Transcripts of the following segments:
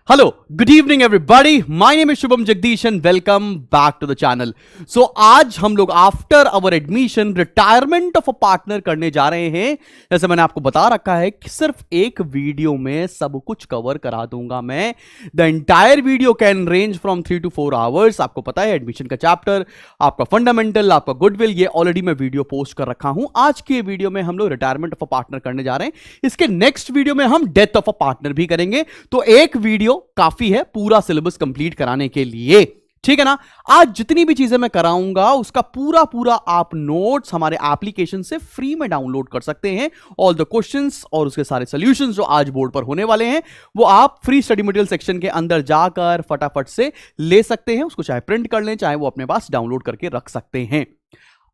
Hello, good evening everybody. My name is Shubham Jagdish and welcome back to the channel. So आज हम लोग after our admission retirement of a partner करने जा रहे हैं. जैसे मैंने आपको बता रखा है कि सिर्फ एक वीडियो में सब कुछ कवर करा दूंगा मैं. The entire video can range from 3 to 4 hours. आपको पता है एडमिशन का चैप्टर, आपका फंडामेंटल, आपका गुडविल, ये ऑलरेडी मैं वीडियो पोस्ट कर रखा हूं. आज के वीडियो में हम लोग रिटायरमेंट ऑफ अ पार्टनर करने जा रहे हैं. इसके नेक्स्ट वीडियो में हम डेथ ऑफ अ पार्टनर भी करेंगे. तो एक वीडियो काफी है पूरा सिलेबस कंप्लीट कराने के लिए. ठीक है ना. आज जितनी भी चीजें मैं कराऊंगा उसका पूरा आप नोट्स हमारे एप्लीकेशन से फ्री में डाउनलोड कर सकते हैं. ऑल द क्वेश्चंस और उसके सारे सॉल्यूशंस जो आज बोर्ड पर होने वाले हैं वो आप फ्री स्टडी मटेरियल सेक्शन के अंदर जाकर फटाफट से ले सकते हैं. उसको चाहे प्रिंट कर लें, चाहे वो अपने पास डाउनलोड करके रख सकते हैं.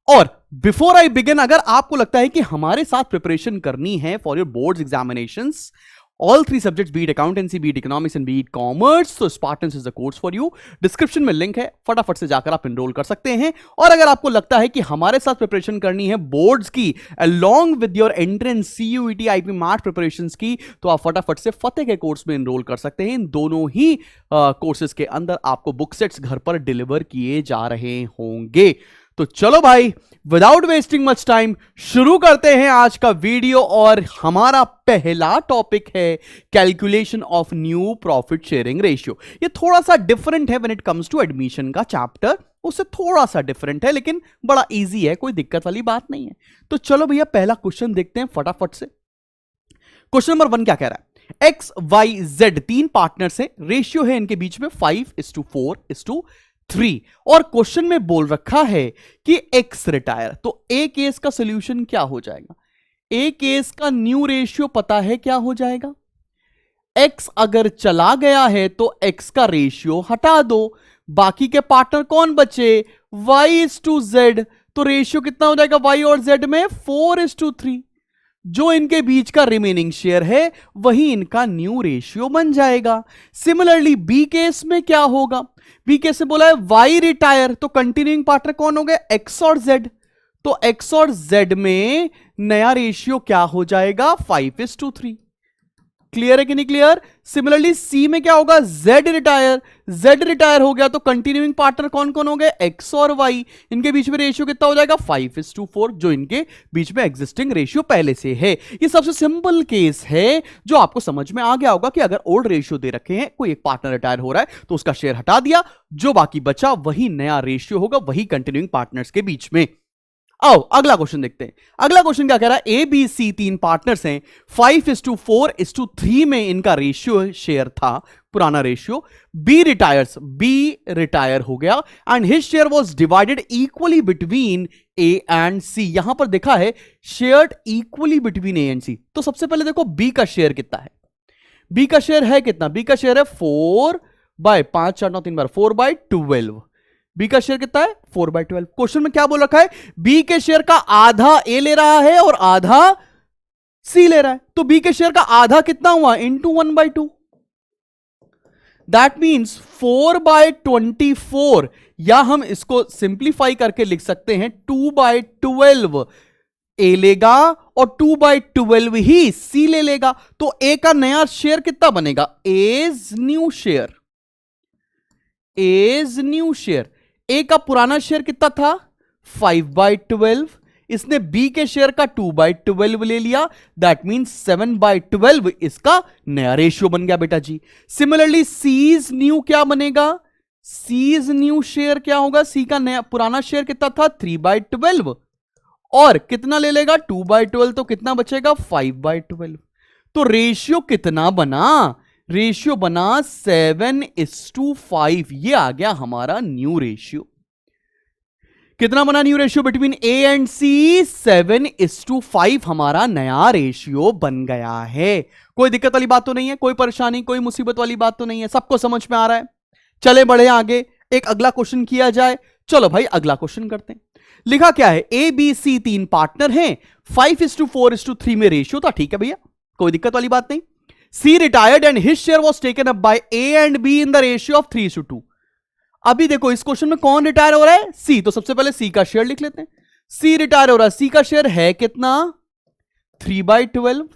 और बिफोर आई बिगिन, अगर आपको लगता है कि हमारे साथ प्रिपरेशन करनी है for your boards examinations, all three subjects, be it accountancy, be it economics and be it commerce, so Spartans is the course for you. Description में लिंक है, फटाफट से जाकर आप एनरोल कर सकते हैं. और अगर आपको लगता है कि हमारे साथ प्रिपरेशन करनी है बोर्ड्स की along with your entrance CUET IP MAT preparations की, तो आप फटाफट से फतेह के कोर्स में एनरोल कर सकते हैं. इन दोनों ही कोर्सेज के अंदर आपको बुक सेट्स घर पर डिलीवर किए जा रहे होंगे. तो चलो भाई, विदाउट वेस्टिंग मच टाइम शुरू करते हैं आज का वीडियो. और हमारा पहला टॉपिक है calculation of new profit sharing ratio. ये थोड़ा सा डिफरेंट है when it comes to admission का चैप्टर. उससे थोड़ा सा डिफरेंट है लेकिन बड़ा इजी है, कोई दिक्कत वाली बात नहीं है. तो चलो भैया पहला क्वेश्चन देखते हैं फटाफट से. क्वेश्चन नंबर 1 क्या कह रहा है? एक्स वाई जेड तीन पार्टनर्स है, रेशियो है इनके बीच में 5:4:3. और क्वेश्चन में बोल रखा है कि एक्स रिटायर. तो ए केस का सॉल्यूशन क्या हो जाएगा? ए केस का न्यू रेशियो पता है क्या हो जाएगा? एक्स अगर चला गया है तो एक्स का रेशियो हटा दो. बाकी के पार्टनर कौन बचे? y/z. तो रेशियो कितना हो जाएगा y और z में? 4:3. जो इनके बीच का रिमेनिंग शेयर है वही इनका न्यू रेशियो बन जाएगा. सिमिलरली बी केस में क्या होगा? बी केस में बोला है वाई रिटायर, तो कंटिन्यूइंग पार्टनर कौन हो गए? एक्स और जेड. तो एक्स और जेड में नया रेशियो क्या हो जाएगा? 5:3. क्लियर है कि नहीं क्लियर? सिमिलरली सी में क्या होगा? Z retire. जेड रिटायर हो गया तो कंटिन्यूइंग पार्टनर कौन कौन हो गए? एक्स और वाई. इनके बीच में रेशियो कितना हो जाएगा? 5:4, जो इनके बीच में एग्जिस्टिंग रेशियो पहले से है. ये सबसे सिंपल केस है जो आपको समझ में आ गया होगा कि अगर ओल्ड रेशियो दे रखे हैं, कोई एक पार्टनर रिटायर हो रहा है तो उसका शेयर हटा दिया, जो बाकी बचा वही नया रेशियो होगा, वही कंटिन्यूइंग पार्टनर्स के बीच में. आओ अगला क्वेश्चन देखते हैं. अगला क्वेश्चन क्या कह रहा है? ए बी सी तीन पार्टनर्स हैं, 5:4:3 में इनका रेशियो शेयर था, पुराना ratio. B retires, B retire हो गया and his share was divided equally between A and C. यहां पर देखा है shared equally between A and C. तो सबसे पहले देखो बी का शेयर कितना है. बी का शेयर है कितना? बी का शेयर है 4/5 4 9 3 बार 4/12. बी का शेयर कितना है? 4/12. क्वेश्चन में क्या बोल रखा है? बी के शेयर का आधा ए ले रहा है और आधा सी ले रहा है. तो बी के शेयर का आधा कितना हुआ? इंटू 1/2. दैट मीन्स 4/24, या हम इसको सिंप्लीफाई करके लिख सकते हैं 2/12 ए लेगा और 2/12 ही सी ले लेगा. तो ए का नया शेयर कितना बनेगा? A's new share. A's new share. A का पुराना शेयर कितना था? 5/12. इसने बी के शेयर का 2/12 ले लिया. दैट मीन 7/12 इसका नया रेशियो बन गया बेटा जी. सिमिलरली सीज न्यू क्या बनेगा? सीज न्यू शेयर क्या होगा? सी का नया पुराना शेयर कितना था? 3/12. और कितना ले लेगा? 2/12. तो कितना बचेगा? 5/12. तो रेशियो कितना बना? रेशियो बना 7:5. ये आ गया हमारा न्यू रेशियो. कितना बना new ratio between A and C? 7:5 हमारा नया रेशियो बन गया है. कोई दिक्कत वाली बात तो नहीं है, कोई परेशानी, कोई मुसीबत वाली बात तो नहीं है, सबको समझ में आ रहा है. चले बढ़े आगे, एक अगला क्वेश्चन किया जाए. चलो भाई अगला क्वेश्चन करते हैं. लिखा क्या है? ए बी सी तीन पार्टनर हैं, 5:4:3 में रेशियो था. ठीक है भैया, कोई दिक्कत वाली बात नहीं. C retired and his share was taken up by A and B in the ratio of 3:2. अभी देखो इस क्वेश्चन में कौन रिटायर हो रहा है? C. तो सबसे पहले C का शेयर लिख लेते हैं. C रिटायर हो रहा है. C का शेयर है कितना? 3/12.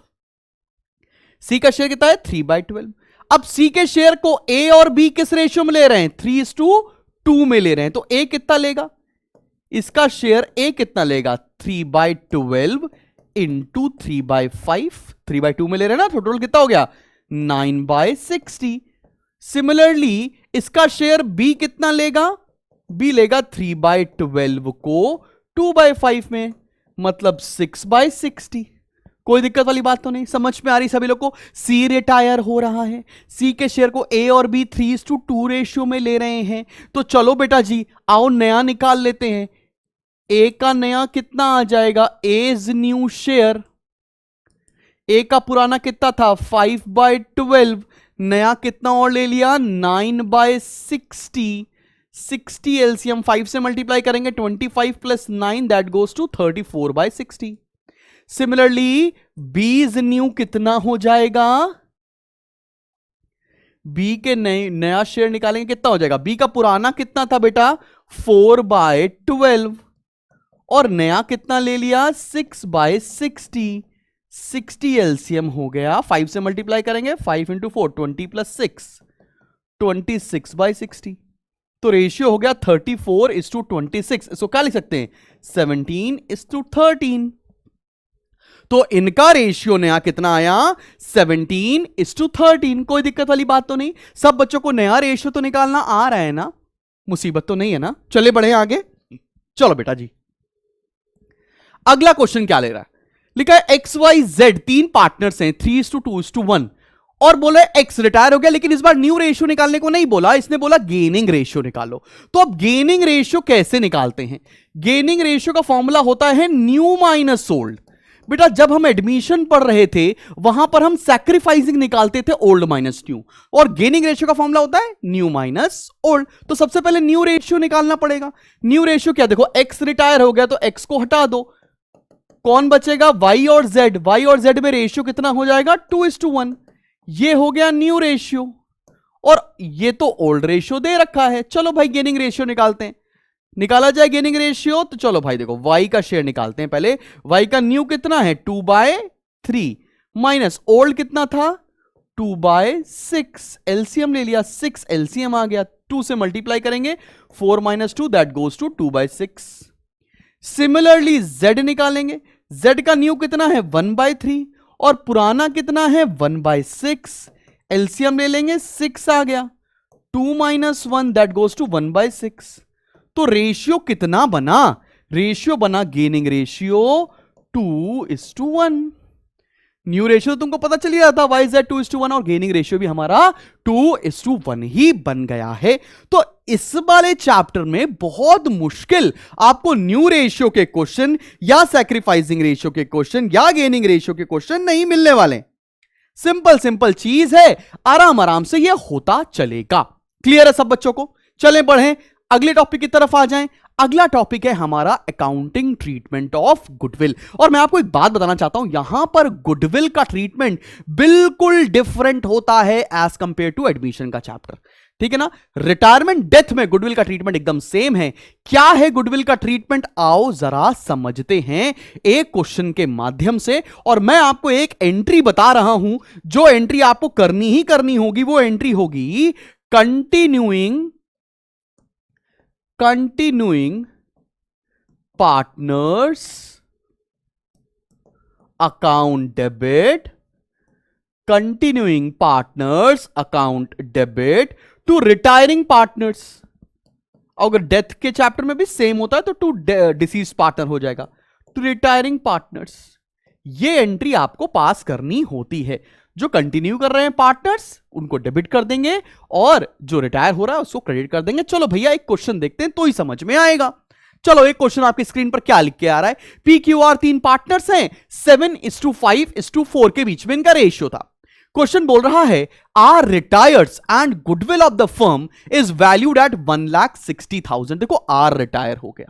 C का शेयर कितना है? 3/12. अब सी के शेयर को ए और बी किस रेशियो में ले रहे हैं? 3:2 में ले रहे हैं, तो ए कितना लेगा? इसका शेयर ए कितना लेगा? 3/12 इंटू 3/5, 3/2 में ले रहे हैं ना, तो टोटल कितना हो गया? 9/60। सिमिलरली इसका शेयर बी कितना लेगा? बी लेगा 3/12 को 2/5 में, मतलब 6/60। कोई दिक्कत वाली बात तो नहीं, समझ में आ रही सभी लोग को? सी रिटायर हो रहा है, सी के शेयर को ए और बी 3:2 रेशियो में ले रहे हैं। तो चलो बेटा जी, आओ नया निकाल लेते हैं। ए का नया कितना आ जाएगा? एज न्यू शेयर, ए का पुराना कितना था? 5/12, नया कितना और ले लिया? 9/60। 60 एलसीएम 5 से मल्टीप्लाई करेंगे, 25 plus 9 that goes to 34/60। Similarly B's new कितना हो जाएगा? बी के नया शेयर निकालेंगे, कितना हो जाएगा? बी का पुराना कितना था बेटा? 4/12, और नया कितना ले लिया? 6/60। 60 एलसीएम हो गया, 5 से मल्टीप्लाई करेंगे, 5 इंटू 4, 20 प्लस 6, 26/60। तो रेशियो हो गया 34:26। इसको क्या लिख सकते हैं? 17:13। तो इनका रेशियो नया कितना आया? 17:13। कोई दिक्कत वाली बात तो नहीं, सब बच्चों को नया रेशियो तो निकालना आ रहा है ना, मुसीबत तो नहीं है ना। चले बढ़े आगे, चलो बेटा जी अगला क्वेश्चन क्या ले रहा है? लिखा है XYZ तीन पार्टनर्स हैं, 3:2:1, और बोला एक्स रिटायर हो गया, लेकिन इस बार न्यू रेशियो निकालने को नहीं बोला, इसने बोला गेनिंग रेशियो निकालो। तो अब गेनिंग रेशियो कैसे निकालते हैं? गेनिंग रेशियो का फॉर्मूला होता है न्यू माइनस ओल्ड। बेटा जब हम एडमिशन पढ़ रहे थे वहां पर हम सैक्रिफाइसिंग निकालते थे ओल्ड माइनस न्यू, और गेनिंग रेशियो का फॉर्मूला होता है न्यू माइनस ओल्ड। तो सबसे पहले न्यू रेशियो निकालना पड़ेगा। न्यू रेशियो क्या? देखो एक्स रिटायर हो गया तो एक्स को हटा दो, कौन बचेगा? वाई और जेड। वाई और जेड में रेशियो कितना हो जाएगा? 2:1। ये हो गया न्यू रेशियो, और ये तो ओल्ड रेशियो दे रखा है। चलो भाई गेनिंग रेशियो निकालते हैं। निकाला जाए गेनिंग रेशियो, तो चलो भाई देखो y का शेयर निकालते हैं पहले। y का न्यू कितना है? 2/3 माइनस ओल्ड कितना था? 2/6। एलसीएम ले लिया, 6 एलसीएम आ गया, 2 से मल्टीप्लाई करेंगे, 4 - 2 that goes to 2/6। Similarly z निकालेंगे, z का न्यू कितना है? 1/3, और पुराना कितना है? 1/6। एलसीएम ले लेंगे, 6 आ गया, 2 - 1 दैट गोज टू 1/6। तो रेशियो कितना बना? रेशियो बना गेनिंग रेशियो 2:1। न्यू रेशियो तो तुमको पता चली जाता y z 2:1, और गेनिंग रेशियो भी हमारा 2:1 ही बन गया है। तो इस वाले चैप्टर में बहुत मुश्किल आपको न्यू रेशियो के क्वेश्चन या सैक्रिफाइसिंग रेशियो के क्वेश्चन या गेनिंग रेशियो के क्वेश्चन नहीं मिलने वाले। सिंपल सिंपल चीज है, आराम आराम से ये होता चलेगा। क्लियर है सब बच्चों को? चलें बढ़ें, अगले टॉपिक की तरफ आ जाएं। अगला टॉपिक है हमारा अकाउंटिंग ट्रीटमेंट ऑफ गुडविल। और मैं आपको एक बात बताना चाहता हूं, यहां पर गुडविल का ट्रीटमेंट बिल्कुल डिफरेंट होता है एज कंपेयर टू एडमिशन का चैप्टर। ठीक है ना? रिटायरमेंट डेथ में गुडविल का ट्रीटमेंट एकदम सेम है। क्या है गुडविल का ट्रीटमेंट? आओ जरा समझते हैं एक क्वेश्चन के माध्यम से। और मैं आपको एक एंट्री बता रहा हूं, जो एंट्री आपको करनी ही करनी होगी। वो एंट्री होगी continuing partners account debit, continuing partners account debit to retiring partners। अगर डेथ के चैप्टर में भी सेम होता है तो टू डिसीज पार्टनर हो जाएगा, टू रिटायरिंग पार्टनर्स। ये एंट्री आपको पास करनी होती है। जो कंटिन्यू कर रहे हैं पार्टनर्स उनको डेबिट कर देंगे, और जो रिटायर हो रहा है उसको क्रेडिट कर देंगे। चलो भैया एक क्वेश्चन देखते हैं तो ही समझ में आएगा। चलो एक क्वेश्चन आपकी स्क्रीन पर क्या लिख के आ रहा है? PQR तीन पार्टनर्स हैं, 7:5:4 के बीच में इनका रेशियो था। क्वेश्चन बोल रहा है R retires and goodwill of the firm is valued at 1,60,000। देखो आर रिटायर हो गया,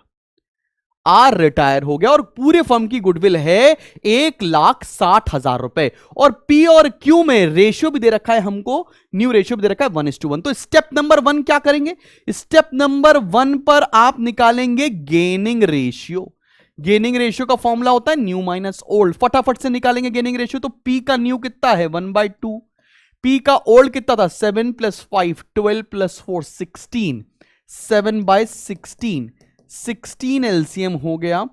आर रिटायर हो गया, और पूरे फर्म की गुडविल है 1,60,000 रुपए। और पी और क्यू में रेशियो भी दे रखा है हमको, न्यू रेशियो भी दे रखा है 1:1। तो स्टेप नंबर 1 क्या करेंगे? स्टेप नंबर 1 पर आप निकालेंगे गेनिंग रेशियो। गेनिंग रेशियो का फॉर्मूला होता है न्यू माइनस ओल्ड। फटाफट से निकालेंगे गेनिंग रेशियो। तो पी का न्यू कितना है? 1/2। P का ओल्ड कितना था? 7 + 5 12 + 4 16, 7/16, 16 एलसीएम हो गया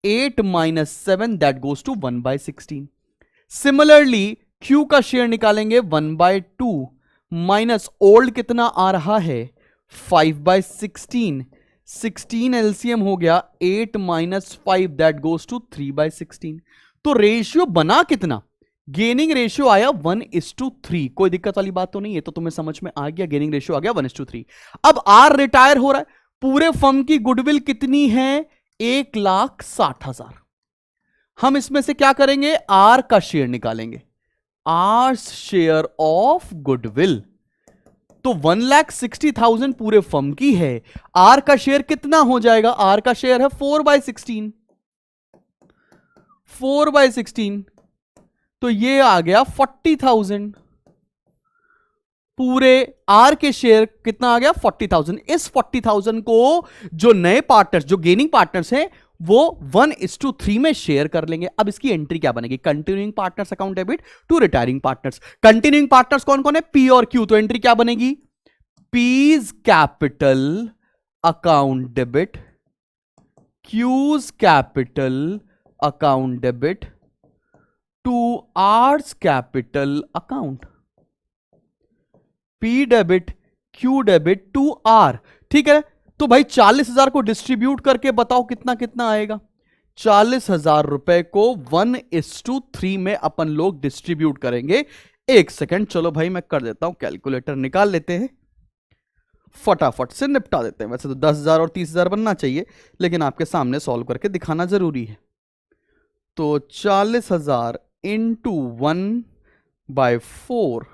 8 - 7, that goes to 1/16। Similarly Q का शेयर निकालेंगे 1/2 माइनस ओल्ड कितना आ रहा है 5/16, 16 एलसीएम हो गया 8 - 5, दैट गोज टू 3/16। तो रेशियो बना कितना? गेनिंग रेशियो आया 1:3। कोई दिक्कत वाली बात तो नहीं है, तो तुम्हें समझ में आ गया, गेनिंग रेशियो आ गया 1:3। अब आर रिटायर हो रहा है, पूरे फर्म की गुडविल कितनी है? 1,60,000। हम इसमें से क्या करेंगे? आर का शेयर निकालेंगे, आर शेयर ऑफ गुडविल। तो 1,60,000 पूरे फर्म की है, आर का शेयर कितना हो जाएगा? आर का शेयर है 4/16, 4/16, तो ये आ गया 40,000। पूरे आर के शेयर कितना आ गया? 40,000। इस 40,000 को जो नए पार्टनर्स, जो गेनिंग पार्टनर्स हैं, वो 1:3 में शेयर कर लेंगे। अब इसकी एंट्री क्या बनेगी? Continuing partners account debit to retiring partners. Continuing partners कौन कौन है? पी और क्यू। तो एंट्री क्या बनेगी? P's capital account debit, Q's capital account debit to R's capital account. P debit, Q debit to R. ठीक है, तो भाई 40,000 को डिस्ट्रीब्यूट करके बताओ कितना कितना आएगा? 40,000 रुपए को 1:3 में अपन लोग डिस्ट्रीब्यूट करेंगे। एक सेकंड, चलो भाई मैं कर देता हूं, कैलकुलेटर निकाल लेते हैं, फटाफट से निपटा देते हैं। वैसे तो 10,000 और 30,000 बनना चाहिए, लेकिन आपके सामने सॉल्व करके दिखाना जरूरी है। तो 40,000 इंटू 1/4,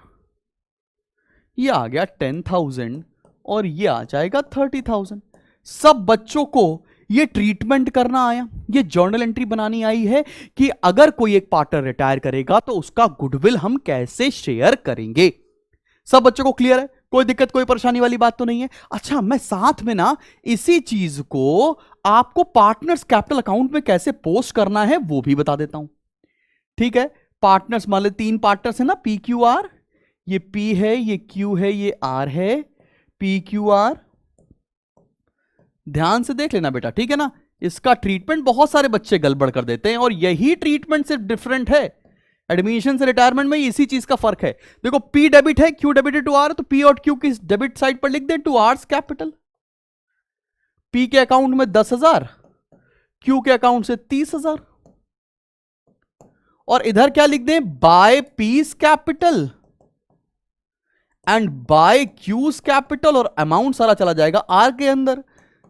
ये आ गया 10,000 और ये आ जाएगा 30,000। सब बच्चों को ये ट्रीटमेंट करना आया, ये जर्नल एंट्री बनानी आई है कि अगर कोई एक पार्टनर रिटायर करेगा तो उसका गुडविल हम कैसे शेयर करेंगे। सब बच्चों को क्लियर है? कोई दिक्कत, कोई परेशानी वाली बात तो नहीं है? अच्छा, मैं साथ में ना इसी चीज को आपको पार्टनर्स कैपिटल अकाउंट में कैसे पोस्ट करना है वो भी बता देता हूं। ठीक है, पार्टनर्स मान लो 3 पार्टनर्स है ना, पी क्यू आर। ये P है, ये Q है, ये R है, PQR। ध्यान से देख लेना बेटा, ठीक है ना? इसका ट्रीटमेंट बहुत सारे बच्चे गड़बड़ कर देते हैं और यही ट्रीटमेंट सिर्फ डिफरेंट है। एडमिशन से रिटायरमेंट में इसी चीज का फर्क है। देखो, P डेबिट है, Q डेबिट टू R, तो P और Q की डेबिट साइड पर लिख दे टू आर्स कैपिटल। P के अकाउंट में 10,000, Q के अकाउंट से 30,000, और इधर क्या लिख दें? By P's capital and by Q's capital, और अमाउंट सारा चला जाएगा आर के अंदर,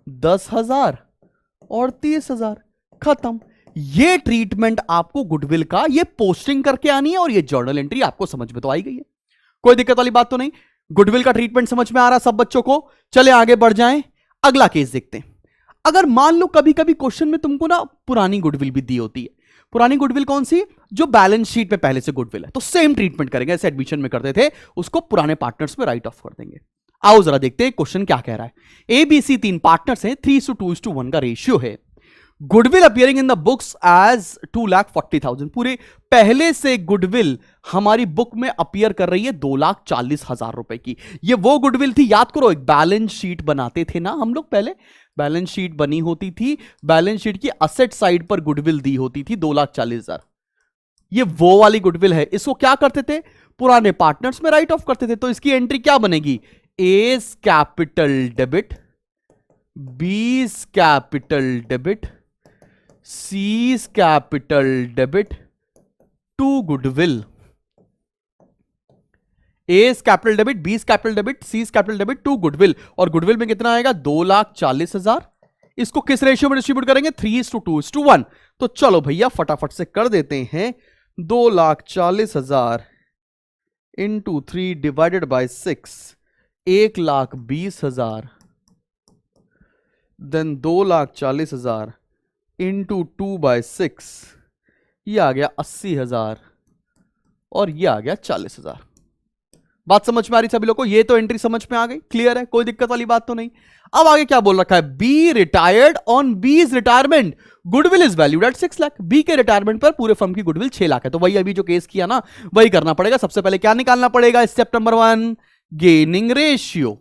10,000 और 30,000, खत्म। ये ट्रीटमेंट आपको गुडविल का ये पोस्टिंग करके आनी है और ये जर्नल एंट्री आपको समझ में तो आई गई है, कोई दिक्कत वाली बात तो नहीं। गुडविल का ट्रीटमेंट समझ में आ रहा सब बच्चों को? चले आगे बढ़ जाएं, अगला केस देखते हैं। अगर मान लो कभी कभी क्वेश्चन में तुमको ना पुरानी गुडविल भी दी होती है। पुरानी गुडविल कौन सी? जो बैलेंस शीट में पहले से गुडविल है, तो सेम ट्रीटमेंट करेंगे जैसे एडमिशन में करते थे, उसको पुराने पार्टनर्स में राइट ऑफ कर देंगे। आओ जरा देखते हैं क्वेश्चन क्या कह रहा है। ABC 3 पार्टनर्स हैं, 3:2:1 का रेशियो है। Goodwill appearing in the books as 2,40,000। पूरे पहले से गुडविल हमारी बुक में अपियर कर रही है 2,40,000 रुपए की। ये वो गुडविल थी, याद करो, एक बैलेंस शीट बनाते थे ना हम लोग पहले, बैलेंस शीट बनी होती थी, बैलेंस शीट की असेट साइड पर गुडविल दी होती थी 2,40,000। ये वो वाली गुडविल है। इसको क्या करते थे? पुराने पार्टनर्स में राइट ऑफ करते थे। तो इसकी एंट्री क्या बनेगी? A's capital debit, B's capital debit, C's capital debit to goodwill. A's capital debit, B's capital debit, C's capital debit to goodwill. और गुडविल में कितना आएगा? 2,40,000। इसको किस रेशियो में डिस्ट्रीब्यूट करेंगे? 3:2:1। तो चलो भैया फटाफट से कर देते हैं। 2,40,000 into 3 divided by 6, 1,20,000। Then 2,40,000 into 2/6, ये आ गया 80,000 और ये आ गया 40,000। बात समझ में आ रही सभी लोगों को? ये तो एंट्री समझ में आ गई, क्लियर है, कोई दिक्कत वाली बात तो नहीं। अब आगे क्या बोल रखा है, B retired on B's retirement goodwill is valued at 6 lakh. B के रिटायरमेंट पर पूरे फर्म की गुडविल 6 लाख है। तो वही अभी जो केस किया ना, वही करना पड़ेगा। सबसे पहले क्या निकालना पड़ेगा, step number 1, gaining ratio.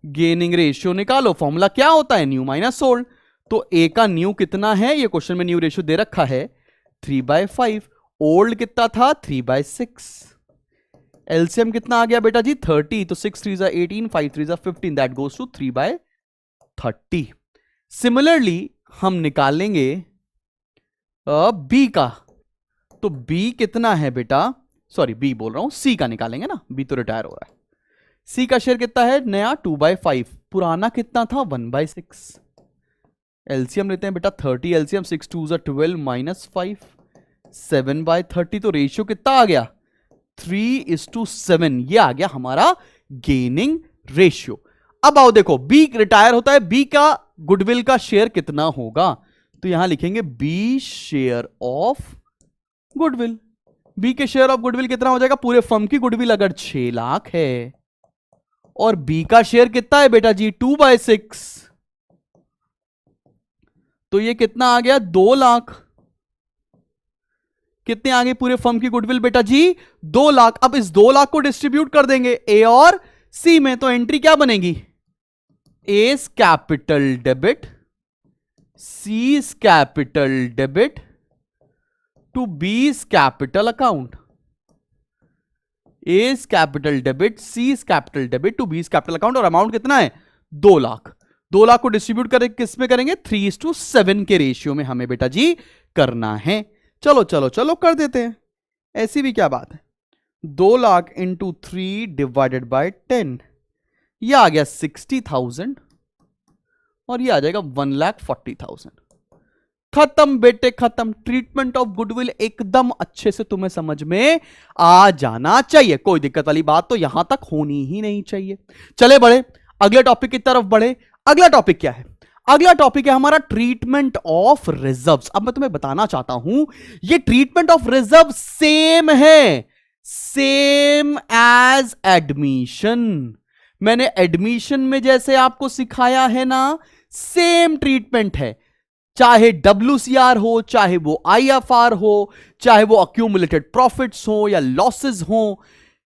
Gaining ratio निकालो। फॉर्मूला क्या होता है, न्यू माइनस ओल्ड। तो ए का न्यू कितना है, ये क्वेश्चन में न्यू रेशियो दे रखा है 3/5। ओल्ड कितना था, 3/6। एलसीएम कितना आ गया बेटा जी, 30। तो 6 3 18, 5 3 15, दैट गोज टू 3/30। सिमिलरली हम निकालेंगे बी का। तो बी कितना है बेटा, सॉरी बी बोल रहा हूं, सी का निकालेंगे ना, बी तो रिटायर हो रहा है। सी का शेयर कितना है, नया 2/5, पुराना कितना था 1/6। एलसीएम लेते हैं बेटा 30, एलसीएम 6 2 12 -5, 7/30। तो रेशियो कितना आ गया, 3:7। ये आ गया हमारा गेनिंग रेशियो। अब आओ देखो, बी रिटायर होता है, बी का गुडविल का शेयर कितना होगा, तो यहां लिखेंगे B share of goodwill. B के शेयर ऑफ गुडविल कितना हो जाएगा, पूरे फर्म की गुडविल अगर 6 लाख है और बी का शेयर कितना है बेटा जी 2/6, तो ये कितना आ गया 2 लाख। कितने आ गए पूरे फर्म की गुडविल बेटा जी 2 लाख। अब इस 2 लाख को डिस्ट्रीब्यूट कर देंगे ए और सी में, तो एंट्री क्या बनेगी, A's capital debit, C's capital debit to B's capital account. A's capital debit, C's capital debit to B's capital account. और अमाउंट कितना है 2 लाख। 2 लाख को डिस्ट्रीब्यूट करें किस में करेंगे, 3:7 के रेशियो में हमें बेटा जी करना है। चलो चलो चलो कर देते हैं, ऐसी भी क्या बात है। 2 लाख इंटू 3 डिवाइडेड बाय 10, यह आ गया 60,000 और यह आ जाएगा 1,40,000। खत्म बेटे खत्म। ट्रीटमेंट ऑफ गुडविल एकदम अच्छे से तुम्हें समझ में आ जाना चाहिए, कोई दिक्कत वाली बात तो यहां तक होनी ही नहीं चाहिए। चले बढ़े अगले टॉपिक की तरफ बढ़े। अगला टॉपिक क्या है, अगला टॉपिक है हमारा ट्रीटमेंट ऑफ रिजर्व्स। अब मैं तुम्हें बताना चाहता हूं, ये ट्रीटमेंट ऑफ रिजर्व सेम है, सेम एज एडमिशन। मैंने एडमिशन में जैसे आपको सिखाया है ना, सेम ट्रीटमेंट है। चाहे WCR हो, चाहे वो IFR हो, चाहे वो अक्यूमुलेटेड प्रॉफिट्स हो या लॉसेस हो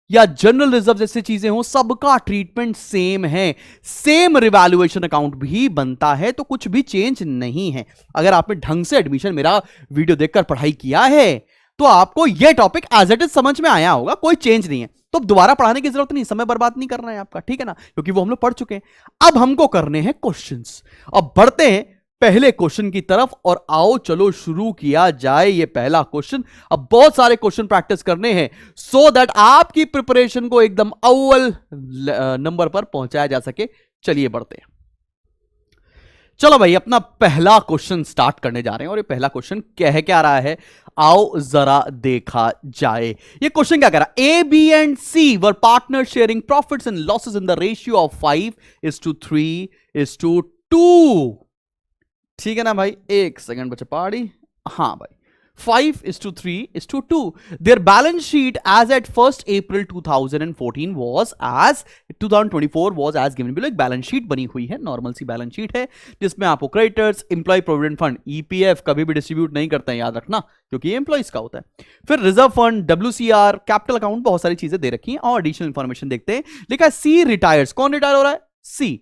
या जनरल रिजर्व जैसी चीजें हो, सबका ट्रीटमेंट सेम है। सेम रिवैल्यूएशन अकाउंट भी बनता है, तो कुछ भी चेंज नहीं है। अगर आपने ढंग से एडमिशन मेरा वीडियो देखकर पढ़ाई किया है तो आपको यह टॉपिक एज इट इज समझ में आया होगा, कोई चेंज नहीं है। तो दोबारा पढ़ाने की जरूरत नहीं, समय बर्बाद नहीं करना है आपका, ठीक है ना, क्योंकि वो हम लोग पढ़ चुके हैं। अब हमको करने हैं क्वेश्चंस। अब बढ़ते हैं पहले क्वेश्चन की तरफ और आओ चलो शुरू किया जाए ये पहला क्वेश्चन। अब बहुत सारे क्वेश्चन प्रैक्टिस करने हैं सो दैट आपकी प्रिपरेशन को एकदम अव्वल नंबर पर पहुंचाया जा सके। चलिए बढ़ते हैं। चलो भाई अपना पहला क्वेश्चन स्टार्ट करने जा रहे हैं और ये पहला क्वेश्चन कह क्या रहा है, आओ जरा देखा जाए। ये क्वेश्चन क्या कह रहा है, A B and C were partner sharing profits and losses in the ratio of 5:3:2। ठीक है ना भाई, एक सेकंड बच्चा पहाड़ी, हाँ भाई 5:3:2। Their balance sheet as at 1st April 2014 was as 2024 was as given below। एक बैलेंस शीट बनी हुई है, नॉर्मल सी बैलेंस शीट है जिसमें आपको creditors, employ provident fund, EPF कभी भी डिस्ट्रीब्यूट नहीं करते हैं, याद रखना, क्योंकि ये एम्प्लॉइज का होता है। फिर reserve fund, WCR, capital account, बहुत सारी चीजें दे रखी हैं और एडिशनल इंफॉर्मेशन देखते हैं। लिखा है सी रिटायर्स, कौन रिटायर हो रहा है, सी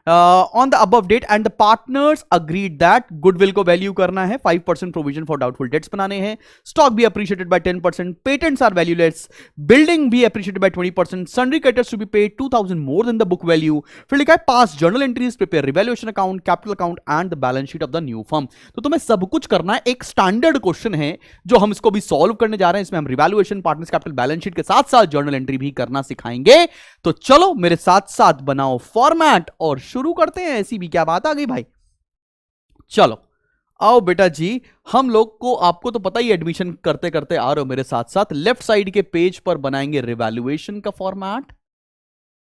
on the above date and the partners agreed that goodwill को वैल्यू करना है, 5% provision for doubtful debts बनाने हैं, stock be appreciated by 10%, patents are valueless, building be appreciated by 20%, sundry creditors to be paid 2,000 more than the book value। फिर लिखा है pass journal entries, prepare revaluation account, capital account and the balance sheet of the new firm। तो तुम्हें सब कुछ करना है, एक स्टैंडर्ड क्वेश्चन है जो हम इसको भी सॉल्व करने जा रहे हैं। इसमें हम revaluation, partners' capital, balance sheet के साथ साथ जर्नल एंट्री भी करना सिखाएंगे। तो चलो मेरे साथ साथ बनाओ फॉर्मेट और शुरू करते हैं। ऐसी भी क्या बात आ गई भाई, चलो आओ बेटा जी। हम लोग को, आपको तो पता ही एडमिशन करते करते आ रहे हो मेरे साथ साथ, लेफ्ट साइड के पेज पर बनाएंगे रिवैल्यूएशन का फॉर्मेट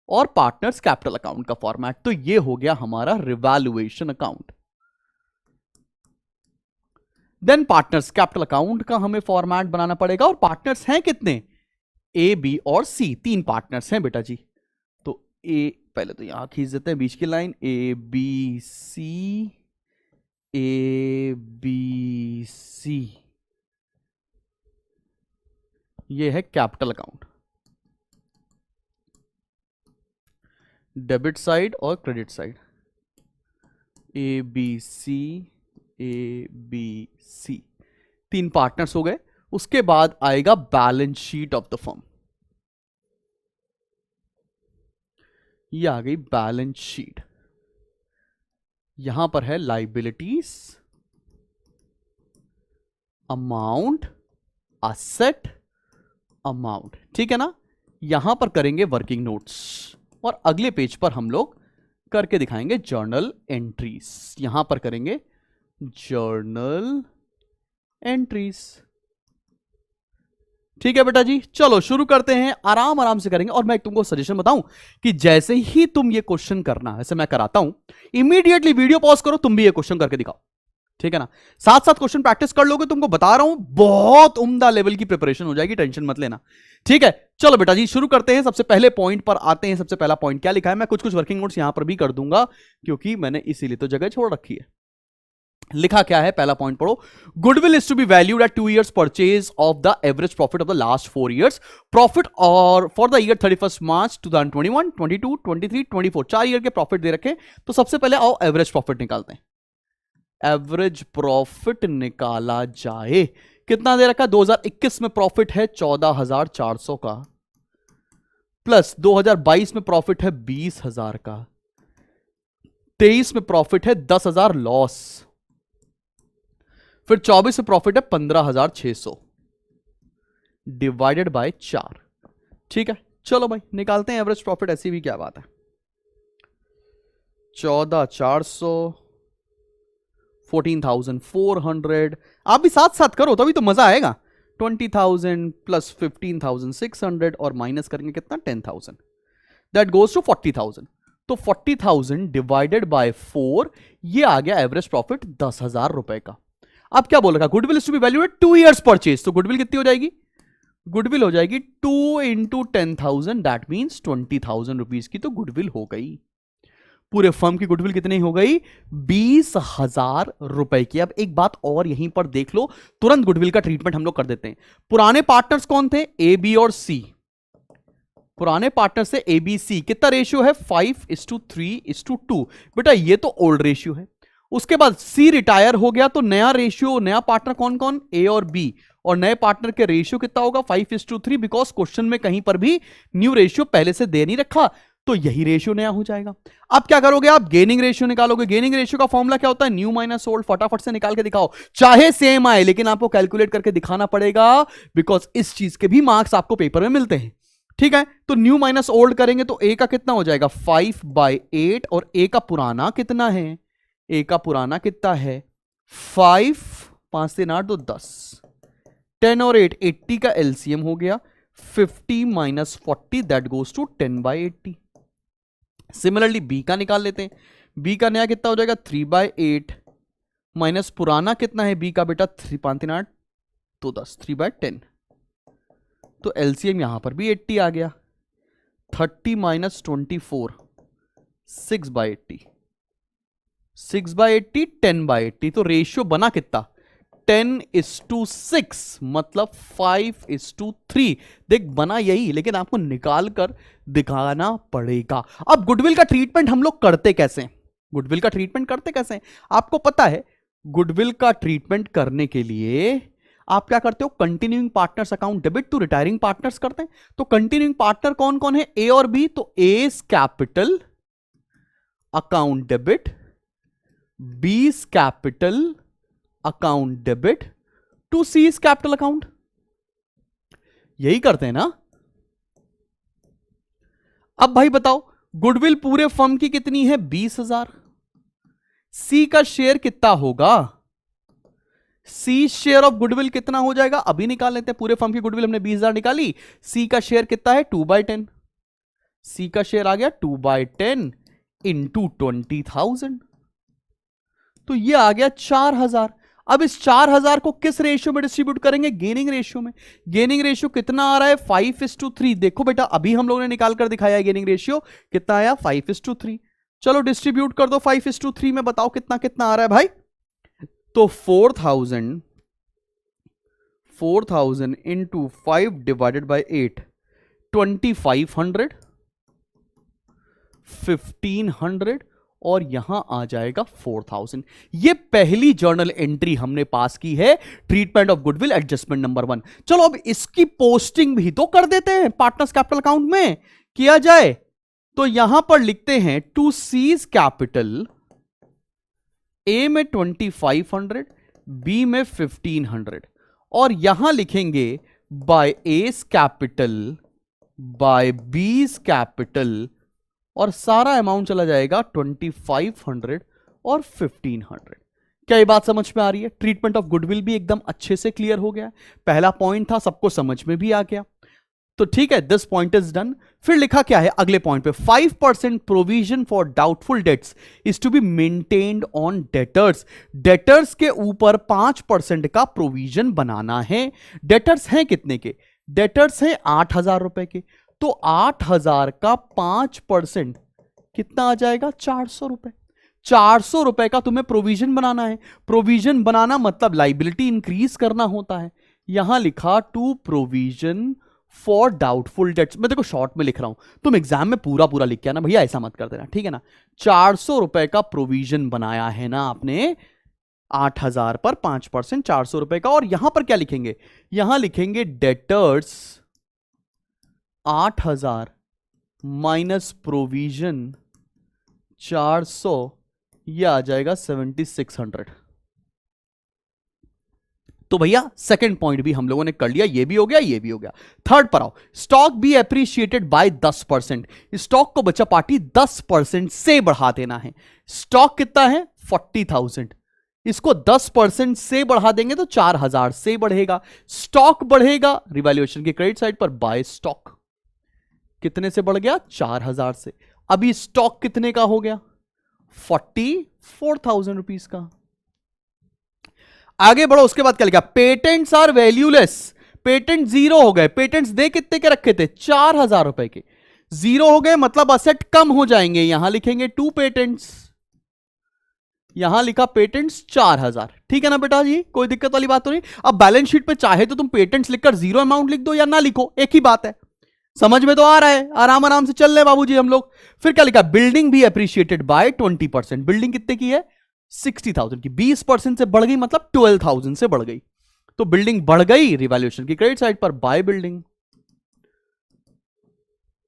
और पार्टनर्स कैपिटल अकाउंट का फॉर्मेट। तो ये हो गया हमारा revaluation account. Then partners capital account का हमें फॉर्मेट बनाना पड़ेगा और पार्टनर्स हैं कितने, ए बी और सी तीन पार्टनर्स हैं बेटा जी। तो ए, पहले तो यहां खींच देते हैं बीच की line, A B C, A B C, ये है कैपिटल अकाउंट, डेबिट साइड और credit side, A B C, A B C, तीन पार्टनर्स हो गए। उसके बाद आएगा balance sheet of the firm, ये आ गई बैलेंस शीट। यहां पर है लाइबिलिटीज, अमाउंट, असेट, अमाउंट, ठीक है ना। यहां पर करेंगे वर्किंग नोट्स और अगले पेज पर हम लोग करके दिखाएंगे जर्नल एंट्रीज। यहां पर करेंगे जर्नल एंट्रीज, ठीक है बेटा जी। चलो शुरू करते हैं, आराम आराम से करेंगे। और मैं तुमको सजेशन बताऊं कि जैसे ही तुम ये क्वेश्चन करना, ऐसे मैं कराता हूं, इमीडिएटली वीडियो पॉज करो, तुम भी ये क्वेश्चन करके दिखाओ, ठीक है ना। साथ साथ क्वेश्चन प्रैक्टिस कर लोगे, तुमको बता रहा हूं बहुत उम्दा लेवल की प्रिपरेशन हो जाएगी, टेंशन मत लेना, ठीक है। चलो बेटा जी शुरू करते हैं। सबसे पहले पॉइंट पर आते हैं। सबसे पहला पॉइंट क्या लिखा है, मैं कुछ कुछ वर्किंग नोट्स यहां पर भी कर दूंगा क्योंकि मैंने इसीलिए तो जगह छोड़ रखी है। लिखा क्या है, पहला पॉइंट पढ़ो। Goodwill is to be valued at 2 years purchase of the average profit of the last 4 years profit और for the year 31 March 2021, 22, 23, 24, 4 year के प्रॉफिट दे रखे। तो सबसे पहले आओ एवरेज प्रॉफिट निकालते हैं। एवरेज प्रॉफिट निकाला जाए, कितना दे रखा है, 2021 में प्रॉफिट है 14,400 का, प्लस 2022 में प्रॉफिट है 20,000 का, 23 में प्रॉफिट है 10,000 लॉस, फिर 24 में प्रॉफिट है 15,600 डिवाइडेड बाय 4, ठीक है। चलो भाई निकालते हैं एवरेज प्रॉफिट, ऐसी भी क्या बात है। 14,400, 14,400, आप भी साथ साथ करो तभी तो मजा आएगा। 20,000 प्लस 15,600 और माइनस करेंगे कितना, 10,000, दैट गोज टू 40,000। तो 40,000 डिवाइडेड बाय 4, ये आ गया एवरेज प्रॉफिट 10,000 रुपए का। अब क्या बोल रखा, goodwill is to be valued at 2 years purchase. तो गुडविल कितनी हो जाएगी, गुडविल हो जाएगी 2 into 10,000, दैट मीन्स 20,000 रुपीज की तो गुडविल हो गई। पूरे फर्म की गुडविल कितनी हो गई, 20,000 रुपए की। अब एक बात और यहीं पर देख लो, तुरंत गुडविल का ट्रीटमेंट हम लोग कर देते हैं। पुराने पार्टनर्स कौन थे, ए बी और सी। पुराने पार्टनर से ए बी सी कितना रेशियो है, 5:3:2। बेटा ये तो ओल्ड रेशियो है। उसके बाद सी रिटायर हो गया तो नया रेशियो, नया पार्टनर कौन कौन, ए और बी, और नए पार्टनर के रेशियो कितना होगा, 5:3, बिकॉज क्वेश्चन में कहीं पर भी न्यू रेशियो पहले से दे नहीं रखा, तो यही रेशियो नया हो जाएगा। अब क्या करोगे आप, गेनिंग रेशियो निकालोगे। गेनिंग रेशियो का फॉर्मूला क्या होता है, न्यू माइनस ओल्ड। फटाफट से निकाल के दिखाओ, चाहे सेम आए लेकिन आपको कैलकुलेट करके दिखाना पड़ेगा, बिकॉज इस चीज के भी मार्क्स आपको पेपर में मिलते हैं, ठीक है। तो न्यू माइनस ओल्ड करेंगे तो ए का कितना हो जाएगा, 5/8, और ए का पुराना कितना है, ए का पुराना कितना है 5, 5 से 8 तो 10, 10 और 8 80 का एलसीएम हो गया, 50 minus 40 that goes to 10/80। Similarly B का निकाल लेते हैं। बी का नया कितना हो जाएगा, 3/8 माइनस पुराना कितना है बी का बेटा, 3, 5 3 8 तो 10, 3/10। तो एलसीएम यहां पर भी 80 आ गया। 30 माइनस 24, 6/80, 6/80, 10/80। तो रेशियो बना कितना, 10:6, मतलब 5:3। देख बना यही, लेकिन आपको निकाल कर दिखाना पड़ेगा। अब गुडविल का ट्रीटमेंट हम लोग करते कैसे, गुडविल का ट्रीटमेंट करते कैसे आपको पता है। गुडविल का ट्रीटमेंट करने के लिए आप क्या करते हो, continuing partners account debit to retiring partners करते हैं। तो कंटिन्यूइंग पार्टनर कौन कौन है, ए और बी, तो A's capital account debit, B's capital account debit to C's capital account, यही करते हैं ना। अब भाई बताओ, गुडविल पूरे फर्म की कितनी है, 20,000। सी का शेयर कितना होगा, सी शेयर ऑफ गुडविल कितना हो जाएगा, अभी निकाल लेते हैं। पूरे फर्म की गुडविल हमने 20,000 निकाली, सी का शेयर कितना है, 2/10। सी का शेयर आ गया 2/10 इंटू 20,000, तो ये आ गया 4,000। अब इस 4000 को किस रेशियो में डिस्ट्रीब्यूट करेंगे? गेनिंग रेशियो में। गेनिंग रेशियो कितना आ रहा है? 5:3। देखो बेटा अभी हम लोगों ने निकाल कर दिखाया है गेनिंग रेशियो कितना आया, 5:3। चलो डिस्ट्रीब्यूट कर दो 5:3 में, बताओ कितना कितना आ रहा है भाई। तो 4000 इंटू 5 डिवाइडेड बाई 8, 2500, 1500 और यहां आ जाएगा 4000। ये पहली जर्नल एंट्री हमने पास की है, treatment of goodwill adjustment number 1। चलो अब इसकी पोस्टिंग भी तो कर देते हैं पार्टनर्स कैपिटल अकाउंट में, किया जाए तो यहां पर लिखते हैं टू सीज कैपिटल, ए में 2500, बी में 1500 और यहां लिखेंगे बाय एस कैपिटल बाय बीस कैपिटल और सारा अमाउंट चला जाएगा 2500 और 1500। क्या ये बात समझ में आ रही है? ट्रीटमेंट ऑफ गुडविल भी एकदम अच्छे से क्लियर हो गया। पहला पॉइंट था, सबको समझ में भी आ गया, तो ठीक है, दिस पॉइंट इज डन। फिर लिखा क्या है अगले पॉइंट पे, 5% provision for doubtful debts is to be maintained on debtors. Debtors के ऊपर 5% का प्रोविजन बनाना है। डेटर्स हैं कितने के? डेटर्स हैं 8000 रुपए के, तो 8000 का 5% कितना आ जाएगा? 400 रुपए। 400 रुपए का तुम्हें प्रोविजन बनाना है। प्रोविजन बनाना मतलब लाइबिलिटी इंक्रीज करना होता है। यहां लिखा to provision for doubtful debts. मैं देखो शॉर्ट में लिख रहा हूं, तुम एग्जाम में पूरा पूरा लिख के आना भैया, ऐसा मत कर देना, ठीक है ना। 400 रुपए का प्रोविजन बनाया है ना आपने, 8000 पर 5%, 400 रुपए का। और यहां पर क्या लिखेंगे? यहां लिखेंगे डेटर्स 8000 माइनस प्रोविजन 400, यह आ जाएगा 7600। तो भैया सेकंड पॉइंट भी हम लोगों ने कर लिया, ये भी हो गया, ये भी हो गया। थर्ड पर आओ, stock be appreciated by 10%। Stock को बच्चा पार्टी 10% से बढ़ा देना है। स्टॉक कितना है? 40,000। इसको 10% से बढ़ा देंगे तो 4000 से बढ़ेगा। स्टॉक बढ़ेगा रिवैल्यूएशन की क्रेडिट साइड पर, बाय स्टॉक कितने से बढ़ गया? 4000 से। अभी स्टॉक कितने का हो गया? 44,000 रुपीज का। आगे बढ़ो, उसके बाद क्या लिखा? Patents are valueless. Patent zero हो गए। पेटेंट्स दे कितने के रखे थे? 4000 रुपए के, जीरो हो गए मतलब असेट कम हो जाएंगे। यहां लिखेंगे टू पेटेंट्स, यहां लिखा पेटेंट्स 4000, ठीक है ना बेटा जी, कोई दिक्कत वाली बात तो नहीं। अब बैलेंस शीट पे चाहे तो तुम पेटेंट्स लिखकर जीरो अमाउंट लिख दो या ना लिखो, एक ही बात है। समझ में तो आ रहा है? आराम आराम से चल रहे बाबूजी हम लोग। फिर क्या लिखा? बिल्डिंग भी अप्रिशिएटेड बाय 20%। बिल्डिंग कितने की है? 60,000 की। 20% से बढ़ गई मतलब 12,000 से बढ़ गई, तो बिल्डिंग बढ़ गई रिवैल्यूएशन की क्रेडिट साइड पर, बाय बिल्डिंग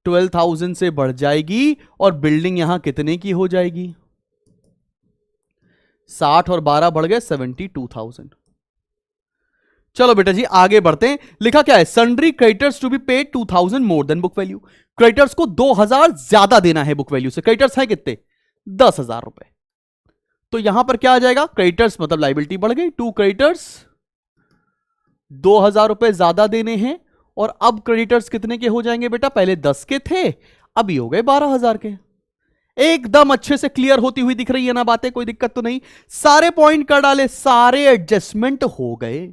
12,000 से बढ़ जाएगी और बिल्डिंग यहां कितने की हो जाएगी? 60 और 12 बढ़ गए 72,000। चलो बेटा जी आगे बढ़ते हैं। लिखा क्या है? Sundry creditors to be paid 2000 more than book value. Creditors को 2000 ज्यादा देना है बुक वैल्यू से। क्रेडिटर्स है कितने? 10,000 रुपए। तो यहां पर क्या आ जाएगा? क्रेडिटर्स मतलब लाइबिलिटी बढ़ गई, टू क्रेडिटर्स 2000 रुपए ज्यादा देने हैं। और अब क्रेडिटर्स कितने के हो जाएंगे बेटा? पहले 10 के थे, अभी हो गए 12,000 के। एकदम अच्छे से क्लियर होती हुई दिख रही है ना बातें? कोई दिक्कत तो नहीं? सारे पॉइंट कर डाले, सारे एडजस्टमेंट हो गए।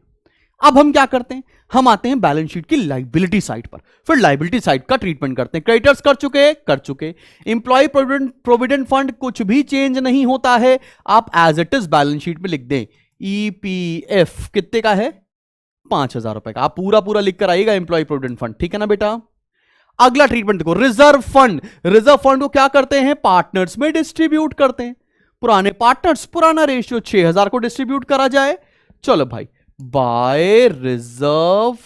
अब हम क्या करते हैं? हम आते हैं बैलेंस शीट की लाइबिलिटी साइड पर। फिर लाइबिलिटी साइड का ट्रीटमेंट करते हैं। क्रेडिटर्स कर चुके। इंप्लॉय प्रोविडेंट फंड कुछ भी चेंज नहीं होता है, आप as it is balance sheet में लिख दें। ईपीएफ कितने का है? 5,000 रुपए का। आप पूरा पूरा लिख कर आइएगा इंप्लॉय प्रोविडेंट फंड, ठीक है ना बेटा। अगला ट्रीटमेंट देखो, रिजर्व फंड। रिजर्व फंड को क्या करते हैं? पार्टनर्स में डिस्ट्रीब्यूट करते हैं। पुराने पार्टनर्स, पुराना रेशियो 6000 को डिस्ट्रीब्यूट करा जाए। चलो भाई, बाय रिजर्व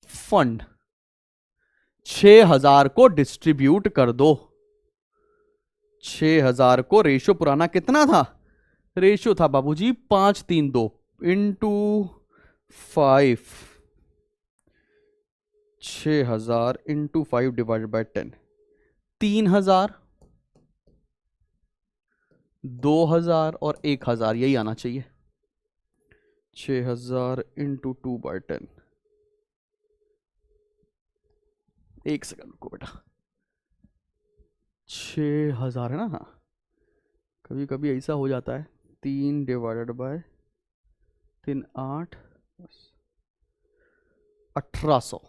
फंड 6000 को डिस्ट्रीब्यूट कर दो। 6000 को रेशियो पुराना कितना था? रेशियो था बाबूजी 532 इंटू 5, 6000 इंटू 5 डिवाइडेड बाय 10, 3000, 2000 और 1000, यही आना चाहिए। 6000 इंटू 2 बाय 10। एक सेकंड को बेटा, 6000 है ना? हाँ, कभी कभी ऐसा हो जाता है। 3 डिवाइडेड बाय 3 8 1800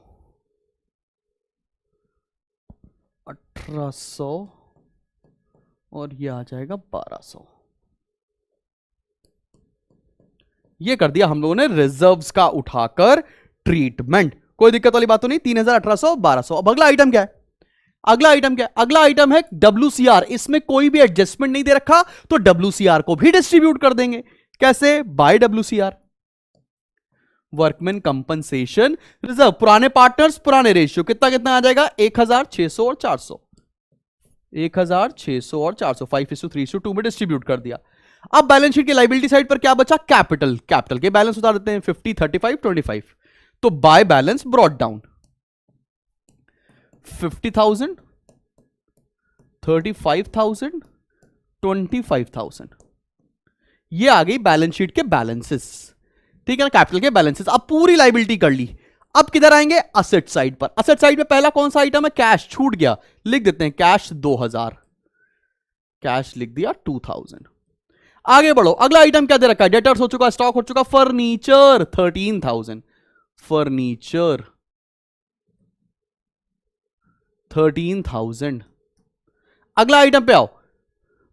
और ये आ जाएगा 1200। ये कर दिया हम लोगों ने रिजर्व्स का उठाकर ट्रीटमेंट। कोई दिक्कत वाली बात तो नहीं। 3000 1800 1200। अब अगला आइटम क्या है? अगला आइटम क्या है? अगला आइटम है WCR। इसमें कोई भी एडजस्टमेंट नहीं दे रखा तो WCR को भी डिस्ट्रीब्यूट कर देंगे। कैसे? By WCR, workman compensation reserve. पुराने पार्टनर्स पुराने रेशियो, कितना कितना आ जाएगा? 1600 और 400। 1600 और 400 5:3:2 में डिस्ट्रीब्यूट कर दिया। अब बैलेंस शीट की लाइबिलिटी साइड पर क्या बचा? कैपिटल। कैपिटल के बैलेंस उतार देते हैं 50 35 25। तो बाय बैलेंस ब्रॉट डाउन 50,000 35,000 25,000। ये आ गई बैलेंस शीट के बैलेंसेस। ठीक है ना, कैपिटल के बैलेंसेस। अब पूरी लाइबिलिटी कर ली। अब किधर आएंगे? असेट साइड पर। असेट साइड में पहला कौन सा आइटम है? कैश। छूट गया, लिख देते हैं कैश 2000। कैश लिख दिया 2000। आगे बढ़ो। अगला आइटम क्या दे रखा है? डेटर्स हो चुका, स्टॉक हो चुका, फर्नीचर 13,000। फर्नीचर 13,000। अगला आइटम पे आओ।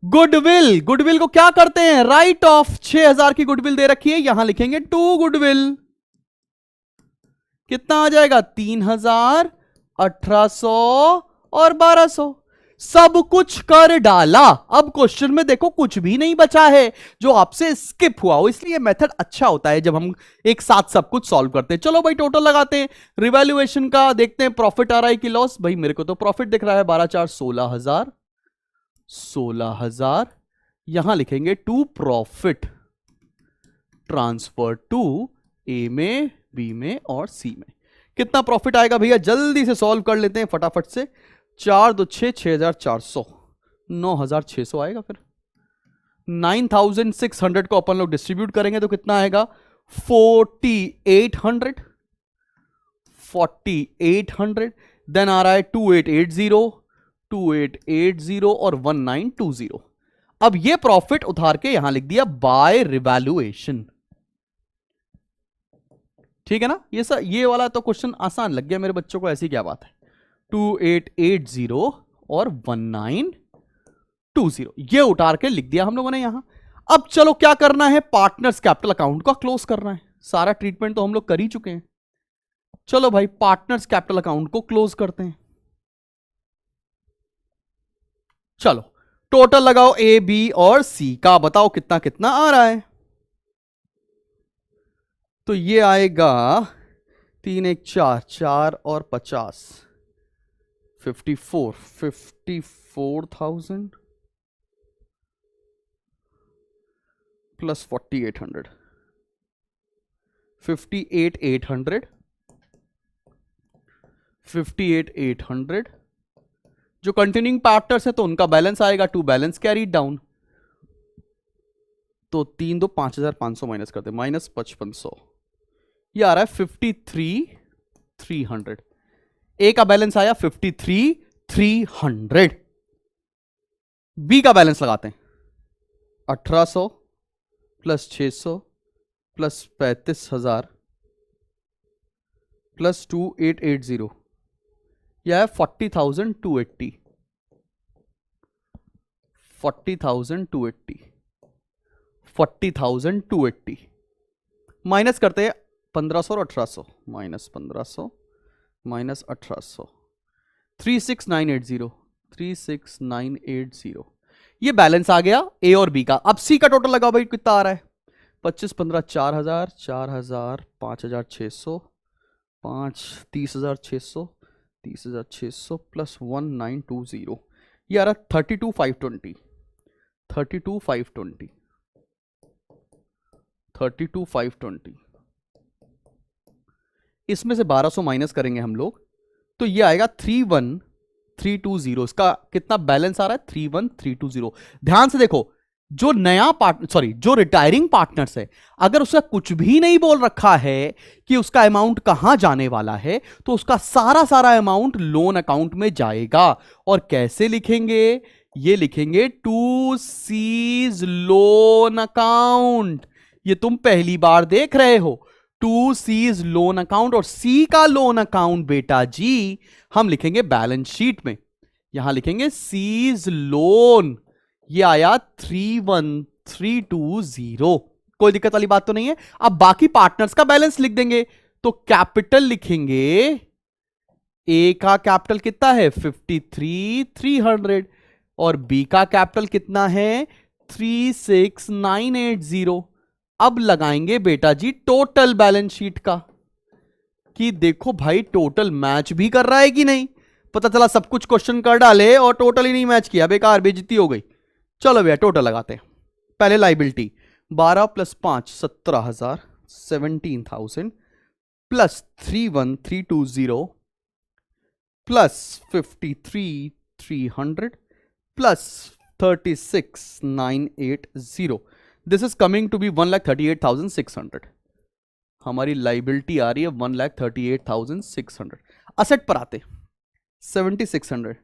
गुडविल। गुडविल को क्या करते हैं? Right of. 6000 की गुडविल दे रखी है, यहां लिखेंगे टू गुडविल। कितना आ जाएगा? 3000 1800 और 1200। सब कुछ कर डाला। अब क्वेश्चन में देखो कुछ भी नहीं बचा है जो आपसे स्किप हुआ हो, इसलिए मेथड अच्छा होता है जब हम एक साथ सब कुछ सॉल्व करते हैं। चलो भाई टोटल लगाते हैं। रिवैल्यूएशन का देखते हैं, प्रॉफिट आ रहा है कि लॉस। भाई मेरे को तो प्रॉफिट दिख रहा है 12 4 16,000। 16,000 यहां लिखेंगे टू प्रॉफिट ट्रांसफर टू ए में, बी में और सी में। कितना प्रॉफिट आएगा भैया? जल्दी से सॉल्व कर लेते हैं फटाफट से। 4 2 6 6400 9600 आएगा। फिर 9600 को अपन लोग डिस्ट्रीब्यूट करेंगे तो कितना आएगा? 4800। 4800 देन आ रहा है 2880 2880 और 1920। अब ये प्रॉफिट उधार के यहां लिख दिया बाय रिवैल्यूएशन। ठीक है ना? ये वाला तो क्वेश्चन आसान लग गया मेरे बच्चों को। ऐसी क्या बात है? 2880 और 1920 ये उतार के लिख दिया हम लोगों ने यहां। अब चलो क्या करना है? पार्टनर्स कैपिटल अकाउंट का क्लोज करना है। सारा ट्रीटमेंट तो हम लोग कर ही चुके हैं। चलो भाई पार्टनर्स कैपिटल अकाउंट को क्लोज करते हैं। चलो टोटल लगाओ ए बी और सी का, बताओ कितना कितना आ रहा है। तो ये आएगा 3 1 4 4 और 50 54,000 प्लस 4800 58,800 58,800। जो कंटिन्यूइंग पार्टनर्स है तो उनका बैलेंस आएगा टू बैलेंस कैरीड डाउन। तो 3 2 5500 माइनस करते, माइनस 5500। ये आ रहा है 53,300। ए का बैलेंस आया 53,300। बी का बैलेंस लगाते हैं 1800 प्लस 600 प्लस 35,000 प्लस 2880। यह है 40,280। 40,280 40,280 माइनस करते हैं 1500 और 1800। Minus 1500 minus 1800 36980 36980। ये बैलेंस आ गया ए और बी का। अब सी का टोटल लगाओ भाई, कितना आ रहा है? 25 15 4000 4000 5600 5 30,600 30,600 प्लस 1920। ये आ रहा 32,520 32,520 32,520। इसमें से 1200 माइनस करेंगे हम लोग तो ये आएगा 31,320। इसका कितना बैलेंस आ रहा है? 31,320। ध्यान से देखो, जो नया जो रिटायरिंग पार्टनर्स है, अगर उसका कुछ भी नहीं बोल रखा है कि उसका अमाउंट कहां जाने वाला है तो उसका सारा अमाउंट लोन अकाउंट में जाएगा। और कैसे लिखेंगे? ये लिखेंगे टू सीज लोन अकाउंट। ये तुम पहली बार देख रहे हो। टू सीज लोन अकाउंट, और सी का लोन अकाउंट बेटा जी हम लिखेंगे बैलेंस शीट में। यहां लिखेंगे सीज लोन, ये आया 31320। कोई दिक्कत वाली बात तो नहीं है। अब बाकी पार्टनर्स का बैलेंस लिख देंगे, तो कैपिटल लिखेंगे, ए का कैपिटल कितना है 53,300, और बी का कैपिटल कितना है 36,980। अब लगाएंगे बेटा जी टोटल बैलेंस शीट का, कि देखो भाई टोटल मैच भी कर रहा है कि नहीं। पता चला सब कुछ क्वेश्चन कर डाले और टोटल ही नहीं मैच किया, बेकार बेइज्जती हो गई। चलो भैया टोटल लगाते हैं। पहले liability 12 + 5 17,000, 17,000 plus 31320 plus 53,300 plus 36,980। This is coming to be 1,38,600। हमारी लाइबिलिटी आ रही है 1,38,600। असेट पर आते 7,600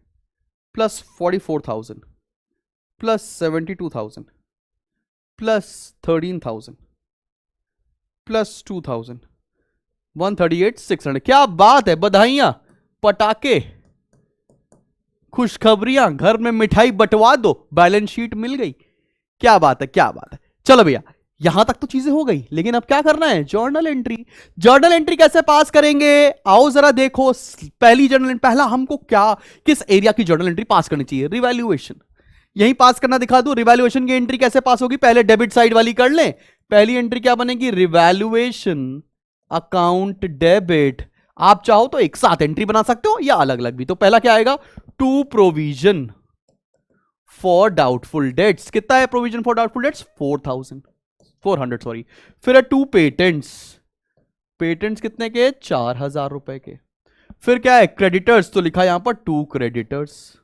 प्लस 44,000 प्लस 72,000 प्लस 13,000 प्लस 2,000, 138,600। क्या बात है, बधाइयां, पटाखे, खुशखबरियां, घर में मिठाई बंटवा दो, बैलेंस शीट मिल गई। क्या बात है, क्या बात है। चलो भैया यहां तक तो चीजें हो गई, लेकिन अब क्या करना है, जर्नल एंट्री। जर्नल एंट्री कैसे पास करेंगे, आओ जरा देखो। पहली जर्नल, पहला हमको क्या, किस एरिया की जर्नल एंट्री पास करनी चाहिए, रिवैल्यूएशन। यही पास करना दिखा दूं। रिवैल्यूएशन की एंट्री कैसे पास होगी, पहले डेबिट साइड वाली कर लें। पहली एंट्री क्या बनेगी, रिवैल्यूएशन अकाउंट डेबिट। आप चाहो तो एक साथ एंट्री बना सकते हो या अलग अलग भी। तो पहला क्या आएगा, to provision for doubtful debts. कितना है provision for doubtful debts, 400 sorry. फिर है टू पेटेंट्स, पेटेंट्स कितने के, 4,000 रुपए के। फिर क्या है क्रेडिटर्स, तो लिखा यहां पर टू क्रेडिटर्स।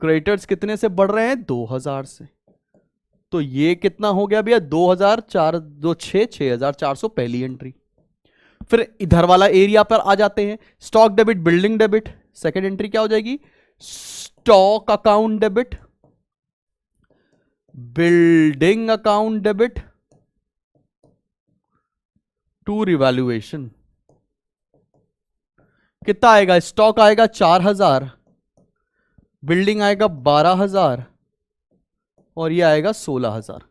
क्रेडिटर्स कितने से बढ़ रहे हैं, 2,000 से। तो ये कितना हो गया भैया, 2,000 4 2 6 6,400 पहली एंट्री। फिर इधर वाला एरिया पर आ जाते हैं, stock debit building debit. Second entry क्या हो जाएगी, stock account debit building account debit to revaluation. कितना आएगा, स्टॉक आएगा 4,000, बिल्डिंग आएगा 12,000, और ये आएगा 16,000।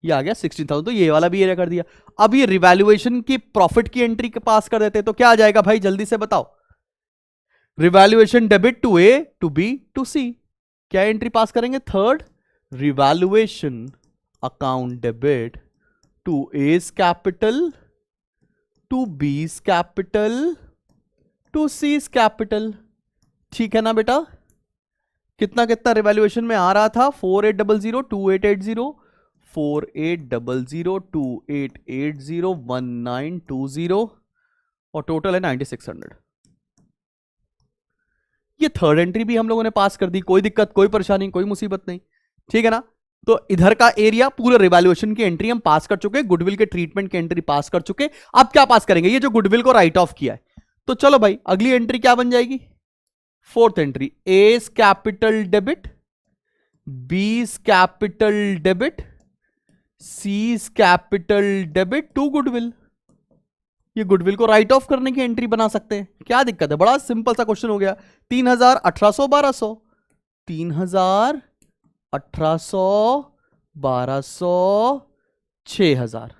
ये आ गया 16,000। तो ये वाला भी एरिया कर दिया। अब ये रिवैल्यूएशन की प्रॉफिट की एंट्री के पास कर देते हैं, तो क्या आ जाएगा भाई जल्दी से बताओ, revaluation debit to A to B to C. क्या एंट्री पास करेंगे, third, revaluation account debit to A's capital to B's capital to C's capital. ठीक है ना बेटा, कितना कितना रिवैल्यूएशन में आ रहा था, 4800 2880 4800 2880 1920, और टोटल है 9600। ये थर्ड एंट्री भी हम लोगों ने पास कर दी, कोई दिक्कत, कोई परेशानी, कोई मुसीबत नहीं। ठीक है ना, तो इधर का एरिया पूरे रिवैल्यूएशन की एंट्री हम पास कर चुके, गुडविल के ट्रीटमेंट की एंट्री पास कर चुके। अब क्या पास करेंगे, ये जो गुडविल को राइट ऑफ किया है। तो चलो भाई अगली एंट्री क्या बन जाएगी, fourth entry, A's capital debit B's capital debit C's capital debit to goodwill. ये गुडविल को राइट ऑफ करने की एंट्री बना सकते हैं, क्या दिक्कत है, बड़ा सिंपल सा क्वेश्चन हो गया। 3,000 1800 1200, 3,000 1800 1200 6,000।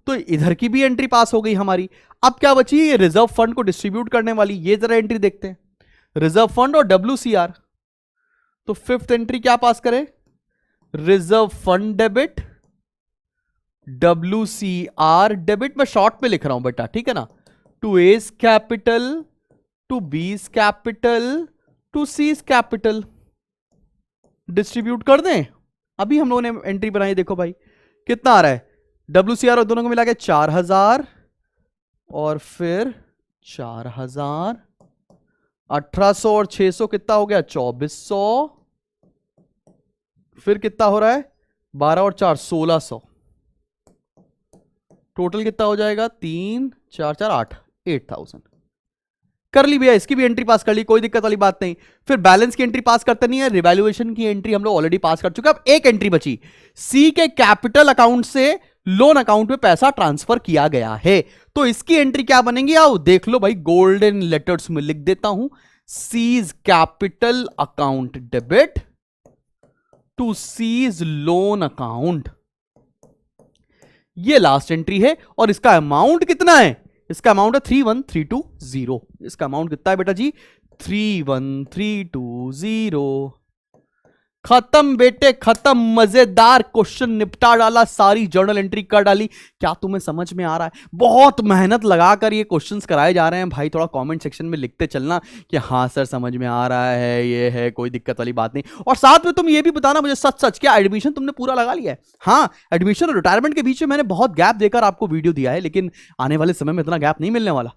तो इधर की भी एंट्री पास हो गई हमारी। अब क्या बची, ये रिजर्व फंड को डिस्ट्रीब्यूट करने वाली, ये जरा एंट्री देखते हैं, रिजर्व फंड और WCR। तो फिफ्थ एंट्री क्या पास करें, reserve fund debit WCR debit. मैं शॉर्ट में लिख रहा हूं बेटा, ठीक है ना, to A's capital to B's capital to C's capital. Distribute कर दें। अभी हम लोगों ने एंट्री बनाई, देखो भाई कितना आ रहा है, WCR और दोनों को मिला के 4,000, और फिर 4,000 1800 और 600 कितना हो गया, 2,400। फिर कितना हो रहा है, 12 और 4 1600। टोटल कितना हो जाएगा, 3 4 4 8 8,000। कर ली भैया, इसकी भी एंट्री पास कर ली, कोई दिक्कत वाली बात नहीं। फिर बैलेंस की एंट्री पास करते नहीं है, रिवैल्यूएशन की एंट्री हम लोग ऑलरेडी पास कर चुके हैं। अब एक एंट्री बची, सी के कैपिटल अकाउंट से लोन अकाउंट में पैसा ट्रांसफर किया गया है, तो इसकी एंट्री क्या बनेगी आओ देख लो भाई, गोल्डन लेटर्स में लिख देता हूं, C's capital account debit to C's loan account. ये लास्ट एंट्री है और इसका अमाउंट कितना है, इसका अमाउंट है 31320। इसका अमाउंट कितना है बेटा जी, 31320। खत्म बेटे खत्म, मजेदार क्वेश्चन निपटा डाला, सारी जर्नल एंट्री कर डाली। क्या तुम्हें समझ में आ रहा है? बहुत मेहनत लगाकर ये क्वेश्चंस कराए जा रहे हैं भाई, थोड़ा कमेंट सेक्शन में लिखते चलना कि हाँ सर समझ में आ रहा है, ये है, कोई दिक्कत वाली बात नहीं। और साथ में तुम ये भी बताना मुझे सच सच, क्या एडमिशन तुमने पूरा लगा लिया है? हाँ, एडमिशन और रिटायरमेंट के बीच में मैंने बहुत गैप देकर आपको वीडियो दिया है, लेकिन आने वाले समय में इतना गैप नहीं मिलने वाला,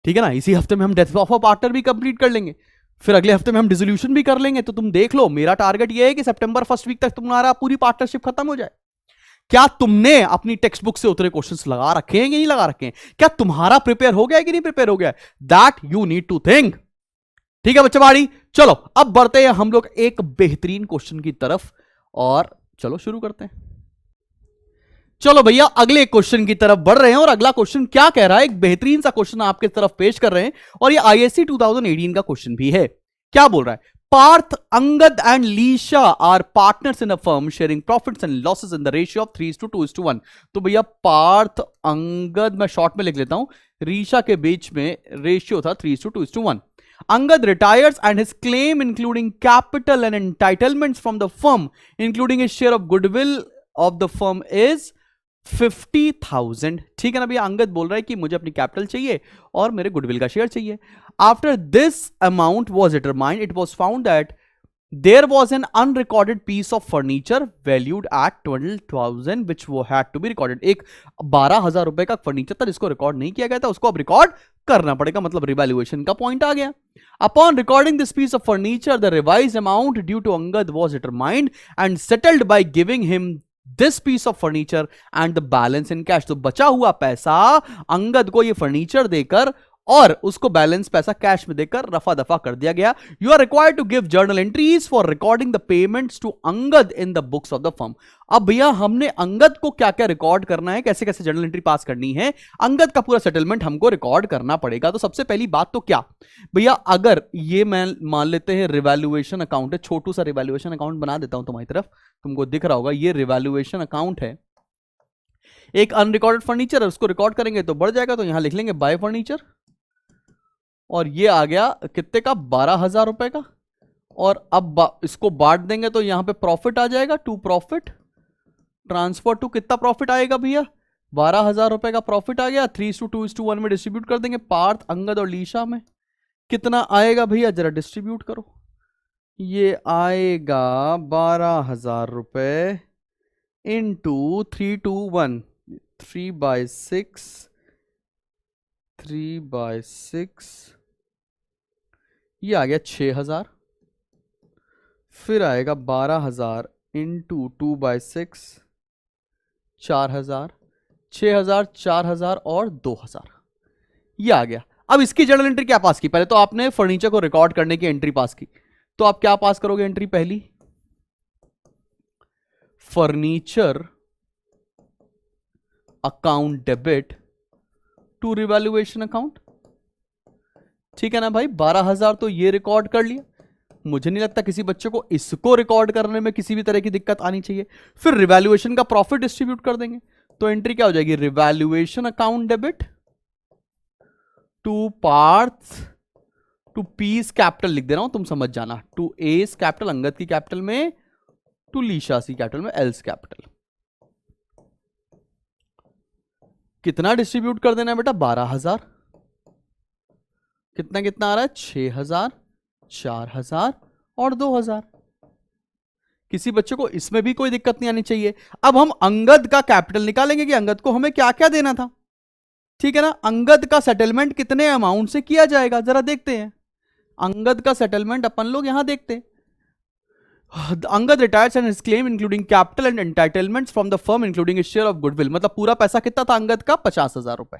ठीक है ना। इसी हफ्ते में हम डेथ ऑफ अ पार्टनर भी कंप्लीट कर लेंगे, फिर अगले हफ्ते में हम डिसोल्यूशन भी कर लेंगे। तो तुम देख लो, मेरा टारगेट ये है कि सितंबर फर्स्ट वीक तक तुम्हारा पूरी पार्टनरशिप खत्म हो जाए। क्या तुमने अपनी टेक्स्ट बुक से उतरे क्वेश्चंस लगा रखे हैं कि नहीं लगा रखे हैं? क्या तुम्हारा प्रिपेयर हो गया है कि नहीं प्रिपेयर हो गया है? That you need to think. ठीक है बच्चा बाड़ी, चलो अब बढ़ते हैं हम लोग एक बेहतरीन क्वेश्चन की तरफ, और चलो शुरू करते हैं। चलो भैया अगले क्वेश्चन की तरफ बढ़ रहे हैं, और अगला क्वेश्चन क्या कह रहा है, एक बेहतरीन सा क्वेश्चन आपके तरफ पेश कर रहे हैं, और ये आईएससी 2018 का क्वेश्चन भी है। क्या बोल रहा है? Parth, Angad and Lisha are partners in a firm sharing profits and losses in the ratio of 3:2:1। तो भैया पार्थ, अंगद, मैं शॉर्ट में लिख लेता हूं, रीशा के बीच में रेशियो था 3:2:1। Angad retires and his claim including capital and entitlements from the firm including his share of goodwill of the firm is 50,000। ठीक है ना भैया, अंगद बोल रहा है कि मुझे अपनी कैपिटल चाहिए और मेरे गुडविल का शेयर चाहिए। After this amount was determined, it was found that there was an unrecorded piece of furniture valued at 12,000 which वो हैड टू बी रिकॉर्डेड। एक 12,000 रुपए का फर्नीचर था जिसको रिकॉर्ड नहीं किया गया था, उसको अब रिकॉर्ड करना पड़ेगा, मतलब रिवैल्यूएशन का पॉइंट आ गया। Upon recording this piece of furniture the revise amount due to Angad was determined and settled by giving him this piece of furniture and the balance in cash. तो बचा हुआ पैसा अंगद को ये फर्नीचर देकर और उसको बैलेंस पैसा कैश में देकर रफा दफा कर दिया गया। You are required to give journal entries for recording the payments to Angad in the books of the firm. अब भैया हमने अंगद को क्या क्या रिकॉर्ड करना है, कैसे कैसे जर्नल एंट्री पास करनी है, अंगद का पूरा सेटलमेंट हमको रिकॉर्ड करना पड़ेगा। तो सबसे पहली बात तो क्या भैया, अगर ये मैं मान लेते हैं रिवैल्यूएशन अकाउंट है, छोटू सा रिवैल्यूएशन अकाउंट बना देता हूं तुम्हारी तरफ, तुमको दिख रहा होगा ये रिवैल्यूएशन अकाउंट है। एक अनरिकॉर्डेड फर्नीचर है, उसको रिकॉर्ड करेंगे तो बढ़ जाएगा, तो यहां लिख लेंगे बाय फर्नीचर, और ये आ गया कितने का, 12,000 रुपए का। और अब इसको बांट देंगे तो यहां पे प्रॉफिट आ जाएगा, टू प्रॉफिट ट्रांसफर टू, कितना प्रॉफिट आएगा भैया, 12,000 रुपए का प्रॉफिट आ गया। 3:2:1 में डिस्ट्रीब्यूट कर देंगे, पार्थ, अंगद और लीशा में कितना आएगा भैया, जरा डिस्ट्रीब्यूट करो। ये आएगा 12,000 रुपए इंटू 3:2:1, 3/6, 3/6, ये आ गया 6,000। फिर आएगा 12,000 इंटू 2/6, 4,000, 6,000, 4,000 और 2,000, ये आ गया। अब इसकी जर्नल एंट्री क्या पास की, पहले तो आपने फर्नीचर को रिकॉर्ड करने की एंट्री पास की, तो आप क्या पास करोगे एंट्री, पहली furniture account debit to revaluation account. ठीक है ना भाई, 12,000 तो ये रिकॉर्ड कर लिया, मुझे नहीं लगता किसी बच्चे को इसको रिकॉर्ड करने में किसी भी तरह की दिक्कत आनी चाहिए। फिर रिवैल्यूएशन का प्रॉफिट डिस्ट्रीब्यूट कर देंगे, तो एंट्री क्या हो जाएगी, revaluation account debit two parts to piece capital, लिख दे रहा हूं तुम समझ जाना, टू एस कैपिटल अंगद की कैपिटल में, टू लीशा सी कैपिटल में, एल्स कैपिटल। कितना डिस्ट्रीब्यूट कर देना है बेटा, 12,000, कितना कितना आ रहा है, 6,000, 4,000 और 2,000। किसी बच्चे को इसमें भी कोई दिक्कत नहीं आनी चाहिए। अब हम अंगद का कैपिटल निकालेंगे कि अंगद को हमें क्या क्या देना था। ठीक है ना, अंगद का सेटलमेंट कितने अमाउंट से किया जाएगा, जरा देखते हैं। अंगद का सेटलमेंट अपन लोग यहां देखते हैं। Angad retires and his claim including capital and entitlements from the firm including his share of goodwill. मतलब पूरा पैसा कितना था अंगद का, 50,000 रुपए।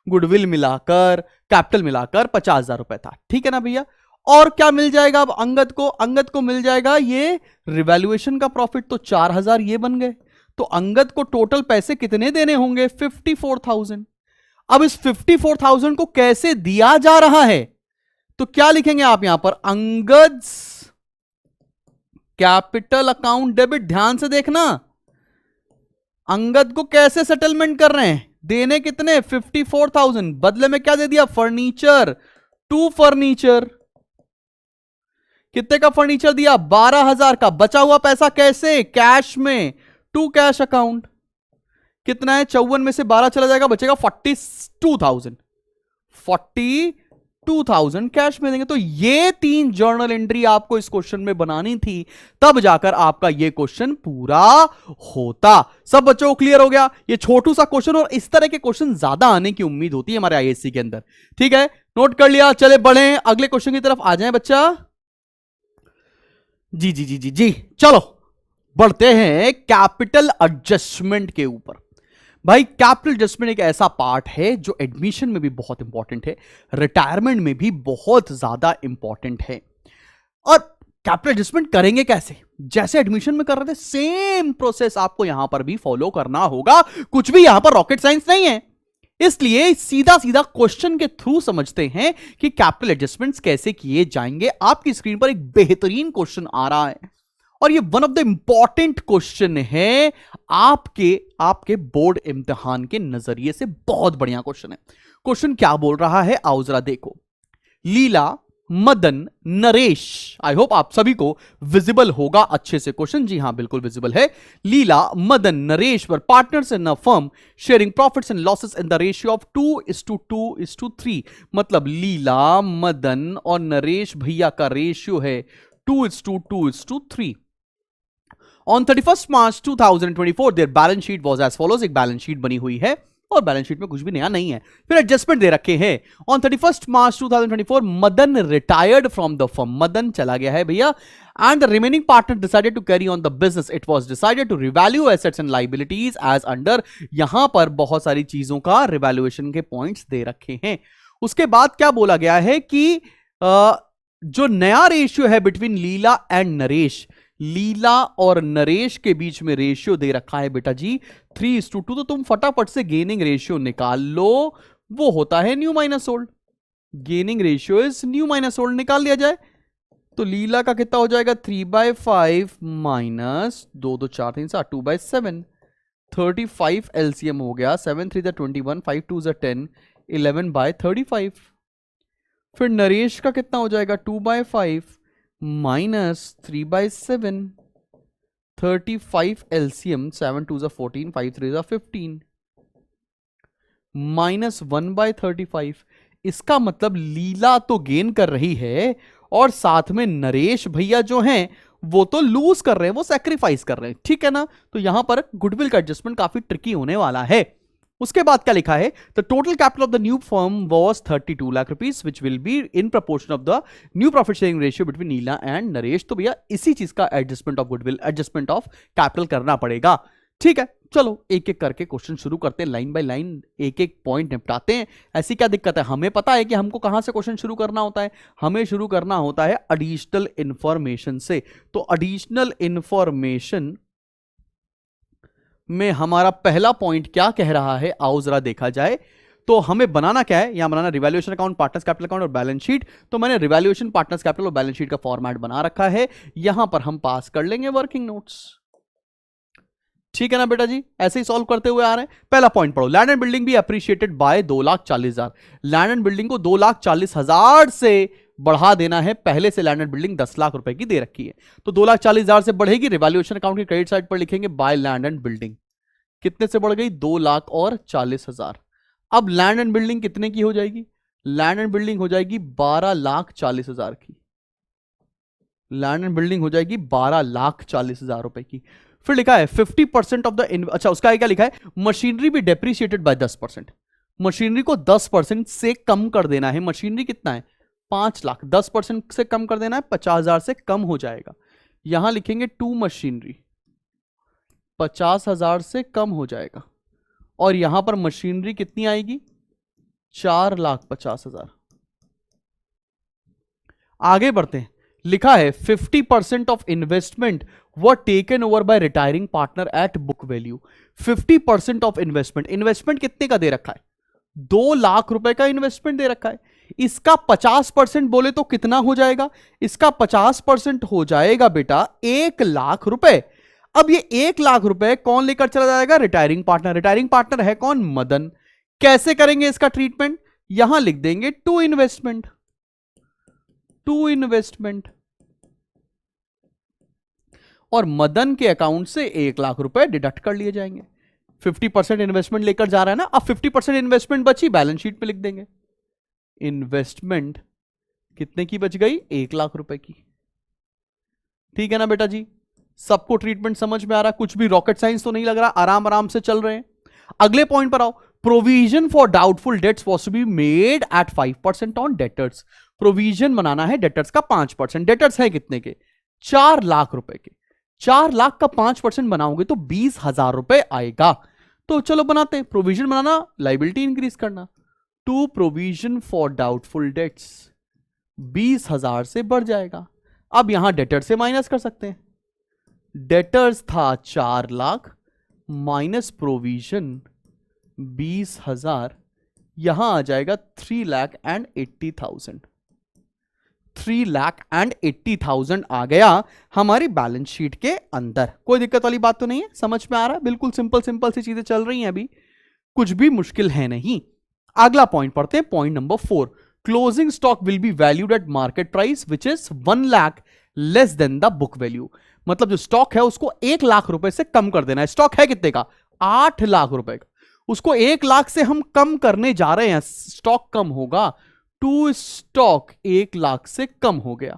गुडविल मिलाकर, कैपिटल मिलाकर 50,000 रुपए था, ठीक है ना भैया। और क्या मिल जाएगा अब अंगद को? अंगद को मिल जाएगा ये रिवैल्यूएशन का प्रॉफिट, तो 4,000 ये बन गए। तो अंगद को टोटल पैसे कितने देने होंगे? 54,000। अब इस 54,000 को कैसे दिया जा रहा है? तो क्या लिखेंगे आप यहां पर? Angad capital account debit. ध्यान से देखना, अंगद को कैसे सेटलमेंट कर रहे हैं? देने कितने? 54,000, बदले में क्या दे दिया? Furniture, to furniture. कितने का फर्नीचर दिया? 12,000 का। बचा हुआ पैसा कैसे? कैश में, टू कैश अकाउंट। कितना है? 54 में से 12 चला जाएगा, बचेगा 42,000। 42,000 कैश में देंगे। तो ये 3 जर्नल एंट्री आपको इस क्वेश्चन में बनानी थी, तब जाकर आपका ये क्वेश्चन पूरा होता। सब बच्चों को क्लियर हो गया? ये छोटू सा क्वेश्चन, और इस तरह के क्वेश्चन ज्यादा आने की उम्मीद होती है हमारे आईएएससी के अंदर, ठीक है? नोट कर लिया? चले बढ़े अगले क्वेश्चन की तरफ आ जाए बच्चा। जी जी जी जी जी, चलो बढ़ते हैं कैपिटल एडजस्टमेंट के ऊपर। भाई कैपिटल एडजस्टमेंट एक ऐसा पार्ट है जो एडमिशन में भी बहुत इंपॉर्टेंट है, रिटायरमेंट में भी बहुत ज्यादा इंपॉर्टेंट है। और कैपिटल एडजस्टमेंट करेंगे कैसे? जैसे एडमिशन में कर रहे थे सेम प्रोसेस आपको यहां पर भी फॉलो करना होगा। कुछ भी यहां पर रॉकेट साइंस नहीं है, इसलिए सीधा सीधा क्वेश्चन के थ्रू समझते हैं कि कैपिटल एडजस्टमेंट्स कैसे किए जाएंगे। आपकी स्क्रीन पर एक बेहतरीन क्वेश्चन आ रहा है, और ये one of the important question है आपके बोर्ड इम्तिहान के नजरिए से। बहुत बढ़िया क्वेश्चन है। क्वेश्चन क्या बोल रहा है आओ जरा देखो। लीला, मदन, नरेश, आई होप आप सभी को विजिबल होगा अच्छे से क्वेश्चन। जी हां बिल्कुल विजिबल है। Leela, Madan, Naresh were partners in a firm sharing profits and losses in the ratio of 2:2:3। मतलब लीला, मदन और नरेश भैया का रेशियो है 2:2:3। On 31st March 2024 their balance sheet was as follows। एक बैलेंस शीट बनी हुई है और बैलेंस शीट में कुछ भी नया नहीं है। फिर एडजस्टमेंट दे रखे हैं। On 31st March 2024 Madan retired from the firm. Madan चला गया है भैया। And the remaining partner decided to carry on the business. It was decided to revalue assets and liabilities as under। यहां पर बहुत सारी चीजों का रिवैल्यूएशन के पॉइंट्स दे रखे हैं। उसके बाद क्या बोला गया है कि जो नया रेशियो है बिटवीन लीला एंड नरेश, लीला और नरेश के बीच में रेशियो दे रखा है बेटा जी 3:2। तो तुम फटाफट से गेनिंग रेशियो निकाल लो, वो होता है new minus old. Gaining ratio is new minus old. निकाल लिया जाए तो लीला का कितना हो जाएगा? 3/5 माइनस 2 2 4 3 7 2/7। 35 एलसीएम हो गया। 7 3 21, 5 2 10, 11/35। फिर नरेश का कितना हो जाएगा? 2/5 माइनस 3/7। 35 LCM 7 2 14, 5 3 15, minus 1/35। इसका मतलब लीला तो गेन कर रही है और साथ में नरेश भैया जो हैं वो तो लूज कर रहे हैं, वो सैक्रिफाइस कर रहे हैं, ठीक है ना? तो यहां पर गुडविल का एडजस्टमेंट काफी ट्रिकी होने वाला है। उसके बाद क्या लिखा है? The total capital of the new firm was 32 lakh rupees which will be in proportion of the new profit sharing ratio between Neela and Naresh. तो भैया इसी चीज का adjustment of goodwill, adjustment of capital करना पड़ेगा, ठीक है? चलो एक एक करके क्वेश्चन शुरू करते हैं, लाइन बाय लाइन एक एक पॉइंट निपटाते हैं। ऐसी क्या दिक्कत है? हमें पता है कि हमको कहां से क्वेश्चन शुरू करना होता है। हमें शुरू करना होता है एडिशनल इंफॉर्मेशन से। तो एडिशनल इंफॉर्मेशन में हमारा पहला पॉइंट क्या कह रहा है आओ जरा देखा जाए। तो हमें बनाना क्या है? यहां बनाना revaluation account, partners' capital account और बैलेंस शीट। तो मैंने रिवैल्यूएशन, पार्टनर्स कैपिटल और बैलेंस शीट का फॉर्मेट बना रखा है। यहां पर हम पास कर लेंगे वर्किंग नोट्स, ठीक है ना बेटा जी? ऐसे ही सॉल्व करते हुए आ रहे हैं। पहला पॉइंट पढ़ो। लैंड एंड बिल्डिंग भी appreciated by 2,40,000। Land and building को 2,40,000 से बढ़ा देना है। पहले से लैंड एंड बिल्डिंग 10 लाख रुपए की दे रखी है, तो 2,40,000 से बढ़ेगी। रिवैल्यूएशन अकाउंट की क्रेडिट साइड पर लिखेंगे बाय लैंड एंड बिल्डिंग। कितने से बढ़ गई? 2,40,000। अब लैंड एंड बिल्डिंग कितने की हो जाएगी? लैंड एंड बिल्डिंग हो जाएगी 12,40,000 की। लैंड एंड बिल्डिंग हो जाएगी 12,40,000 रुपए की। फिर लिखा है 50% ऑफ द, अच्छा उसका क्या लिखा है? मशीनरी भी डेप्रिसिएटेड बाय 10%। मशीनरी को 10% से कम कर देना है। मशीनरी कितना है? 5 लाख। 10% से कम कर देना है, 50,000 से कम हो जाएगा। यहां लिखेंगे टू मशीनरी, 50,000 से कम हो जाएगा। और यहां पर मशीनरी कितनी आएगी? 4,50,000। आगे बढ़ते हैं, लिखा है 50% of investment were taken over by retiring partner eight book value. 50% of investment, investment कितने का दे रखा है? 2 लाख रुपए का इन्वेस्टमेंट दे रखा है। इसका 50% बोले तो कितना हो जाएगा? इसका 50% हो जाएगा बेटा 1 लाख रुपए। अब ये 1 लाख रुपए कौन लेकर चला जाएगा? Retiring partner. रिटायरिंग पार्टनर है कौन? मदन। कैसे करेंगे इसका ट्रीटमेंट? यहां लिख देंगे टू इन्वेस्टमेंट, टू इन्वेस्टमेंट, और मदन के अकाउंट से 1 लाख रुपए डिडक्ट कर लिए जाएंगे। 50% इन्वेस्टमेंट लेकर जा रहा है ना, अब 50% इन्वेस्टमेंट बची, बैलेंस शीट पे लिख देंगे। इन्वेस्टमेंट कितने की बच गई? 1 लाख रुपए की। ठीक है ना बेटा जी? सबको ट्रीटमेंट समझ में आ रहा? कुछ भी रॉकेट साइंस तो नहीं लग रहा, आराम आराम से चल रहे हैं। अगले पॉइंट पर आओ। Provision for doubtful debts was to be made at 5% on debtors. Provision बनाना है डेटर्स का 5%। डेटर्स है कितने के? 4 लाख रुपए के। 4 लाख का 5% बनाओगे तो 20,000 रुपए आएगा। तो चलो बनाते हैं। प्रोविजन बनाना, लाइबिलिटी इंक्रीज करना। To provision for doubtful debts 20,000 से बढ़ जाएगा। अब यहां डेटर से माइनस कर सकते हैं। डेटर्स था 4 लाख माइनस प्रोविजन 20,000, यहां आ जाएगा 3,80,000। 3,80,000 आ गया हमारी बैलेंस शीट के अंदर। कोई दिक्कत वाली बात तो नहीं है? समझ में आ रहा है? बिल्कुल सिंपल सिंपल सी चीजें चल रही हैं अभी, कुछ भी मुश्किल है नहीं। अगला पॉइंट पढ़ते हैं, point number 4। Closing stock will be valued eight market price which is 1 lakh less than the book value. मतलब जो स्टॉक है उसको 1 लाख रुपए से कम कर देना है। स्टॉक है कितने का? 8 लाख रुपए का, उसको 1 लाख से हम कम करने जा रहे हैं। स्टॉक कम होगा, टू स्टॉक 1 लाख से कम हो गया।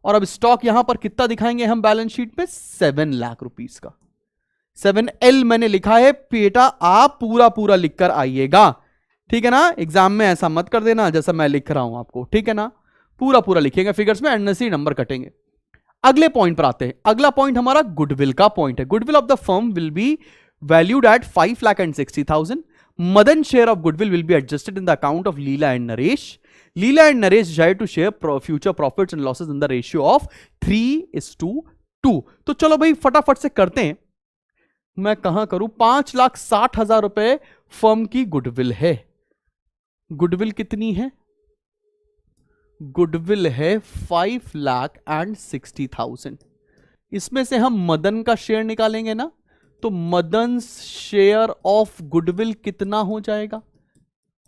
और अब स्टॉक यहां पर कितना दिखाएंगे हम बैलेंस शीट पे? 7 लाख रुपीस का। 7L मैंने लिखा है बेटा, आप पूरा पूरा लिखकर आइएगा। ठीक है ना? एग्जाम में ऐसा मत कर देना जैसा मैं लिख रहा हूं आपको। ठीक है ना? पूरा पूरा लिखेंगे फिगर्स में, एनएससी नंबर कटेंगे। अगले पॉइंट पर आते हैं। अगला पॉइंट हमारा गुडविल का पॉइंट है। Goodwill of the firm will be valued eight 5,60,000। Madan share of goodwill will be adjusted in the account of Leela and Naresh. Leela and Naresh decide to share future profits and losses in the ratio of 3:2। तो चलो भाई फटाफट से करते हैं। मैं कहां करूं? 5,60,000 रुपए फर्म की गुडविल है। गुडविल कितनी है? गुडविल है 5,60,000। इसमें से हम मदन का शेयर निकालेंगे ना, तो मदन शेयर ऑफ गुडविल कितना हो जाएगा?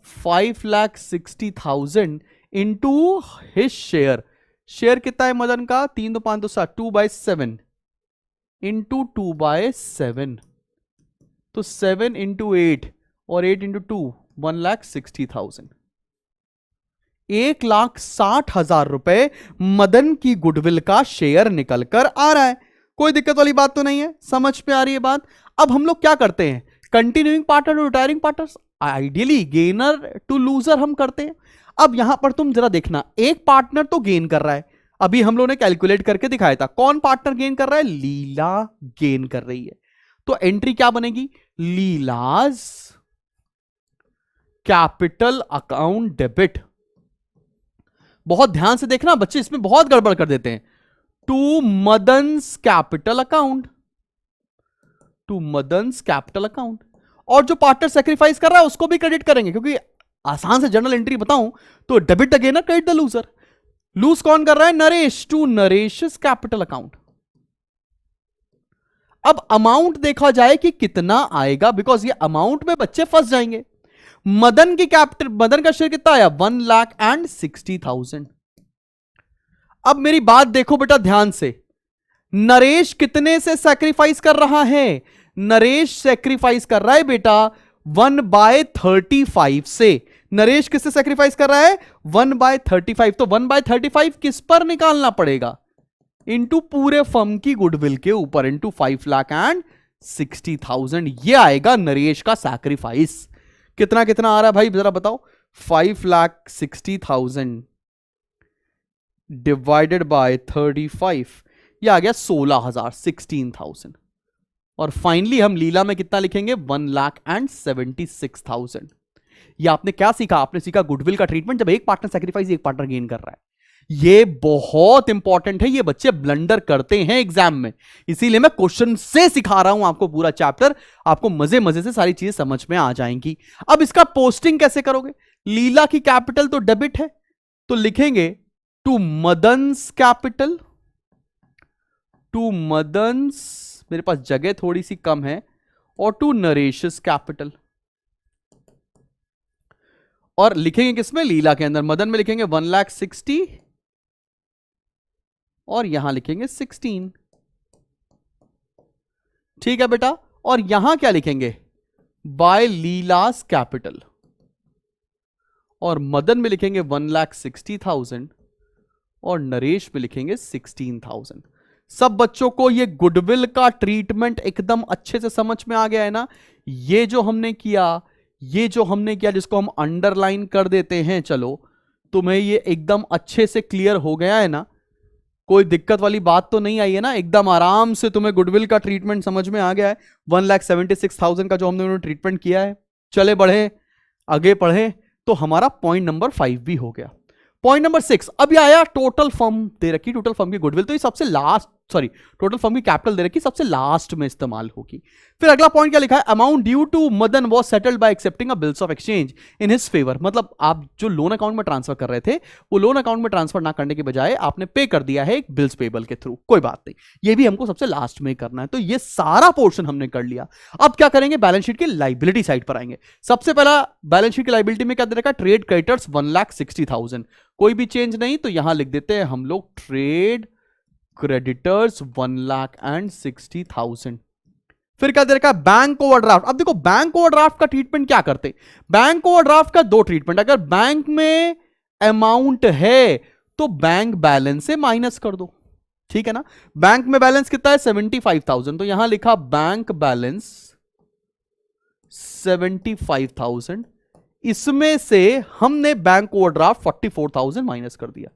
5,60,000 इंटू हिज शेयर। शेयर कितना है मदन का? 3 2 5 2 7, 2/7 इंटू 2/7, तो 7 इंटू 8 और 8 इंटू 2, 1,60,000। 1,60,000 रुपए मदन की गुडविल का शेयर निकल कर आ रहा है। कोई दिक्कत वाली बात तो नहीं है? समझ में आ रही है बात? अब हम लोग क्या करते हैं? Continuing partner to retiring partners, ideally gainer to loser हम करते हैं। अब यहां पर तुम जरा देखना, एक पार्टनर तो गेन कर रहा है, अभी हम लोगों ने कैलकुलेट करके दिखाया था। कौन पार्टनर गेन कर रहा है? लीला गेन कर रही है। तो एंट्री क्या बनेगी? लीलाज कैपिटल अकाउंट डेबिट। बहुत ध्यान से देखना बच्चे, इसमें बहुत गड़बड़ कर देते हैं। To Madan's capital account, to Madan's capital account. और जो पार्टनर सेक्रीफाइस कर रहा है उसको भी क्रेडिट करेंगे, क्योंकि आसान से जनरल एंट्री बताऊं तो debit the gainer, credit the loser. Lose कौन कर रहा है? Naresh, to Naresh capital account. अब अमाउंट देखा जाए कि कितना आएगा, बिकॉज ये अमाउंट में बच्चे फंस जाएंगे। मदन की कैपिटल, मदन का शेयर कितना आया? 1,60,000। अब मेरी बात देखो बेटा ध्यान से, नरेश कितने से सैक्रिफाइस कर रहा है? नरेश सैक्रिफाइस कर रहा है बेटा 1/35 से। नरेश किससे सैक्रिफाइस कर रहा है? 1/35। तो 1/35 किस पर निकालना पड़ेगा? इंटू पूरे फर्म की गुडविल के ऊपर, इंटू 5,60,000। ये आएगा नरेश का सैक्रिफाइस। कितना कितना आ रहा है भाई जरा बताओ? 5,60,000 डिवाइडेड बाय 35, ये आ गया 16,000, 16,000। और फाइनली हम लीला में कितना लिखेंगे? 1,76,000। ये आपने क्या सीखा? आपने सीखा गुडविल का ट्रीटमेंट जब एक पार्टनर सैक्रिफाइस एक पार्टनर गेन कर रहा है। ये बहुत इंपॉर्टेंट है, ये बच्चे ब्लंडर करते हैं एग्जाम में, इसीलिए मैं क्वेश्चन से सिखा रहा हूं आपको पूरा चैप्टर, आपको मजे मजे से सारी चीजें समझ में आ जाएंगी। अब इसका पोस्टिंग कैसे करोगे? लीला की कैपिटल तो डेबिट है, तो लिखेंगे टू मदन्स कैपिटल, टू मदन्स, मेरे पास जगह थोड़ी सी कम है, और टू नरेशस कैपिटल, और लिखेंगे किसमें? लीला के अंदर। मदन में लिखेंगे 1,60,000 और यहां लिखेंगे 16। ठीक है बेटा, और यहां क्या लिखेंगे? बाय लीलास कैपिटल, और मदन में लिखेंगे 1,60,000 और नरेश में लिखेंगे 16,000। सब बच्चों को ये गुडविल का ट्रीटमेंट एकदम अच्छे से समझ में आ गया है ना? ये जो हमने किया, जिसको हम अंडरलाइन कर देते हैं, चलो तुम्हें ये एकदम अच्छे से क्लियर हो गया है ना? कोई दिक्कत वाली बात तो नहीं आई है ना? एकदम आराम से तुम्हें गुडविल का ट्रीटमेंट समझ में आ गया है। 1,76,000 का जो हमने ट्रीटमेंट किया है। चले बढ़े आगे पढ़े, तो हमारा पॉइंट नंबर 5 भी हो गया। पॉइंट नंबर 6 अभी आया, टोटल फर्म दे रखी, टोटल फर्म की गुडविल, तो ये सबसे लास्ट, सॉरी टोटल फर्म की कैपिटल दे रखी, सबसे लास्ट में इस्तेमाल होगी। फिर अगला पॉइंट क्या लिखा है? Amount due to Madan was settled by accepting a bills of exchange in his favour. मतलब आप जो लोन अकाउंट में ट्रांसफर कर रहे थे, वो लोन अकाउंट में ट्रांसफर ना करने के बजाय आपने पे कर दिया है एक बिल्स पेबल के थ्रू। कोई बात नहीं, ये भी हमको सबसे लास्ट में करना है। तो ये सारा पोर्शन हमने कर लिया। अब क्या करेंगे? बैलेंस शीट की लाइबिलिटी साइड पर आएंगे। सबसे पहला बैलेंस शीट की लाइबिलिटी में क्या दे रखा है? ट्रेड क्रेडिटर्स 1,60,000, कोई भी चेंज नहीं, तो यहां लिख देते हैं हम लोग ट्रेड क्रेडिटर्स 1,60,000। फिर क्या दे रखा है? Bank overdraft. अब देखो बैंक ओवरड्राफ्ट का ट्रीटमेंट क्या करते? बैंक ओवरड्राफ्ट का दो ट्रीटमेंट, अगर बैंक में अमाउंट है तो बैंक बैलेंस से माइनस कर दो, ठीक है ना? बैंक में बैलेंस कितना है? 75,000, तो यहां लिखा बैंक बैलेंस 75,000, इसमें से हमने बैंक ओवरड्राफ्ट 44,000 माइनस कर दिया।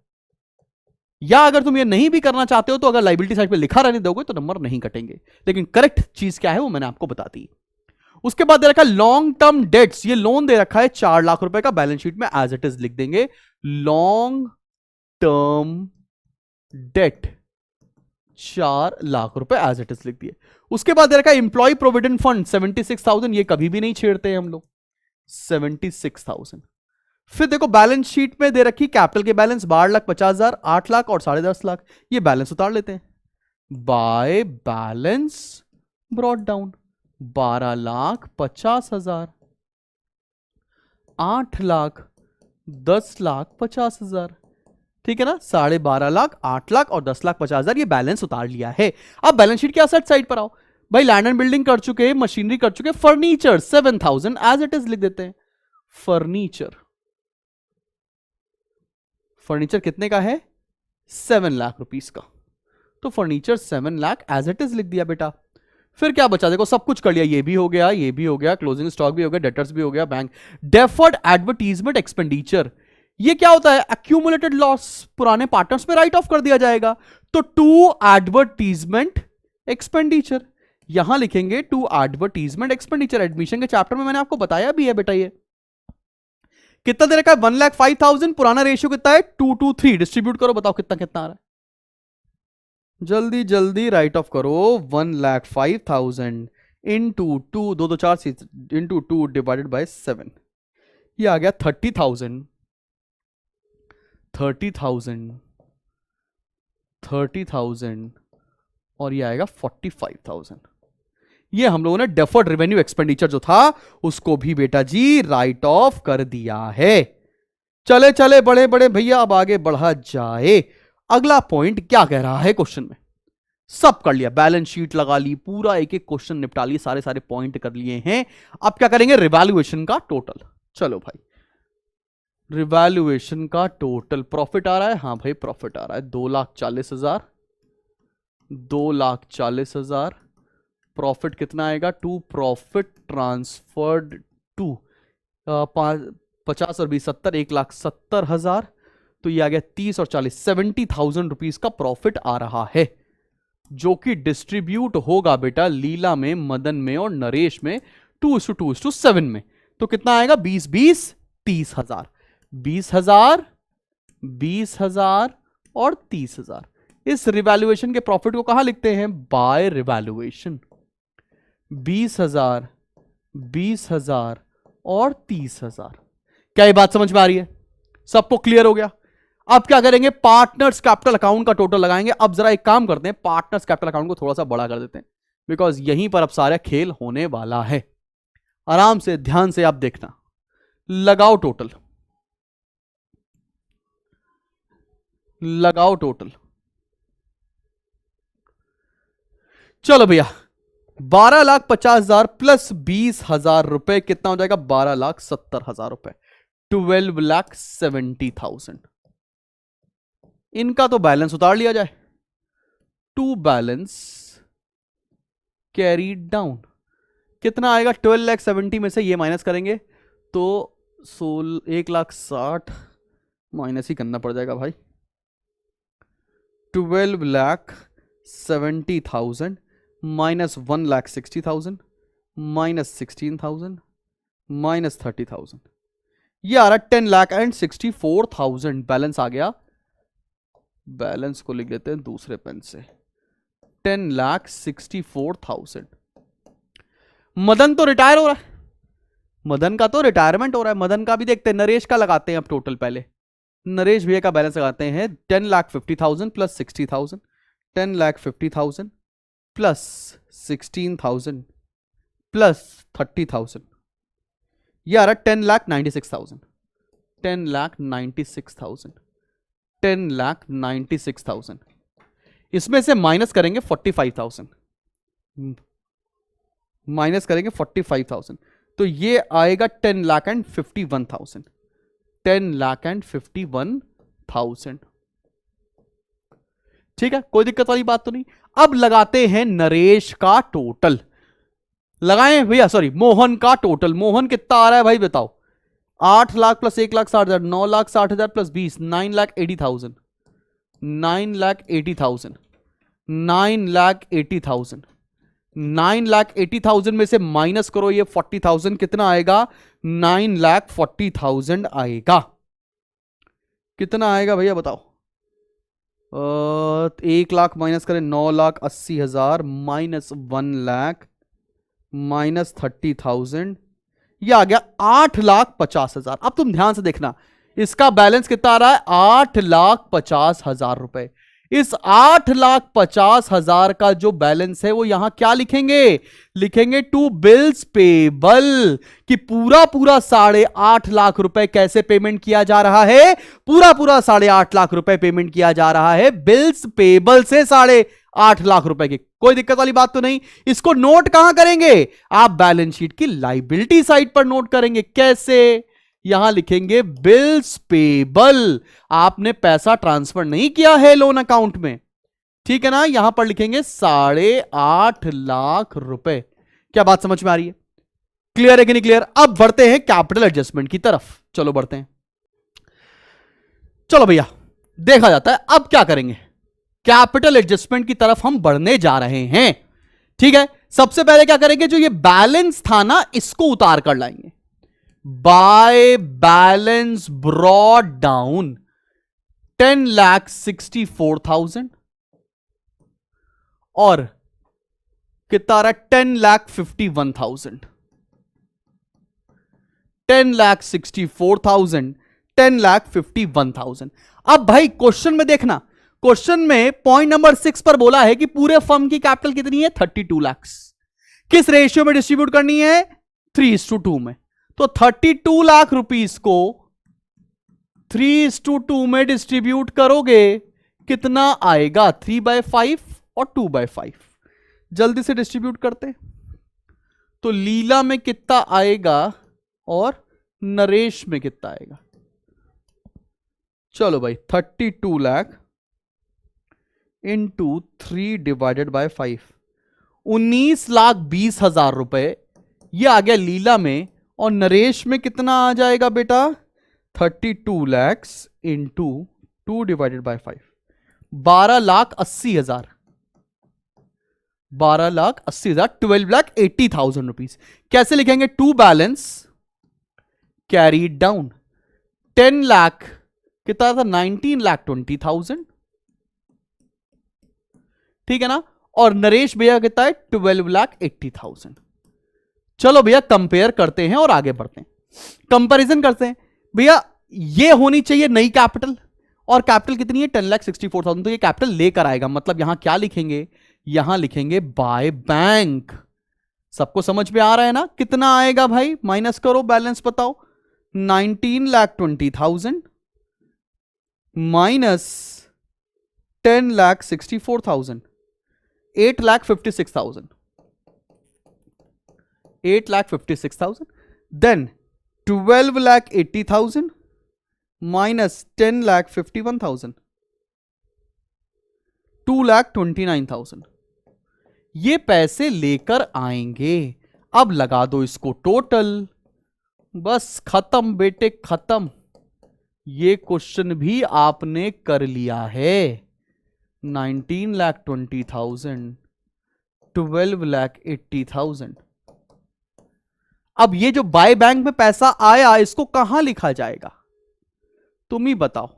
या अगर तुम ये नहीं भी करना चाहते हो, तो अगर लाइबिलिटी साइड पे लिखा रहने दोगे तो नंबर नहीं कटेंगे, लेकिन करेक्ट चीज क्या है वो मैंने आपको बता दी। उसके बाद दे रखा है लॉन्ग टर्म डेट्स, ये लोन दे रखा है 4 लाख रुपए का, बैलेंस शीट में एज इट इज लिख देंगे लॉन्ग टर्म डेट 4 लाख रुपए एज इट इज लिख दिए। उसके बाद दे रखा है एम्प्लॉय प्रोविडेंट फंड 76,000, ये कभी भी नहीं छेड़ते हैं हम लोग, 76,000। फिर देखो बैलेंस शीट में दे रखी कैपिटल के बैलेंस 12,50,000, 8 लाख और 10.5 लाख, ये बैलेंस उतार लेते हैं। By balance brought down 12,50,000, 8 lakh, 10,50,000, ठीक है ना? 12.5 लाख, 8 लाख और 10,50,000, ये बैलेंस उतार लिया है। अब बैलेंस शीट के असेट साइड पर आओ भाई, लैंड एंड बिल्डिंग कर चुके, मशीनरी कर चुके, फर्नीचर 7,000 एज इट इज लिख देते हैं। फर्नीचर कितने का है? 7 लाख रुपीस का, तो furniture 7 lakh as it is लिख दिया बेटा। फिर क्या बचा? देखो सब कुछ कर लिया, ये भी हो गया, ये भी हो गया, क्लोजिंग स्टॉक भी हो गया, डेटर्स भी हो गया, बैंक डेफर्ड एडवर्टीजमेंट एक्सपेंडिचर, ये क्या होता है? एक्यूमुलेटेड लॉस, पुराने पार्टनर्स पे राइट ऑफ कर दिया जाएगा, तो टू एडवर्टीजमेंट एक्सपेंडिचर, यहां लिखेंगे टू एडवर्टीजमेंट एक्सपेंडिचर। एडमिशन के चैप्टर में मैंने आपको बताया भी है बेटा। ये कितना दे रखा है? 1,05,000, पुराना रेशियो कितना है? 2:3, डिस्ट्रीब्यूट करो, बताओ कितना कितना आ रहा है, जल्दी जल्दी राइट ऑफ करो। 1,05,000 इंटू 2, 2 2 4 इंटू 2 डिवाइडेड बाय 7, ये आ गया 30,000, 30,000 और ये आएगा 45,000। ये हम लोगों ने डेफर्ड रेवेन्यू एक्सपेंडिचर जो था उसको भी बेटा जी राइट ऑफ कर दिया है। चले चले बड़े बड़े भैया, अब आगे बढ़ा जाए। अगला पॉइंट क्या कह रहा है क्वेश्चन में? सब कर लिया, बैलेंस शीट लगा ली, पूरा एक एक क्वेश्चन निपटा लिए, सारे सारे पॉइंट कर लिए हैं। अब क्या करेंगे? रिवैल्यूएशन का टोटल। चलो भाई, रिवैल्यूएशन का टोटल प्रॉफिट आ रहा है, हाँ भाई प्रॉफिट आ रहा है 2,40,000, 2,40,000। प्रॉफिट कितना आएगा? टू प्रॉफिट ट्रांसफर्ड टू 50 और 20 70, 1,70,000, तो ये आ गया 30 और 40 70,000 रुपीज का प्रॉफिट आ रहा है, जो कि डिस्ट्रीब्यूट होगा बेटा लीला में, मदन में और नरेश में 2:2:7 में। तो कितना आएगा? 20 20 30,000, 20,000, 20,000 और 30,000। इस रिवैल्यूएशन के प्रॉफिट को कहां लिखते हैं? Bye revaluation. 20,000, 20,000 और 30,000। क्या ये बात समझ में आ रही है? सबको क्लियर हो गया? अब क्या करेंगे? पार्टनर्स कैपिटल अकाउंट का टोटल लगाएंगे। अब जरा एक काम करते हैं, पार्टनर्स कैपिटल अकाउंट को थोड़ा सा बड़ा कर देते हैं, बिकॉज यहीं पर अब सारा खेल होने वाला है। आराम से ध्यान से आप देखना। लगाओ टोटल, लगाओ टोटल। चलो भैया, 12,50,000 प्लस 20,000 रुपए कितना हो जाएगा? 12,70,000 रुपए, 12,70,000। इनका तो बैलेंस उतार लिया जाए। टू बैलेंस कैरी डाउन कितना आएगा? 12,70,000 में से ये माइनस करेंगे तो 1,60,000 माइनस ही करना पड़ जाएगा भाई। 12,70,000 माइनस 1,60,000 माइनस 16,000 माइनस 30,000, ये आ रहा 10,64,000 बैलेंस आ गया। बैलेंस को लिख लेते हैं दूसरे पेन से, 10,64,000। मदन तो रिटायर हो रहा है, मदन का तो रिटायरमेंट हो रहा है। मदन का भी देखते हैं, नरेश का लगाते हैं अब टोटल। पहले नरेश भैया का बैलेंस लगाते हैं। 10,50,000 प्लस 60,000, 10,50,000 प्लस 16,000 प्लस 30,000, ये आ रहा 10,96,000, 10,96,000, 10,96,000। इसमें से माइनस करेंगे 45,000, माइनस करेंगे 45,000, तो ये आएगा 10,51,000, 10,51,000। ठीक है, कोई दिक्कत वाली बात तो नहीं। अब लगाते हैं नरेश का टोटल। लगाएं भैया, सॉरी, मोहन का टोटल। मोहन कितना आ रहा है भाई बताओ? 8 लाख प्लस 1,60,000, 9,60,000 प्लस 20, 9,80,000, 9,80,000, 9,80,000, 9,80,000 में से माइनस करो ये 40,000, कितना आएगा? 9,40,000 आएगा। कितना आएगा भैया बताओ? 1 लाख माइनस करें 9,80,000 माइनस 1 लाख माइनस 30,000, ये आ गया 8,50,000। अब तुम ध्यान से देखना, इसका बैलेंस कितना आ रहा है? 8,50,000 रुपए। इस 8,50,000 का जो बैलेंस है वो यहां क्या लिखेंगे? लिखेंगे टू बिल्स पेबल, कि पूरा पूरा 8.5 लाख रुपए कैसे पेमेंट किया जा रहा है? पूरा पूरा 8.5 लाख रुपए पेमेंट किया जा रहा है बिल्स पेबल से 8.5 लाख रुपए की। कोई दिक्कत वाली बात तो नहीं। इसको नोट कहां करेंगे? आप बैलेंस शीट की लायबिलिटी साइड पर नोट करेंगे। कैसे? यहां लिखेंगे बिल्स पेबल। आपने पैसा ट्रांसफर नहीं किया है लोन अकाउंट में, ठीक है ना? यहां पर लिखेंगे 8.5 लाख रुपए। क्या बात समझ में आ रही है? क्लियर है कि नहीं क्लियर? अब बढ़ते हैं कैपिटल एडजस्टमेंट की तरफ। चलो बढ़ते हैं। चलो भैया, देखा जाता है अब क्या करेंगे। कैपिटल एडजस्टमेंट की तरफ हम बढ़ने जा रहे हैं। ठीक है, सबसे पहले क्या करेंगे? जो ये बैलेंस था ना, इसको उतार कर लाएंगे। बाय बैलेंस ब्रॉड डाउन 10,64,000 और कितना आ रहा है? 10,51,000, 10,64,000, 10,51,000। अब भाई क्वेश्चन में देखना, क्वेश्चन में पॉइंट नंबर 6 पर बोला है कि पूरे फर्म की कैपिटल कितनी है? 32 लाख। किस रेशियो में डिस्ट्रीब्यूट करनी है? 3:2 में। तो 32 लाख रुपीस को 3:2 में डिस्ट्रीब्यूट करोगे, कितना आएगा? 3/5 और 2/5। जल्दी से डिस्ट्रीब्यूट करते। तो लीला में कितना आएगा और नरेश में कितना आएगा? चलो भाई, 32 लाख इंटू 3 डिवाइडेड बाय 5, 19,20,000 रुपए। ये आ गया लीला में। और नरेश में कितना आ जाएगा बेटा? 32 lakh into 2 divided by 5, 12,80,000, 12,80,000, 12,80,000 rupees. कैसे लिखेंगे? To balance carried down. 10 lakh कितना था, 19,20,000, ठीक है ना। और नरेश भैया कितना है, 12,80,000। चलो भैया कंपेयर करते हैं और आगे बढ़ते हैं, कंपैरिजन करते हैं। भैया ये होनी चाहिए नई कैपिटल, और कैपिटल कितनी है, 10,64,000। तो ये कैपिटल लेकर आएगा, मतलब यहां क्या लिखेंगे, यहां लिखेंगे बाय बैंक। सबको समझ में आ रहा है ना, कितना आएगा भाई, माइनस करो, बैलेंस बताओ। 19,20,000 माइनस 10,64,000, 8,56,000, 8,56,000। Then 12,80,000 minus 10,51,000, 2,29,000। ये पैसे लेकर आएंगे। अब लगा दो इसको टोटल, बस खत्म बेटे खत्म। ये क्वेश्चन भी आपने कर लिया है। 19,20,000, 12,80,000। अब ये जो बाय बैंक में पैसा आया, इसको कहां लिखा जाएगा, तुम ही बताओ।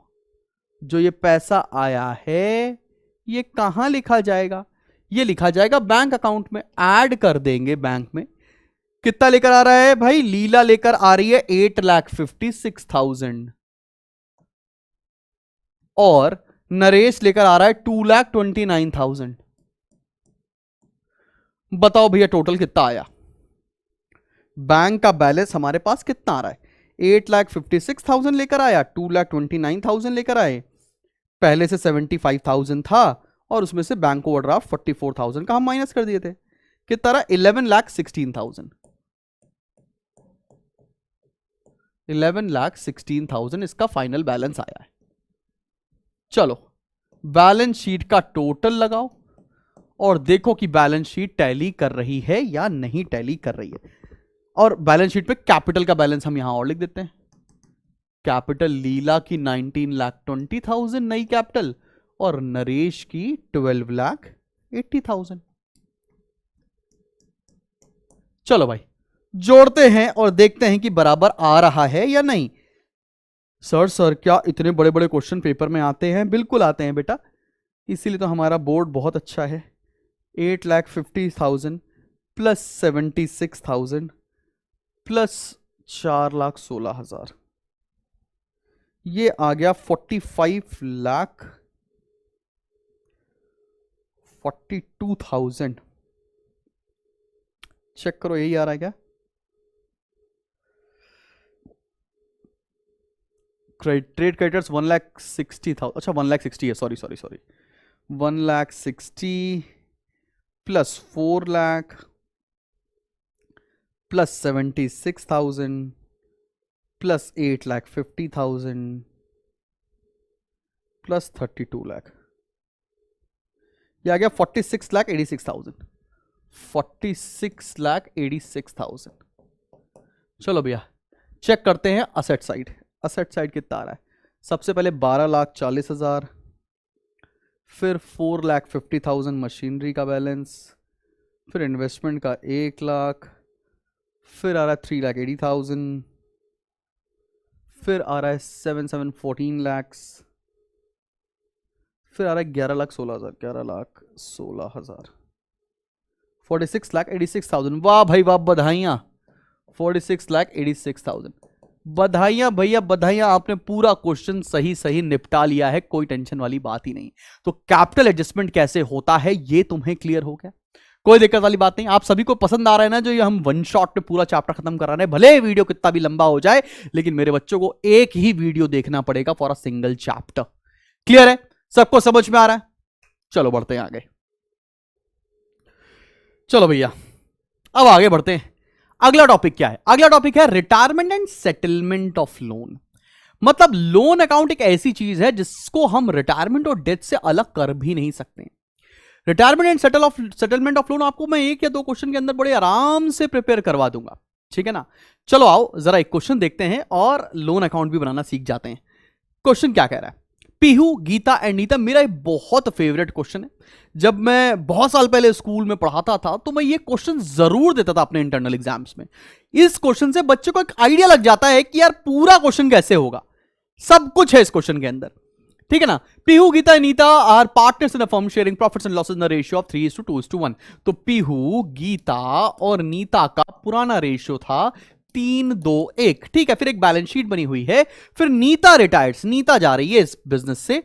जो ये पैसा आया है ये कहां लिखा जाएगा, ये लिखा जाएगा बैंक अकाउंट में, ऐड कर देंगे बैंक में। कितना लेकर आ रहा है भाई, लीला लेकर आ रही है 8,56,000 और नरेश लेकर आ रहा है 2,29,000। बताओ भैया टोटल कितना आया, बैंक का बैलेंस हमारे पास कितना आ रहा है, 8,56,000 लेकर आया, 2,29,000 लेकर आए, पहले से 75,000 था और उसमें से बैंक ओवरड्राफ्ट 44,000 का हम माइनस कर दिए थे। कितना रहा, 11,16,000, 11,16,000 इसका फाइनल बैलेंस आया है। चलो बैलेंस शीट का टोटल लगाओ और देखो कि बैलेंस शीट टैली कर रही है या नहीं टैली कर रही है। और बैलेंस शीट पे कैपिटल का बैलेंस हम यहां और लिख देते हैं। कैपिटल लीला की 19,20,000 नई कैपिटल और नरेश की 12,80,000। चलो भाई जोड़ते हैं और देखते हैं कि बराबर आ रहा है या नहीं। सर क्या इतने बड़े बड़े क्वेश्चन पेपर में आते हैं? बिल्कुल आते हैं बेटा, इसीलिए तो हमारा बोर्ड बहुत अच्छा है। 8,50,000 प्लस 76,000 प्लस 4,16,000, ये आ गया 45,42,000। चेक करो यही आ रहा है क्या? ट्रेड क्रेडिटर्स 1,60,000, अच्छा 1,60,000 है, sorry 1,60,000 plus 4 lakh plus 76,000 plus 8,50,000 plus 32 lakh, ये आ गया 46,86,000, 46,86,000। चलो भैया चेक करते हैं असेट साइड। असेट साइड कितना आ रहा है? सबसे पहले 12,40,000, फिर 4,50,000 मशीनरी का बैलेंस, फिर इन्वेस्टमेंट का 1 लाख, फिर आ रहा है 3,80,000, फिर आ रहा है 7,14 lakhs, फिर आ रहा है 11,16,000, 11,16,000, 46,86,000। वाह भाई वाह, बधाइयाँ, 46,86,000। बधाइयाँ भैया बधाइयाँ, आपने पूरा क्वेश्चन सही सही निपटा लिया है, कोई टेंशन वाली बात ही नहीं। तो कैपिटल एडजस्टमेंट कैसे होता है ये तुम्हें क्लियर हो गया, कोई दिक्कत वाली बात नहीं। आप सभी को पसंद आ रहा है ना जो ये हम वन शॉट में पूरा चैप्टर खत्म कर रहे हैं? भले वीडियो कितना भी लंबा हो जाए, लेकिन मेरे बच्चों को एक ही वीडियो देखना पड़ेगा for a single chapter. Clear है? सबको समझ में आ रहा है? चलो बढ़ते हैं आगे। चलो भैया अब आगे बढ़ते हैं। अगला टॉपिक क्या है? अगला टॉपिक है retirement and settlement of loan. मतलब लोन अकाउंट एक ऐसी चीज है जिसको हम रिटायरमेंट और डेथ से अलग कर भी नहीं सकते। Retirement and settlement of loan आपको मैं 1 या 2 क्वेश्चन के अंदर बड़े आराम से प्रिपेयर करवा दूंगा, ठीक है ना। चलो आओ जरा एक क्वेश्चन देखते हैं और लोन अकाउंट भी बनाना सीख जाते हैं। क्वेश्चन क्या कह रहा है? पीहू, गीता एंड नीता मेरा एक बहुत फेवरेट क्वेश्चन है। जब मैं बहुत साल पहले स्कूल में पढ़ाता था तो मैं ये क्वेश्चन जरूर देता था अपने इंटरनल एग्जाम्स में। इस क्वेश्चन से बच्चे को एक आइडिया लग जाता है कि यार पूरा क्वेश्चन कैसे होगा, सब कुछ है इस क्वेश्चन के अंदर, ठीक है ना। Pihu, Geeta, Neeta are partners in a firm sharing profits and losses in the ratio of 3:2:1। तो पीहू, गीता और नीता का पुराना रेशियो था 3:2:1, ठीक है। फिर एक बैलेंस शीट बनी हुई है, फिर नीता रिटायर्स, नीता जा रही है इस बिजनेस से,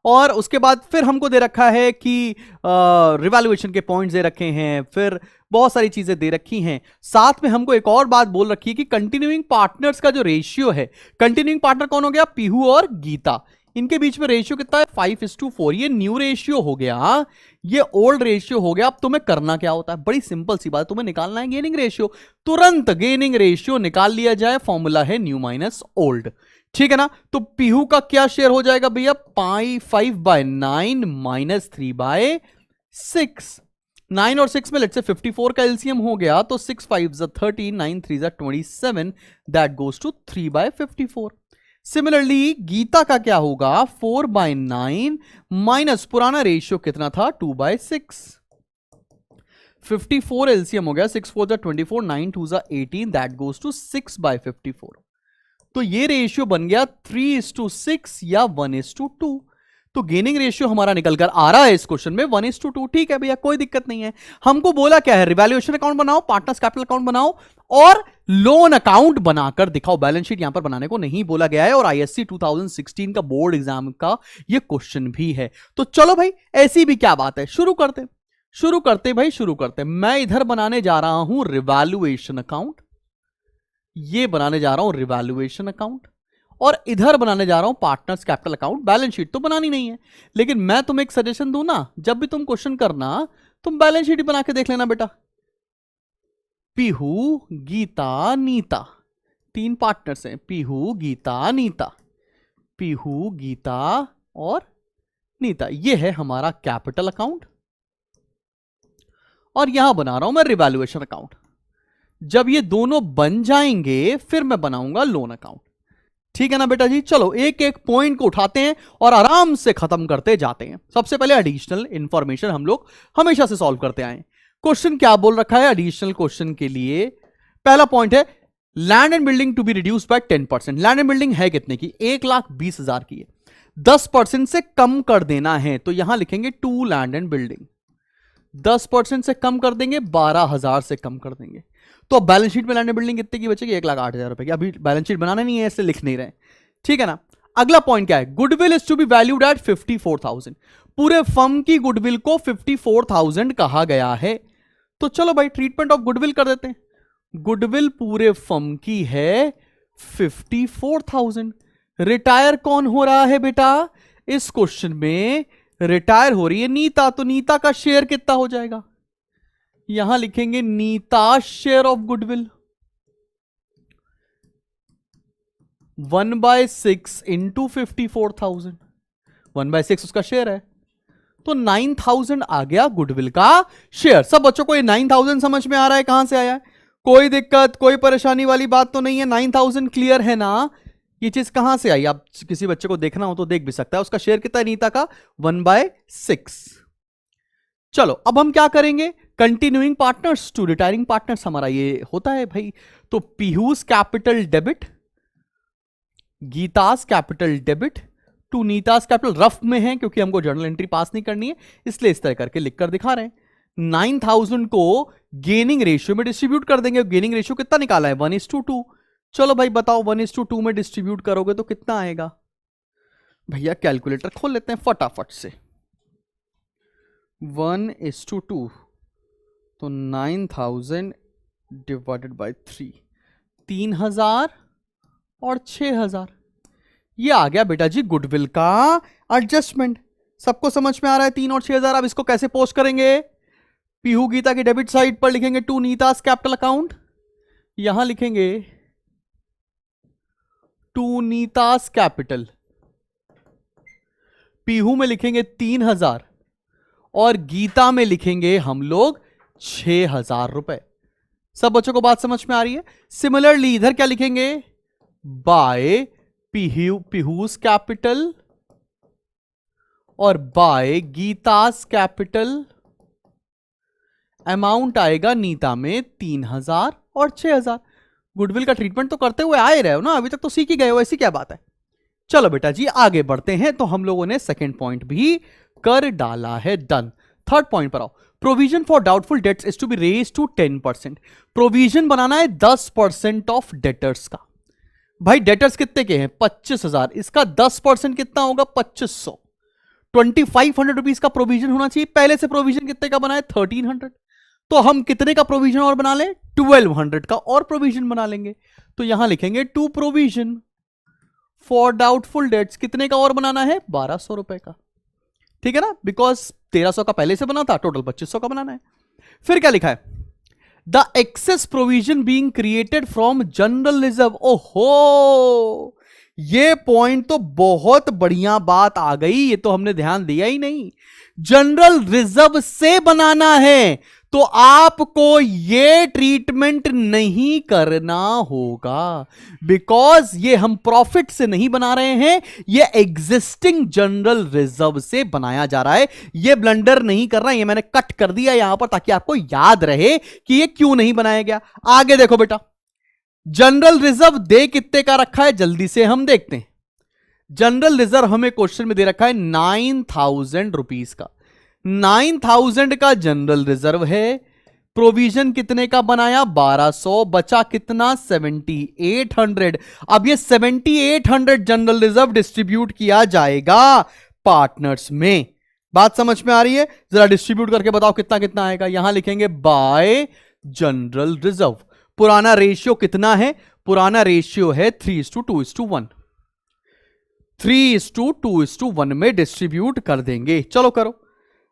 और उसके बाद फिर हमको दे रखा है कि रिवैल्यूएशन के पॉइंट्स दे रखे हैं, फिर बहुत सारी चीजें दे रखी हैं। साथ में हमको एक और बात बोल रखी है कि कंटिन्यूइंग पार्टनर्स का जो रेशियो है, कंटिन्यूइंग पार्टनर कौन हो गया, पीहू और गीता, इनके बीच में रेशियो कितना है 5:4। ये न्यू रेशियो हो गया, ये ओल्ड रेशियो हो गया। अब तुम्हें करना क्या होता है, बड़ी सिंपल सी बात, तुम्हें निकालना है गेनिंग रेशियो। तुरंत गेनिंग रेशियो निकाल लिया जाए, फॉर्मूला है न्यू माइनस ओल्ड, ठीक है ना। तो पीहू का क्या शेयर हो जाएगा भैया, 5/9 माइनस 3/6। 9 और 6 में लेट्स से 54 का एलसीएम हो गया, तो 6 5 13, 9 3 27, that goes to 3/54। Similarly Geeta का क्या होगा, 4/9 माइनस पुराना रेशियो कितना था 2/6। 54 एलसीएम हो गया, 6 4 24, 9 2 18, दैट गोज टू 6/54। तो ये रेशियो बन गया 3:6 या 1:2। तो गेनिंग रेशियो हमारा निकल कर आ रहा है इस क्वेश्चन में 1:2। ठीक है भैया, कोई दिक्कत नहीं है। हमको बोला क्या है, रिवैल्यूएशन अकाउंट बनाओ, पार्टनर्स कैपिटल अकाउंट बनाओ और लोन अकाउंट बनाकर दिखाओ। बैलेंस शीट यहां पर बनाने को नहीं बोला गया है, और आईएससी 2016 का बोर्ड एग्जाम का ये क्वेश्चन भी है। तो चलो भाई, ऐसी भी क्या बात है, शुरू करते भाई, शुरू करते। मैं इधर बनाने जा रहा हूं रिवैल्यूएशन अकाउंट, ये बनाने जा रहा हूं रिवैल्यूएशन अकाउंट, और इधर बनाने जा रहा हूं partners capital account. Balance sheet तो बनानी नहीं है, लेकिन मैं तुम्हें एक सजेशन दूं ना, जब भी तुम क्वेश्चन करना, तुम बैलेंस शीट बना के देख लेना बेटा। पीहू, गीता, नीता, 3 पार्टनर्स हैं, पीहू, गीता, नीता, पीहू, गीता और नीता। ये है हमारा कैपिटल अकाउंट, और यहां बना रहा हूं मैं रिवैल्यूएशन अकाउंट। जब ये दोनों बन जाएंगे फिर मैं बनाऊंगा लोन अकाउंट, ठीक है ना बेटा जी। चलो एक एक पॉइंट को उठाते हैं और आराम से खत्म करते जाते हैं। सबसे पहले एडिशनल इंफॉर्मेशन हम लोग हमेशा से सॉल्व करते आए। क्वेश्चन क्या बोल रखा है एडिशनल क्वेश्चन के लिए, पहला पॉइंट है land and building to be reduced by 10%। Land and building है कितने की, 1,20,000 की है, 10% से कम कर देना है, तो यहां लिखेंगे टू लैंड एंड बिल्डिंग। 10% से कम कर देंगे, 12,000 से कम कर देंगे, तो अब बैलेंस शीट में लैंड एंड बिल्डिंग कितने की बचेगी, 1,08,000 रुपए की। अभी बैलेंस शीट बनाना नहीं है, इसलिए लिख नहीं रहे, ठीक है ना। अगला पॉइंट क्या है, goodwill is to be valued at 54,000। पूरे फर्म की गुडविल को 54,000 कहा गया है, तो चलो भाई ट्रीटमेंट ऑफ गुडविल कर देते हैं। गुडविल पूरे फर्म की है 54,000। रिटायर कौन हो रहा है बेटा, इस क्वेश्चन में रिटायर हो रही है नीता, तो नीता का शेयर कितना हो जाएगा, यहां लिखेंगे Neeta share of goodwill 1/6 into 54,000। 1/6 उसका शेयर है, तो 9,000 आ गया गुडविल का शेयर। सब बच्चों को ये 9,000 समझ में आ रहा है, कहां से आया है, कोई दिक्कत कोई परेशानी वाली बात तो नहीं है। 9,000 क्लियर है ना, ये चीज कहां से आई, आप किसी बच्चे को देखना हो तो देख भी सकता है। उसका शेयर कितना है नीता का, 1/6। चलो अब हम क्या करेंगे, continuing partners to retiring partners हमारा ये होता है भाई। तो Pihu's capital debit, Geeta's capital debit to Neeta's capital, rough में है क्योंकि हमको जर्नल एंट्री पास नहीं करनी है, इसलिए इस तरह करके लिखकर दिखा रहे हैं। 9,000 को गेनिंग रेशियो में डिस्ट्रीब्यूट कर देंगे। गेनिंग रेशियो कितना निकाला है, 1:2। चलो भाई बताओ 1:2 में डिस्ट्रीब्यूट करोगे तो कितना आएगा, भैया कैलकुलेटर खोल लेते हैं फटाफट से। 1:2, तो 9,000 डिवाइडेड बाय 3, 3,000 और 6,000, ये आ गया बेटा जी गुडविल का एडजस्टमेंट। सबको समझ में आ रहा है 3 और 6,000। अब इसको कैसे पोस्ट करेंगे, पीहू गीता की डेबिट साइड पर लिखेंगे टू नीतास कैपिटल अकाउंट, यहां लिखेंगे टू नीतास कैपिटल, पीहू में लिखेंगे 3,000 और गीता में लिखेंगे हम लोग 6,000 रुपए। सब बच्चों को बात समझ में आ रही है। सिमिलरली इधर क्या लिखेंगे, बाय पीहूस कैपिटल और बाय गीतास कैपिटल अमाउंट आएगा नीता में 3000 और 6000। गुडविल का ट्रीटमेंट तो करते हुए आए रहे हो ना, अभी तक तो सीख ही गए हो, ऐसी क्या बात है। चलो बेटा जी आगे बढ़ते हैं। तो हम लोगों ने सेकंड पॉइंट भी कर डाला है, डन। थर्ड पॉइंट पर आओ। Provision for doubtful debts is to be raise to 10%। Provision बनाना है 10% ऑफ डेटर्स का। भाई डेटर्स कितने के हैं? 25,000, इसका 10% कितना होगा? 2500। 2500 रुपीज का प्रोविजन होना चाहिए। पहले से प्रोविजन कितने का बना है? 1300। तो हम कितने का प्रोविजन और बना लें? 1200 का और प्रोविजन बना लेंगे। तो यहां लिखेंगे to provision for doubtful debts. कितने का और बनाना है? 1200 रुपए का, ठीक है ना, बिकॉज 1300 का पहले से बना था, टोटल 2500 का बनाना है। फिर क्या लिखा है? The excess provision being created from general reserve. ओहो, ये पॉइंट तो बहुत बढ़िया बात आ गई, ये तो हमने ध्यान दिया ही नहीं। जनरल रिजर्व से बनाना है तो आपको ये ट्रीटमेंट नहीं करना होगा, बिकॉज ये हम प्रॉफिट से नहीं बना रहे हैं, ये एग्जिस्टिंग जनरल रिजर्व से बनाया जा रहा है। ये ब्लंडर नहीं कर रहा है, ये मैंने कट कर दिया यहां पर ताकि आपको याद रहे कि ये क्यों नहीं बनाया गया। आगे देखो बेटा, जनरल रिजर्व दे कितने का रखा है, जल्दी से हम देखते हैं। जनरल रिजर्व हमें क्वेश्चन में दे रखा है 9000 रुपीज का। 9000 का जनरल रिजर्व है। प्रोविजन कितने का बनाया? 1200। बचा कितना? 7800। अब ये 7800 जनरल रिजर्व डिस्ट्रीब्यूट किया जाएगा पार्टनर्स में। बात समझ में आ रही है? जरा डिस्ट्रीब्यूट करके बताओ कितना कितना आएगा। यहां लिखेंगे बाय जनरल रिजर्व। पुराना रेशियो कितना है? पुराना रेशियो है 3:2:1। 3:2:1 में डिस्ट्रीब्यूट कर देंगे। चलो करो।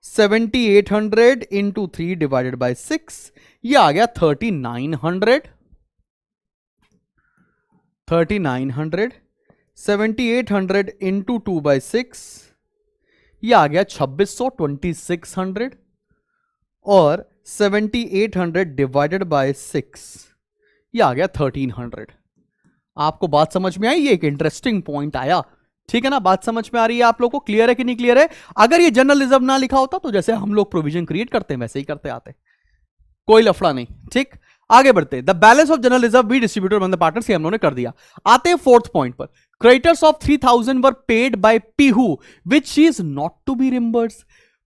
7800 इंटू 3 डिवाइडेड बाय 6, ये आ गया 3900। 3900 7800 इंटू 2/6, ये आ गया 2600 2600। और 7800 डिवाइडेड बाय 6, ये आ गया 1300। आपको बात समझ में आई? ये एक इंटरेस्टिंग पॉइंट आया, ठीक है ना। बात समझ में आ रही है आप लोगों को? क्लियर है कि नहीं क्लियर है? अगर ये जनरल रिजर्व ना लिखा होता तो जैसे हम लोग प्रोविजन क्रिएट करते हैं वैसे ही करते आते, कोई लफड़ा नहीं, ठीक। आगे बढ़ते। The balance of general reserve be distributed among the partners, ये हम लोगों ने कर दिया। आते हैं फोर्थ पॉइंट पर। Creditors of 3000 were paid by Pihu which is not to be reimburse.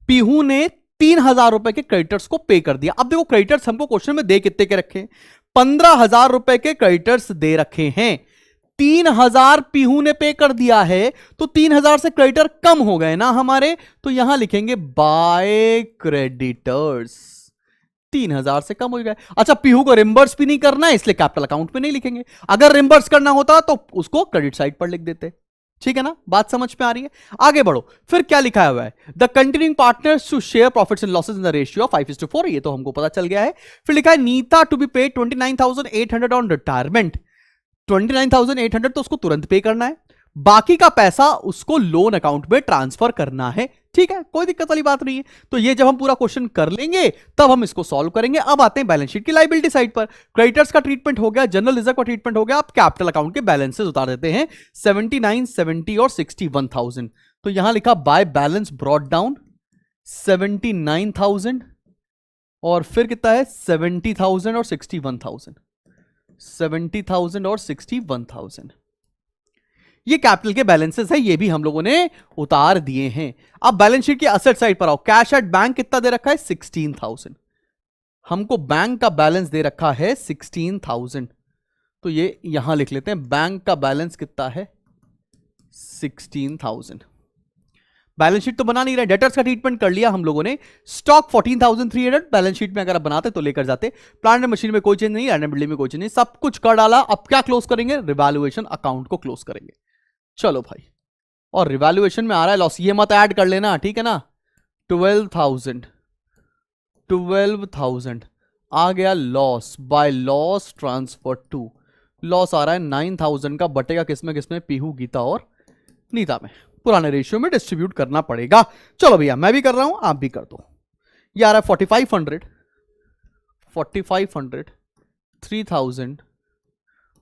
Pihu ने 3000 रुपए के क्रेडिटर्स को पे कर दिया। अब देखो क्रेडिटर्स हमको क्वेश्चन में दे कितने के रखे? 15,000 रुपए के क्रेडिटर्स दे रखे हैं। 3000 पीहू ने पे कर दिया है, तो 3000 से क्रेडिटर कम हो गए ना हमारे, तो यहां लिखेंगे बाय क्रेडिटर्स। 3000 से कम हो गए। अच्छा, पीहू को रिम्बर्स भी नहीं करना है, इसलिए कैपिटल अकाउंट में नहीं लिखेंगे। अगर रिम्बर्स करना होता तो उसको क्रेडिट साइड पर लिख देते, ठीक है ना। बात समझ में आ रही है? आगे बढ़ो। फिर क्या लिखा हुआ है? The continuing partners to share profits and losses in the ratio 5:4, ये तो हमको पता चल गया है। फिर लिखा है Neeta to be paid 29,800 on retirement. 29,800 तो उसको तुरंत पे करना है, बाकी का पैसा उसको लोन अकाउंट में ट्रांसफर करना है, ठीक है, कोई दिक्कत वाली बात नहीं है। तो ये जब हम पूरा क्वेश्चन कर लेंगे तब हम इसको सॉल्व करेंगे। अब आते हैं बैलेंस शीट की लायबिलिटी साइड पर। क्रेडिटर्स का ट्रीटमेंट हो गया, जनरल रिजर्व का ट्रीटमेंट हो गया। अब कैपिटल अकाउंट के बैलेंसेस उतार देते हैं 79, 70 और 61,000। तो यहां लिखा बाय बैलेंस ब्रॉट डाउन 79,000 और फिर कितना है 70,000 और 61,000। 70,000 और 61,000 ये कैपिटल के बैलेंसेस है, ये भी हम लोगों ने उतार दिए हैं। अब बैलेंस शीट की असेट साइड पर आओ। कैश एट बैंक कितना दे रखा है? 16,000। हमको बैंक का बैलेंस दे रखा है 16,000, तो ये यहां लिख लेते हैं। बैंक का बैलेंस कितना है? 16,000। बैलेंस शीट तो बना नहीं रहे, डेटर्स का ट्रीटमेंट कर लिया हम लोगों ने। स्टॉक 14,300 बैलेंस शीट में अगर आप बनाते तो लेकर जाते। प्लांट एंड मशीन में कोई चेंज नहीं, लैंड एंड बिल्डिंग में कोई चेंज नहीं, सब कुछ कर डाला। अब क्या क्लोज करेंगे? रिवैल्यूएशन अकाउंट को क्लोज करेंगे। चलो भाई, और रिवैल्यूएशन में आ रहा है लॉस, ये मत ऐड कर लेना, ठीक है ना। 12,000 आ गया loss by loss transfer to. Loss आ रहा है 9,000 का, बटेगा किसमें किसमें? पीहू, गीता और नीता में। पुराने रेशियो में डिस्ट्रीब्यूट करना पड़ेगा। चलो भैया, मैं भी कर रहा हूं, आप भी कर दो। ये आ रहा है 4,500, 3,000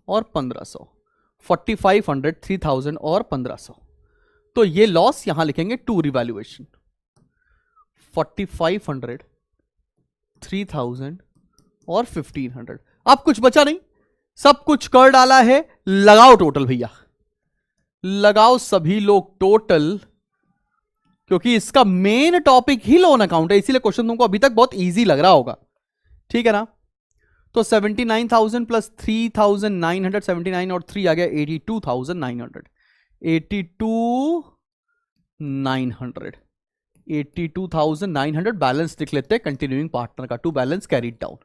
और 1,500। 4,500, 3,000 और 1,500। तो ये लॉस यहां लिखेंगे टू रिवैल्यूएशन, 4500, 3000 और 1500। अब कुछ बचा नहीं, सब कुछ कर डाला है। लगाओ टोटल भैया, लगाओ सभी लोग टोटल, क्योंकि इसका मेन टॉपिक ही लोन अकाउंट है, इसीलिए क्वेश्चन तुमको अभी तक बहुत इजी लग रहा होगा, ठीक है ना। तो 79,000 प्लस 3,900, 79 और 3 आ गया 82,900, 82,900, 82,900 बैलेंस लिख लेते हैं कंटिन्यूइंग पार्टनर का, टू बैलेंस कैरीड डाउन।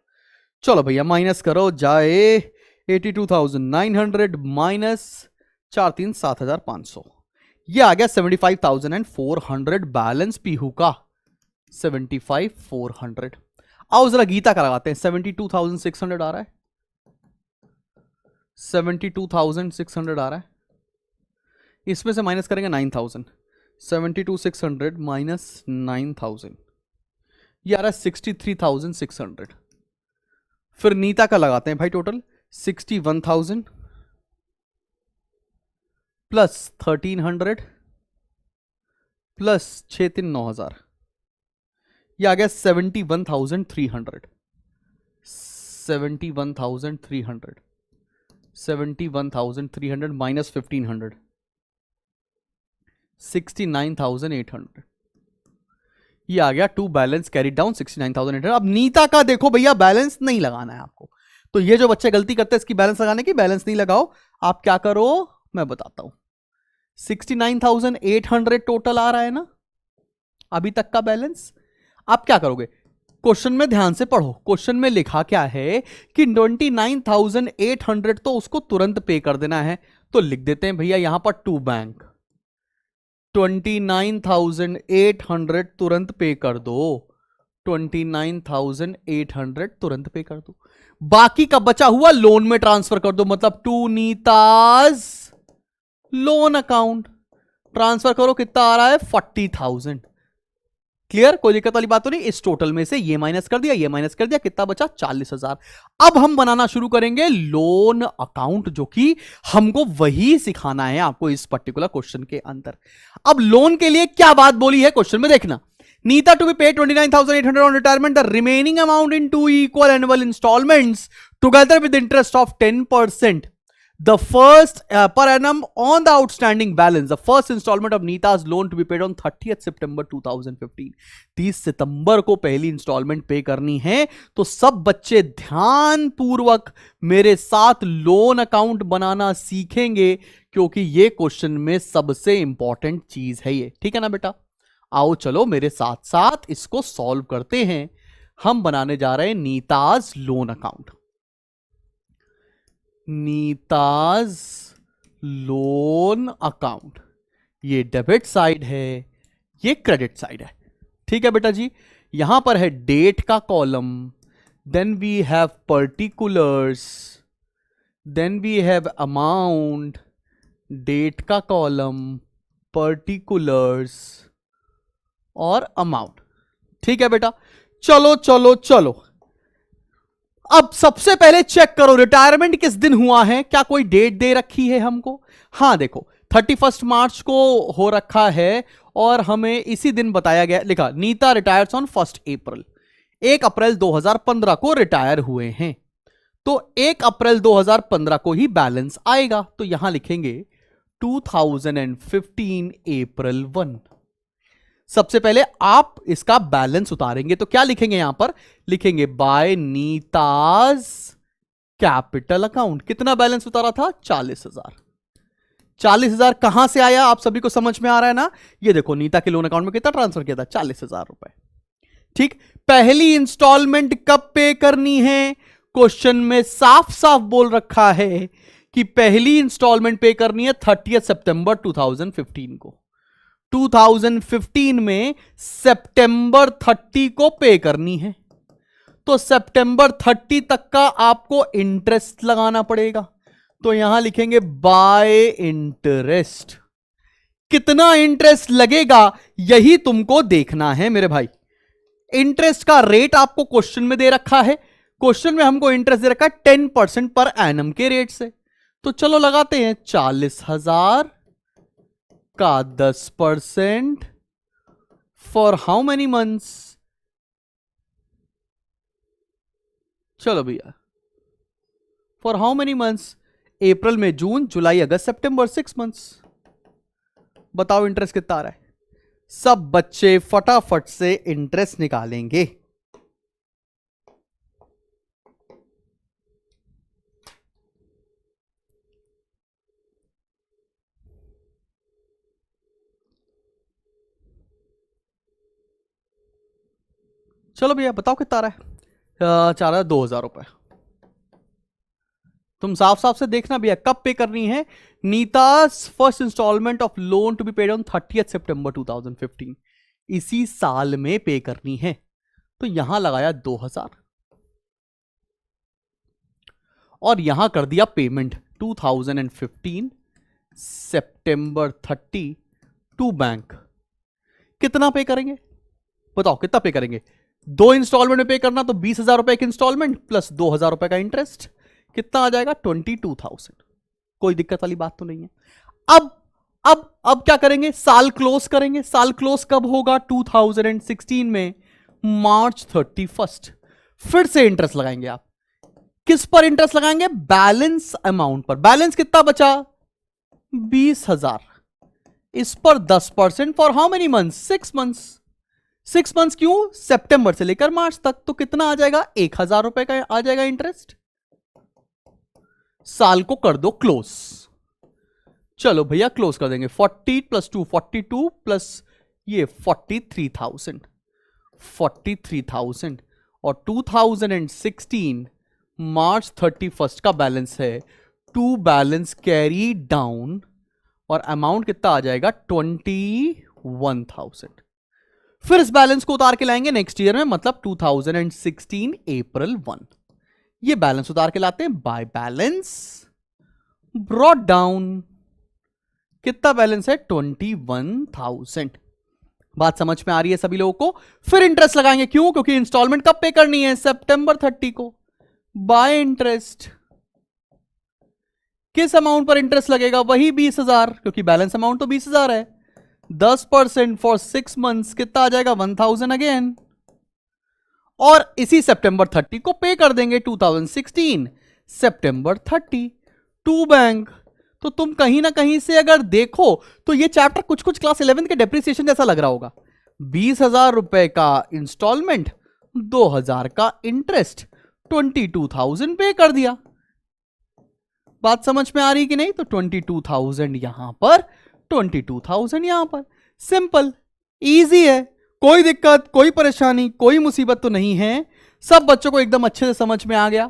चलो भैया माइनस करो, जाए 82,900 माइनस 4 3 7,500, ये आ गया 75,400 बैलेंस पीहू का, 75,400। आओ जरा गीता का लगाते हैं, 72,600 आ रहा है, 72,600 आ रहा है, इसमें से माइनस करेंगे 9,000, 72,600 माइनस 9,000, ये आ रहा है 63,600। फिर नीता का लगाते हैं भाई, टोटल 61,000 प्लस 1,300 प्लस 6 3 9,000, ये आ गया 71,300, 71,300, 71,300 माइनस 1,500, 69,800, ये आ गया टू बैलेंस कैरी डाउन 69,800। अब नीता का देखो भैया, बैलेंस नहीं लगाना है आपको, तो ये जो बच्चे गलती करते हैं इसकी बैलेंस लगाने की, बैलेंस नहीं लगाओ। आप क्या करो मैं बताता हूं, 69,800 टोटल आ रहा है ना अभी तक का बैलेंस। आप क्या करोगे, क्वेश्चन में ध्यान से पढ़ो, क्वेश्चन में लिखा क्या है कि 29,800 तो उसको तुरंत पे कर देना है, तो लिख देते हैं भैया यहां पर टू बैंक, 29,800 तुरंत पे कर दो, 29,800 तुरंत पे कर दो। बाकी का बचा हुआ लोन में ट्रांसफर कर दो, मतलब to Nita's loan account transfer करो। कितना आ रहा है 40,000। क्लियर, कोई दिक्कत वाली बात तो नहीं। इस टोटल में से ये माइनस कर दिया, ये माइनस कर दिया, कितना बचा 40,000। अब हम बनाना शुरू करेंगे लोन अकाउंट, जो कि हमको वही सिखाना है आपको इस पर्टिकुलर क्वेश्चन के अंदर। अब लोन के लिए क्या बात बोली है क्वेश्चन में देखना, Neeta to be paid 29,800 on retirement, the remaining amount in 2 equal annual instalments together with interest of 10%, the first per annum on the outstanding balance, the first installment of Nita's loan to be paid on 30th September 2015। 30 सितंबर को पहली instalment पे करनी है। तो सब बच्चे ध्यान पूर्वक मेरे साथ लोन अकाउंट बनाना सीखेंगे, क्योंकि ये क्वेश्चन में सबसे इंपॉर्टेंट चीज है ये, ठीक है ना बेटा। आओ चलो मेरे साथ साथ इसको सॉल्व करते हैं। हम बनाने जा रहे हैं Nita's loan account, Nita's loan account. ये डेबिट साइड है, ये क्रेडिट साइड है, ठीक है बेटा जी। यहां पर है डेट का column, then we have particulars, then we have amount, date का कॉलम, पर्टिकुलर्स और अमाउंट, ठीक है बेटा। चलो चलो चलो, अब सबसे पहले चेक करो रिटायरमेंट किस दिन हुआ है, क्या कोई डेट दे रखी है हमको। हां देखो 31 मार्च को हो रखा है, और हमें इसी दिन बताया गया, लिखा नीता रिटायर्स ऑन 1 अप्रैल, 1 अप्रैल 2015 को रिटायर हुए हैं, तो 1 अप्रैल 2015 को ही बैलेंस आएगा। तो यहां लिखेंगे 2015 अप्रैल 1। सबसे पहले आप इसका बैलेंस उतारेंगे, तो क्या लिखेंगे यहां पर, लिखेंगे बाय नीताज कैपिटल अकाउंट। कितना बैलेंस उतारा था 40,000। 40,000 कहां से आया आप सभी को समझ में आ रहा है ना। ये देखो नीता के लोन अकाउंट में कितना ट्रांसफर किया था, 40,000 रुपए, ठीक। पहली इंस्टॉलमेंट कब पे करनी है, क्वेश्चन में साफ साफ बोल रखा है कि पहली इंस्टॉलमेंट पे करनी है 30 सितंबर 2015 को। 2015 में सितंबर 30 को पे करनी है, तो सितंबर 30 तक का आपको इंटरेस्ट लगाना पड़ेगा। तो यहां लिखेंगे बाय इंटरेस्ट। कितना इंटरेस्ट लगेगा यही तुमको देखना है मेरे भाई। इंटरेस्ट का रेट आपको क्वेश्चन में दे रखा है, क्वेश्चन में हमको इंटरेस्ट दे रखा है 10% पर एनम के रेट से। तो चलो लगाते हैं 40,000 का 10% फॉर हाउ मेनी मंथ्स? चलो भैया, फॉर हाउ मेनी मंथ्स? अप्रैल में जून जुलाई अगस्त सितंबर, 6 मंथ्स। बताओ इंटरेस्ट कितना आ रहा है? सब बच्चे फटाफट से इंटरेस्ट निकालेंगे। चलो भैया बताओ कितना आ रहा है? 4,200 रुपए। तुम साफ साफ से देखना भैया कब पे करनी है। Neeta's first instalment of loan to be paid on 30 September 2015, इसी साल में पे करनी है। तो यहां लगाया 2000 और यहां कर दिया पेमेंट 2015 सितंबर 30 टू बैंक। कितना पे करेंगे बताओ? कितना पे करेंगे? 2 इंस्टॉलमेंट में पे करना तो 20,000 रुपए एक इंस्टॉलमेंट प्लस 2,000 रुपए का इंटरेस्ट। कितना आ जाएगा? 22,000। कोई दिक्कत वाली बात तो नहीं है। अब क्या करेंगे? साल क्लोज करेंगे। साल क्लोज कब होगा? 2016 में मार्च 31। फिर से इंटरेस्ट लगाएंगे आप। किस पर इंटरेस्ट लगाएंगे? बैलेंस अमाउंट पर। बैलेंस कितना बचा? 20,000। इस पर 10% for how many months? 6 months. 6 months क्यों? सितंबर से लेकर मार्च तक। तो कितना आ जाएगा? 1,000 रुपए का आ जाएगा इंटरेस्ट। साल को कर दो क्लोज। चलो भैया क्लोज कर देंगे। 40 + 2 42 प्लस ये 43,000 और 2016 मार्च 31 का बैलेंस है। टू बैलेंस कैरी डाउन और अमाउंट कितना आ जाएगा? 21,000। फिर इस बैलेंस को उतार के लाएंगे नेक्स्ट ईयर में, मतलब 2016 अप्रैल 1। ये बैलेंस उतार के लाते हैं बाय बैलेंस ब्रॉट डाउन। कितना बैलेंस है? 21,000। बात समझ में आ रही है सभी लोगों को? फिर इंटरेस्ट लगाएंगे। क्यों? क्योंकि इंस्टॉलमेंट कब पे करनी है? सितंबर 30 को। Bye interest. किस अमाउंट पर इंटरेस्ट लगेगा? वही 20,000, क्योंकि बैलेंस अमाउंट तो 20,000 है। 10% फॉर 6 मंथ्स कितना आ जाएगा? 1,000 अगेन। और इसी सितंबर 30 को पे कर देंगे 2016 सितंबर 30 टू बैंक। तो तुम कहीं ना कहीं से अगर देखो तो ये चैप्टर कुछ कुछ क्लास 11 के डेप्रिसिएशन जैसा लग रहा होगा। 20,000 रुपए का इंस्टॉलमेंट, 2,000 का इंटरेस्ट, 22,000 पे कर दिया। बात समझ में आ रही कि नहीं? तो 22,000 यहां पर, 22,000 यहां पर। सिंपल, इजी है, कोई दिक्कत, कोई परेशानी, कोई मुसीबत तो नहीं है। सब बच्चों को एकदम अच्छे से समझ में आ गया,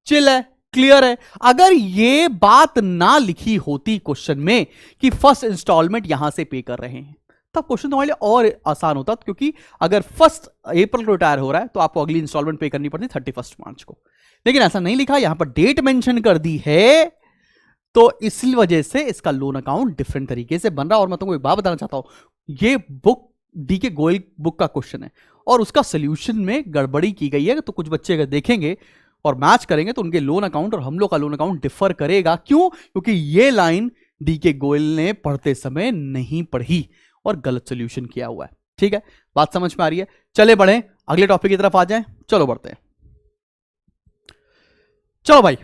चिल है, क्लियर है। अगर ये बात ना लिखी होती क्वेश्चन में कि फर्स्ट इंस्टॉलमेंट यहां से पे कर रहे हैं, तब क्वेश्चन तुम्हारे लिए और आसान होता, क्योंकि अगर 1 अप्रैल को रिटायर हो रहा है तो आपको अगली इंस्टॉलमेंट पे करनी पड़ती 31 मार्च को। लेकिन ऐसा नहीं लिखा, यहां पर डेट मेंशन कर दी है, तो इसी वजह से इसका लोन अकाउंट डिफरेंट तरीके से बन रहा है। और मैं तुमको एक बात बताना चाहता हूं, ये बुक डीके गोयल बुक का क्वेश्चन है और उसका सोल्यूशन में गड़बड़ी की गई है। तो कुछ बच्चे अगर देखेंगे और मैच करेंगे तो उनके लोन अकाउंट और हम लोग का लोन अकाउंट डिफर करेगा। क्यों? क्योंकि ये लाइन डीके गोयल ने पढ़ते समय नहीं पढ़ी और गलत सोल्यूशन किया हुआ है। ठीक है, बात समझ में आ रही है? चले बढ़े, अगले टॉपिक की तरफ आ जाएं। चलो बढ़ते हैं। चलो भाई,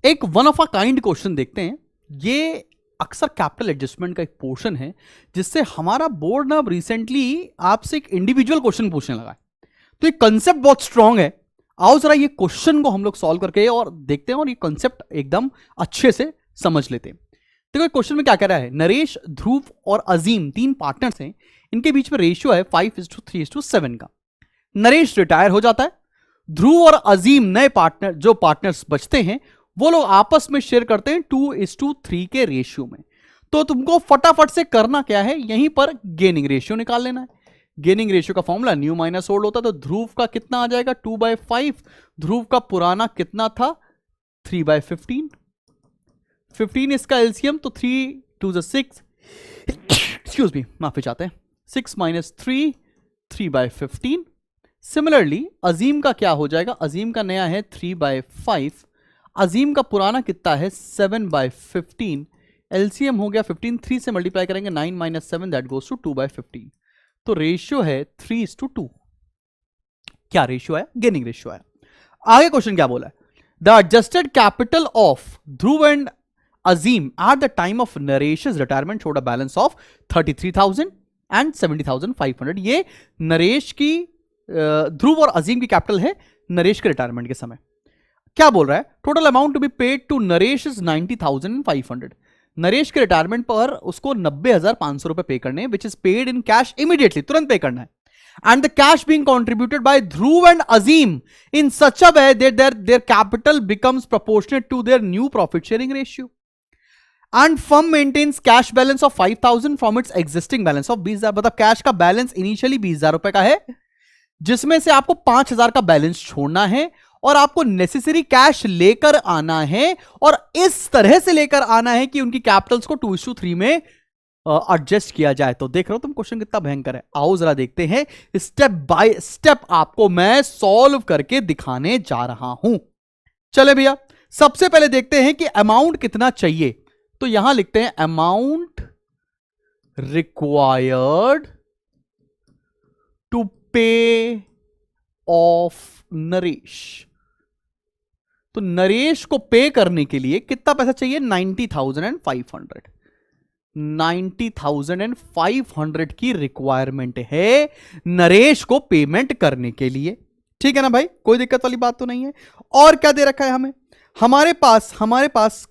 एक one of a kind question देखते हैं। ये अक्सर कैपिटल एडजस्टमेंट का एक पोर्शन है जिससे हमारा बोर्ड ना रिसेंटली आपसे एक इंडिविजुअल क्वेश्चन पूछने लगा है। तो ये कंसेप्ट बहुत स्ट्रांग है। आओ जरा ये क्वेश्चन को हम लोग सॉल्व करके और देखते हैं और ये कंसेप्ट एकदम अच्छे से समझ लेते हैं। देखो क्वेश्चन में क्या कह रहा है, नरेश, ध्रुव और अजीम 3 पार्टनर्स हैं, इनके बीच में रेशियो है 5:3:7 का। नरेश रिटायर हो जाता है, ध्रुव और अजीम नए पार्टनर जो पार्टनर्स बचते हैं वो लोग आपस में शेयर करते हैं 2:3 के रेशियो में। तो तुमको फटाफट से करना क्या है, यहीं पर गेनिंग रेशियो निकाल लेना है। गेनिंग रेशियो का फॉर्मूला न्यू माइनस ओल्ड होता है। तो ध्रुव का कितना आ जाएगा? 2/5। ध्रुव का पुराना कितना था? 3/15। 15 इसका एलसीएम, तो 3 2 6, एक्सक्यूज मी, माफी चाहते हैं, 6 - 3, 3/15। सिमिलरली अजीम का क्या हो जाएगा? अजीम का नया है 3/5। अजीम का पुराना कितना है? 7/15। एलसीएम हो गया 15, 3 से मल्टीप्लाई करेंगे 9 माइनस 7 दैट गोज टू 2/15। तो रेशियो है 3:2। क्या रेशियो है? गेनिंग रेशियो है। आगे क्वेश्चन क्या बोला है? The adjusted capital of Dhruv and Azeem at the time of Naresh's retirement showed a balance of 33,000 and 70,500। ये नरेश की ध्रुव और अजीम की कैपिटल है नरेश के रिटायरमेंट के समय। क्या बोल रहा है? Total amount to be paid to Naresh is 90,500। Naresh के रिटायरमेंट पर उसको 90,500 रुपए पे करने, which is paid in cash immediately, तुरंत पे करना है। And the cash being contributed by Dhruv and Azim in such a way that their capital becomes proportionate to their new profit sharing ratio. And firm maintains cash balance of 5,000 from its existing balance of 20,000। मतलब cash का balance initially 20,000 रुपए का है, जिसमें से आपको 5,000 का balance छोड़ना है और आपको नेसेसरी कैश लेकर आना है, और इस तरह से लेकर आना है कि उनकी कैपिटल्स को 2:3 में एडजस्ट किया जाए। तो देख रहे हो तुम क्वेश्चन कितना भयंकर है। आओ जरा देखते हैं, स्टेप बाय स्टेप आपको मैं सॉल्व करके दिखाने जा रहा हूं। चले भैया, सबसे पहले देखते हैं कि अमाउंट कितना चाहिए। तो यहां लिखते हैं अमाउंट रिक्वायर्ड टू पे ऑफ नरेश। तो नरेश को पे करने के लिए कितना पैसा चाहिए? 90,500। 90,500 की रिक्वायरमेंट है नरेश को पेमेंट करने के लिए। ठीक है ना भाई, कोई दिक्कत वाली बात तो नहीं है। और क्या दे रखा है हमें? हमारे पास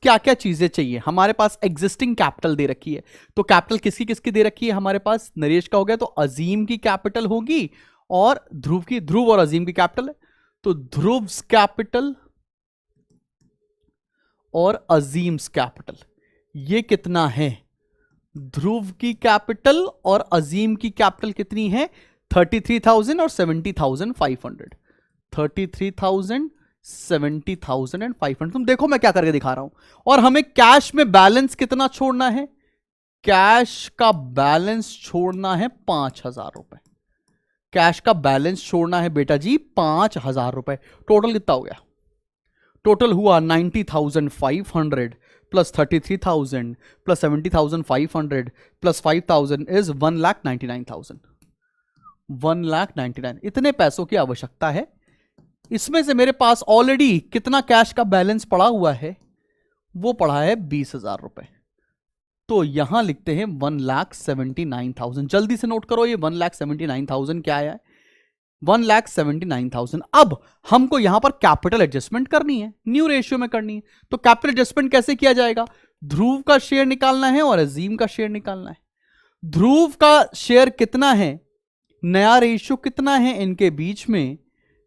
क्या क्या चीजें चाहिए? हमारे पास एग्जिस्टिंग कैपिटल दे रखी है। तो कैपिटल किसकी किसकी दे रखी है हमारे पास? नरेश का हो गया, तो अजीम की कैपिटल होगी और ध्रुव की। ध्रुव और अजीम की कैपिटल है, तो ध्रुव्स कैपिटल और अजीम्स कैपिटल। ये कितना है? ध्रुव की कैपिटल और अजीम की कैपिटल कितनी है? 33,000 और 70,500। 33,000, 70,500। तुम देखो मैं क्या करके दिखा रहा हूं। और हमें कैश में बैलेंस कितना छोड़ना है? कैश का बैलेंस छोड़ना है 5,000 रुपए। कैश का बैलेंस छोड़ना है बेटा जी 5,000 रुपए। टोटल कितना हो गया? टोटल हुआ 90,500 प्लस 33,000 प्लस 70,500 प्लस 5,000 इज 1,99,000। 1,99,000 इतने पैसों की आवश्यकता है। इसमें से मेरे पास ऑलरेडी कितना कैश का बैलेंस पड़ा हुआ है? वो पड़ा है 20,000 रुपए। तो यहां लिखते हैं 1,79,000। जल्दी से नोट करो, ये 1,79,000 क्या है? 1,79,000। अब हमको यहां पर कैपिटल एडजस्टमेंट करनी है, न्यू रेशियो में करनी है। तो कैपिटल एडजस्टमेंट कैसे किया जाएगा? ध्रुव का शेयर निकालना है और अजीम का शेयर निकालना है। ध्रुव का शेयर कितना है? नया रेशियो कितना है इनके बीच में?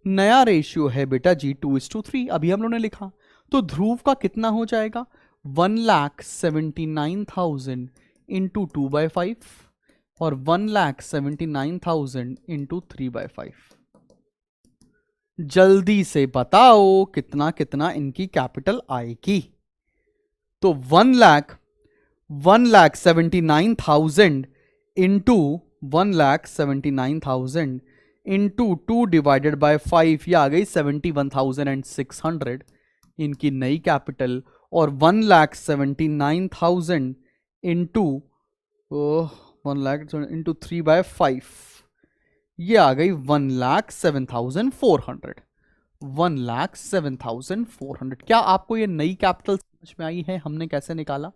नया रेशियो है बेटा जी 2:3। अभी हम लोगों ने लिखा। तो ध्रुव का कितना हो जाएगा? 1,79,000 इंटू 2/5 और 1,79,000 इंटू 3/5। जल्दी से बताओ कितना कितना इनकी कैपिटल आएगी? तो 1,79,000 इंटू 1,79,000 इंटू 2 डिवाइडेड बाय 5, ये आ गई 71,600 इनकी नई कैपिटल। और 1,79,000 इंटू 1,00,000 इंटू 3/5, ये आ गई 1,07,400। 1,07,400। क्या आपको ये नई कैपिटल समझ में आई है? हमने कैसे निकाला?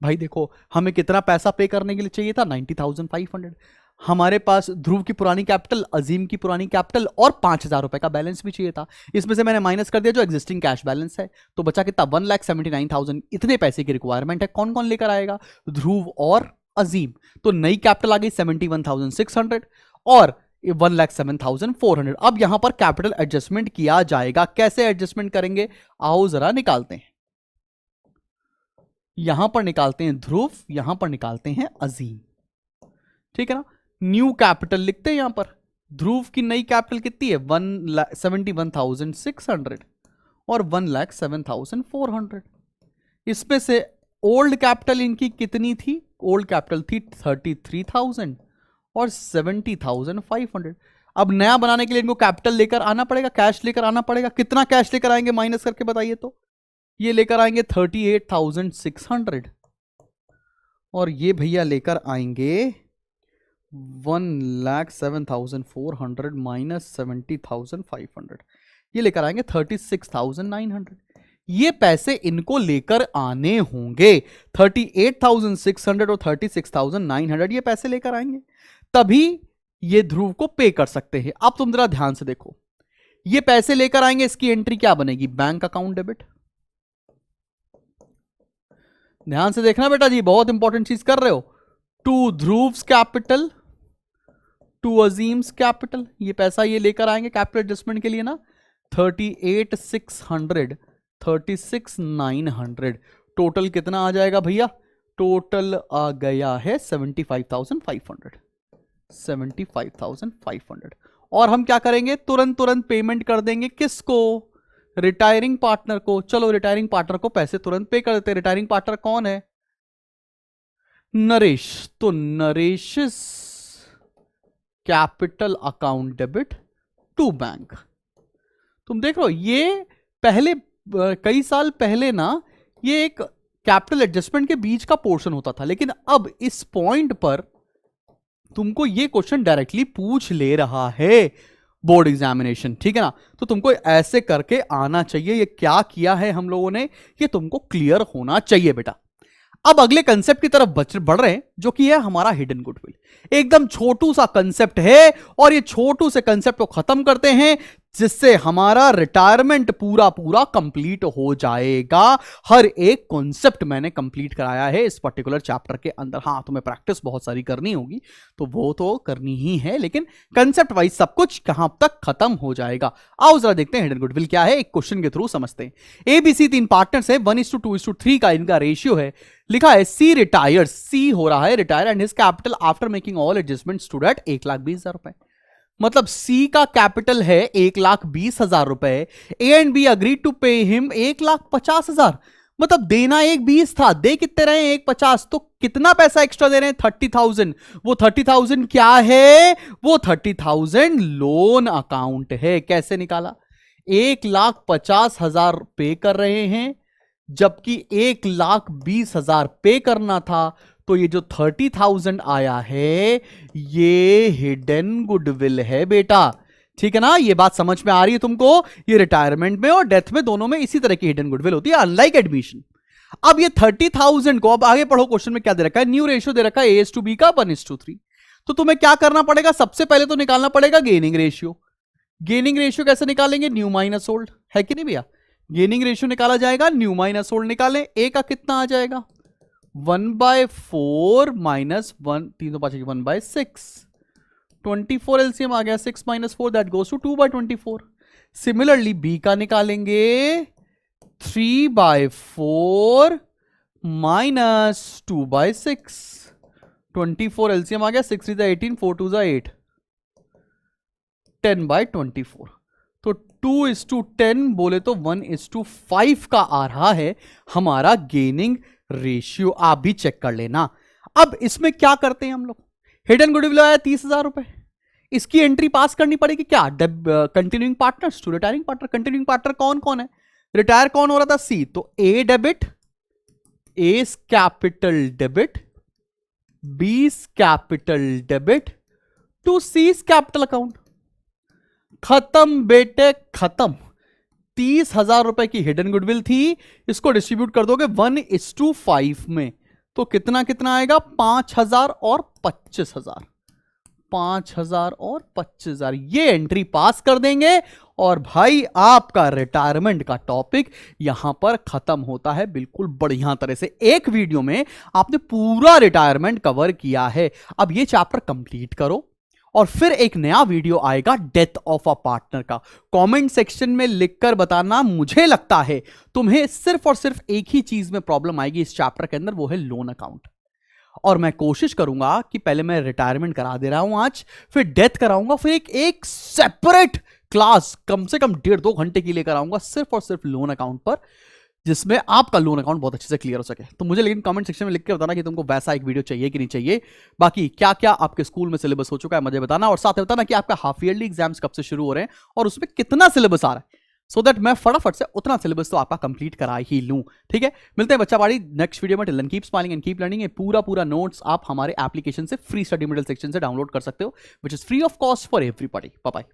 भाई देखो, हमें कितना पैसा पे करने के लिए चाहिए था? 90,500। हमारे पास ध्रुव की पुरानी कैपिटल, अजीम की पुरानी कैपिटल और 5,000 रुपए का बैलेंस भी चाहिए था। इसमें से मैंने माइनस कर दिया जो एग्जिस्टिंग कैश बैलेंस है। तो बचा कितना? 1,79,000। इतने पैसे की रिक्वायरमेंट है। कौन कौन लेकर आएगा? ध्रुव और अजीम। तो नई कैपिटल आ गई 71,600 और 1,07,400। अब यहां पर कैपिटल एडजस्टमेंट किया जाएगा। कैसे एडजस्टमेंट करेंगे? आओ जरा निकालते हैं। यहां पर निकालते हैं ध्रुव, यहां पर निकालते हैं अजीम। ठीक है ना? न्यू कैपिटल लिखते हैं यहां पर। ध्रुव की नई कैपिटल कितनी है? 1,71,600 और 1,07,400। इसमें से ओल्ड कैपिटल इनकी कितनी थी? ओल्ड कैपिटल थी 33,000 और 70,500। अब नया बनाने के लिए इनको कैपिटल लेकर आना पड़ेगा, कैश लेकर आना पड़ेगा। कितना कैश लेकर आएंगे माइनस करके बताइए तो? ये लेकर आएंगे 38,600 और ये भैया लेकर आएंगे 1,07,400 माइनस 70,500, ये लेकर आएंगे 36,900। ये पैसे इनको लेकर आने होंगे 38,600 और 36,900, ये पैसे लेकर आएंगे, तभी ये ध्रुव को पे कर सकते हैं। अब तुम जरा ध्यान से देखो, ये पैसे लेकर आएंगे, इसकी एंट्री क्या बनेगी? Bank account debit. ध्यान से देखना बेटा जी, बहुत इंपॉर्टेंट चीज कर रहे हो। टू ध्रुव्स कैपिटल, टू अजीम्स कैपिटल, ये पैसा ये लेकर आएंगे कैपिटल एडजस्टमेंट के लिए ना। 38,600, 36,900, टोटल कितना आ जाएगा भैया? टोटल आ गया है 75,500, 75,500। और हम क्या करेंगे? तुरंत पेमेंट कर देंगे। किसको? रिटायरिंग पार्टनर को। चलो रिटायरिंग पार्टनर को पैसे तुरंत पे कर देते हैं। रिटायरिंग पार्टनर कौन है? नरेश। तो Naresh capital account debit to bank. तुम देख रहे हो, ये पहले कई साल पहले ना ये एक कैपिटल एडजस्टमेंट के बीच का पोर्शन होता था, लेकिन अब इस पॉइंट पर तुमको ये क्वेश्चन डायरेक्टली पूछ ले रहा है बोर्ड एग्जामिनेशन, ठीक है ना। तो तुमको ऐसे करके आना चाहिए। ये क्या किया है हम लोगों ने, ये तुमको क्लियर होना चाहिए बेटा। अब अगले कंसेप्ट की तरफ बढ़ रहे हैं, जो कि है हमारा हिडन गुडविल। एकदम छोटू सा कंसेप्ट है, और ये छोटू से कंसेप्ट को खत्म करते हैं, जिससे हमारा रिटायरमेंट पूरा कंप्लीट हो जाएगा। हर एक कॉन्सेप्ट मैंने कंप्लीट कराया है इस पर्टिकुलर चैप्टर के अंदर। हाँ, तुम्हें प्रैक्टिस बहुत सारी करनी होगी, तो वो तो करनी ही है, लेकिन कंसेप्ट वाइज सब कुछ कहां तक खत्म हो जाएगा। आओ जरा देखते हैं हिडन गुडविल क्या है, एक क्वेश्चन के थ्रू समझते हैं। ABC 3 पार्टनर्स है, 1:2:3 का इनका रेशियो है। लिखा है सी रिटायर्स, सी हो रहा है retire, and his capital after making all adjustment stood at 1,20,000 रुपए। मतलब सी का कैपिटल है 1,20,000 रुपए। A and B agreed to pay him 1,50,000। मतलब देना 1,20 था, दे कितने रहे? 1,50। तो कितना पैसा एक्स्ट्रा दे रहे हैं? 30,000। वो 30,000 क्या है? वो 30,000 लोन अकाउंट है। कैसे निकाला? 1,50,000 पे कर रहे हैं, जबकि 1,20,000 पे करना था। तो ये जो 30,000 आया है, ये हिडन गुडविल है बेटा, ठीक है ना। ये बात समझ में आ रही है तुमको? ये रिटायरमेंट में और डेथ में दोनों में इसी तरह की हिडन गुडविल होती है, अनलाइक एडमिशन। अब ये 30,000 को, अब आगे पढ़ो, क्वेश्चन में क्या दे रखा है? न्यू रेशियो दे रखा है A/B का 1:3। तो तुम्हें क्या करना पड़ेगा? सबसे पहले तो निकालना पड़ेगा गेनिंग रेशियो। गेनिंग रेशियो कैसे निकालेंगे? न्यू माइनस ओल्ड, है कि नहीं भैया? गेनिंग रेशियो निकाला जाएगा, न्यू माइनस ओल्ड निकालें। ए का कितना आ जाएगा? 1/4 माइनस 1, 3 5 1/6, 24 एलसीएम आ गया। 6 - 4 that goes to 2/24। Similarly B का निकालेंगे, 3/4 माइनस 2/6, 24 एलसीएम आ गया। 6 3 18, 4 2 8, 10/24। तो 2:10 बोले तो 1:5 का आ रहा है हमारा गेनिंग रेशियो। आप भी चेक कर लेना। अब इसमें क्या करते हैं हम लोग? हिडन गुडविल आया 30,000 रुपए, इसकी एंट्री पास करनी पड़ेगी क्या? Continuing partners to retiring partner. Continuing partner कौन कौन है? रिटायर कौन हो रहा था? सी। तो A debit, A capital debit, B capital debit to C capital account. खत्म बेटे खत्म। 30,000 रुपए की हिडन गुडविल थी, इसको डिस्ट्रीब्यूट कर दोगे 1:5 में, तो कितना कितना आएगा? 5,000 और 25,000। 5,000 और 25,000 ये एंट्री पास कर देंगे, और भाई आपका रिटायरमेंट का टॉपिक यहां पर खत्म होता है बिल्कुल बढ़िया तरह से। एक वीडियो में आपने पूरा रिटायरमेंट कवर किया है। अब ये चैप्टर कंप्लीट करो, और फिर एक नया वीडियो आएगा डेथ ऑफ अ पार्टनर का। कमेंट सेक्शन में लिखकर बताना। मुझे लगता है तुम्हें सिर्फ और सिर्फ एक ही चीज में प्रॉब्लम आएगी इस चैप्टर के अंदर, वो है लोन अकाउंट। और मैं कोशिश करूंगा कि पहले मैं रिटायरमेंट करा दे रहा हूं आज, फिर डेथ कराऊंगा, फिर एक सेपरेट क्लास कम से कम 1.5-2 घंटे की लेकर आऊंगा सिर्फ और सिर्फ लोन अकाउंट पर, जिसमें आपका लोन अकाउंट बहुत अच्छे से क्लियर हो सके। तो मुझे लेकिन कमेंट सेक्शन में लिख के बताना कि तुमको वैसा एक वीडियो चाहिए कि नहीं चाहिए। बाकी क्या क्या आपके स्कूल में सिलेबस हो चुका है मुझे बताना, और साथ में बताना कि आपका हाफ ईयरली एग्जाम्स कब से शुरू हो रहे हैं और उसमें कितना सिलेबस आ रहा है। सो दैट मैं फटाफट से उतना सिलेबस तो आपका कंप्लीट करा ही लूं। ठीक है, मिलते हैं बच्चा बाड़ी नेक्स्ट वीडियो में। Till then keep smiling and keep learning. ये पूरा नोट्स आप हमारे एप्लीकेशन से फ्री स्टडी मटेरियल सेक्शन से डाउनलोड कर सकते हो, which is free of cost for everybody. Bye bye.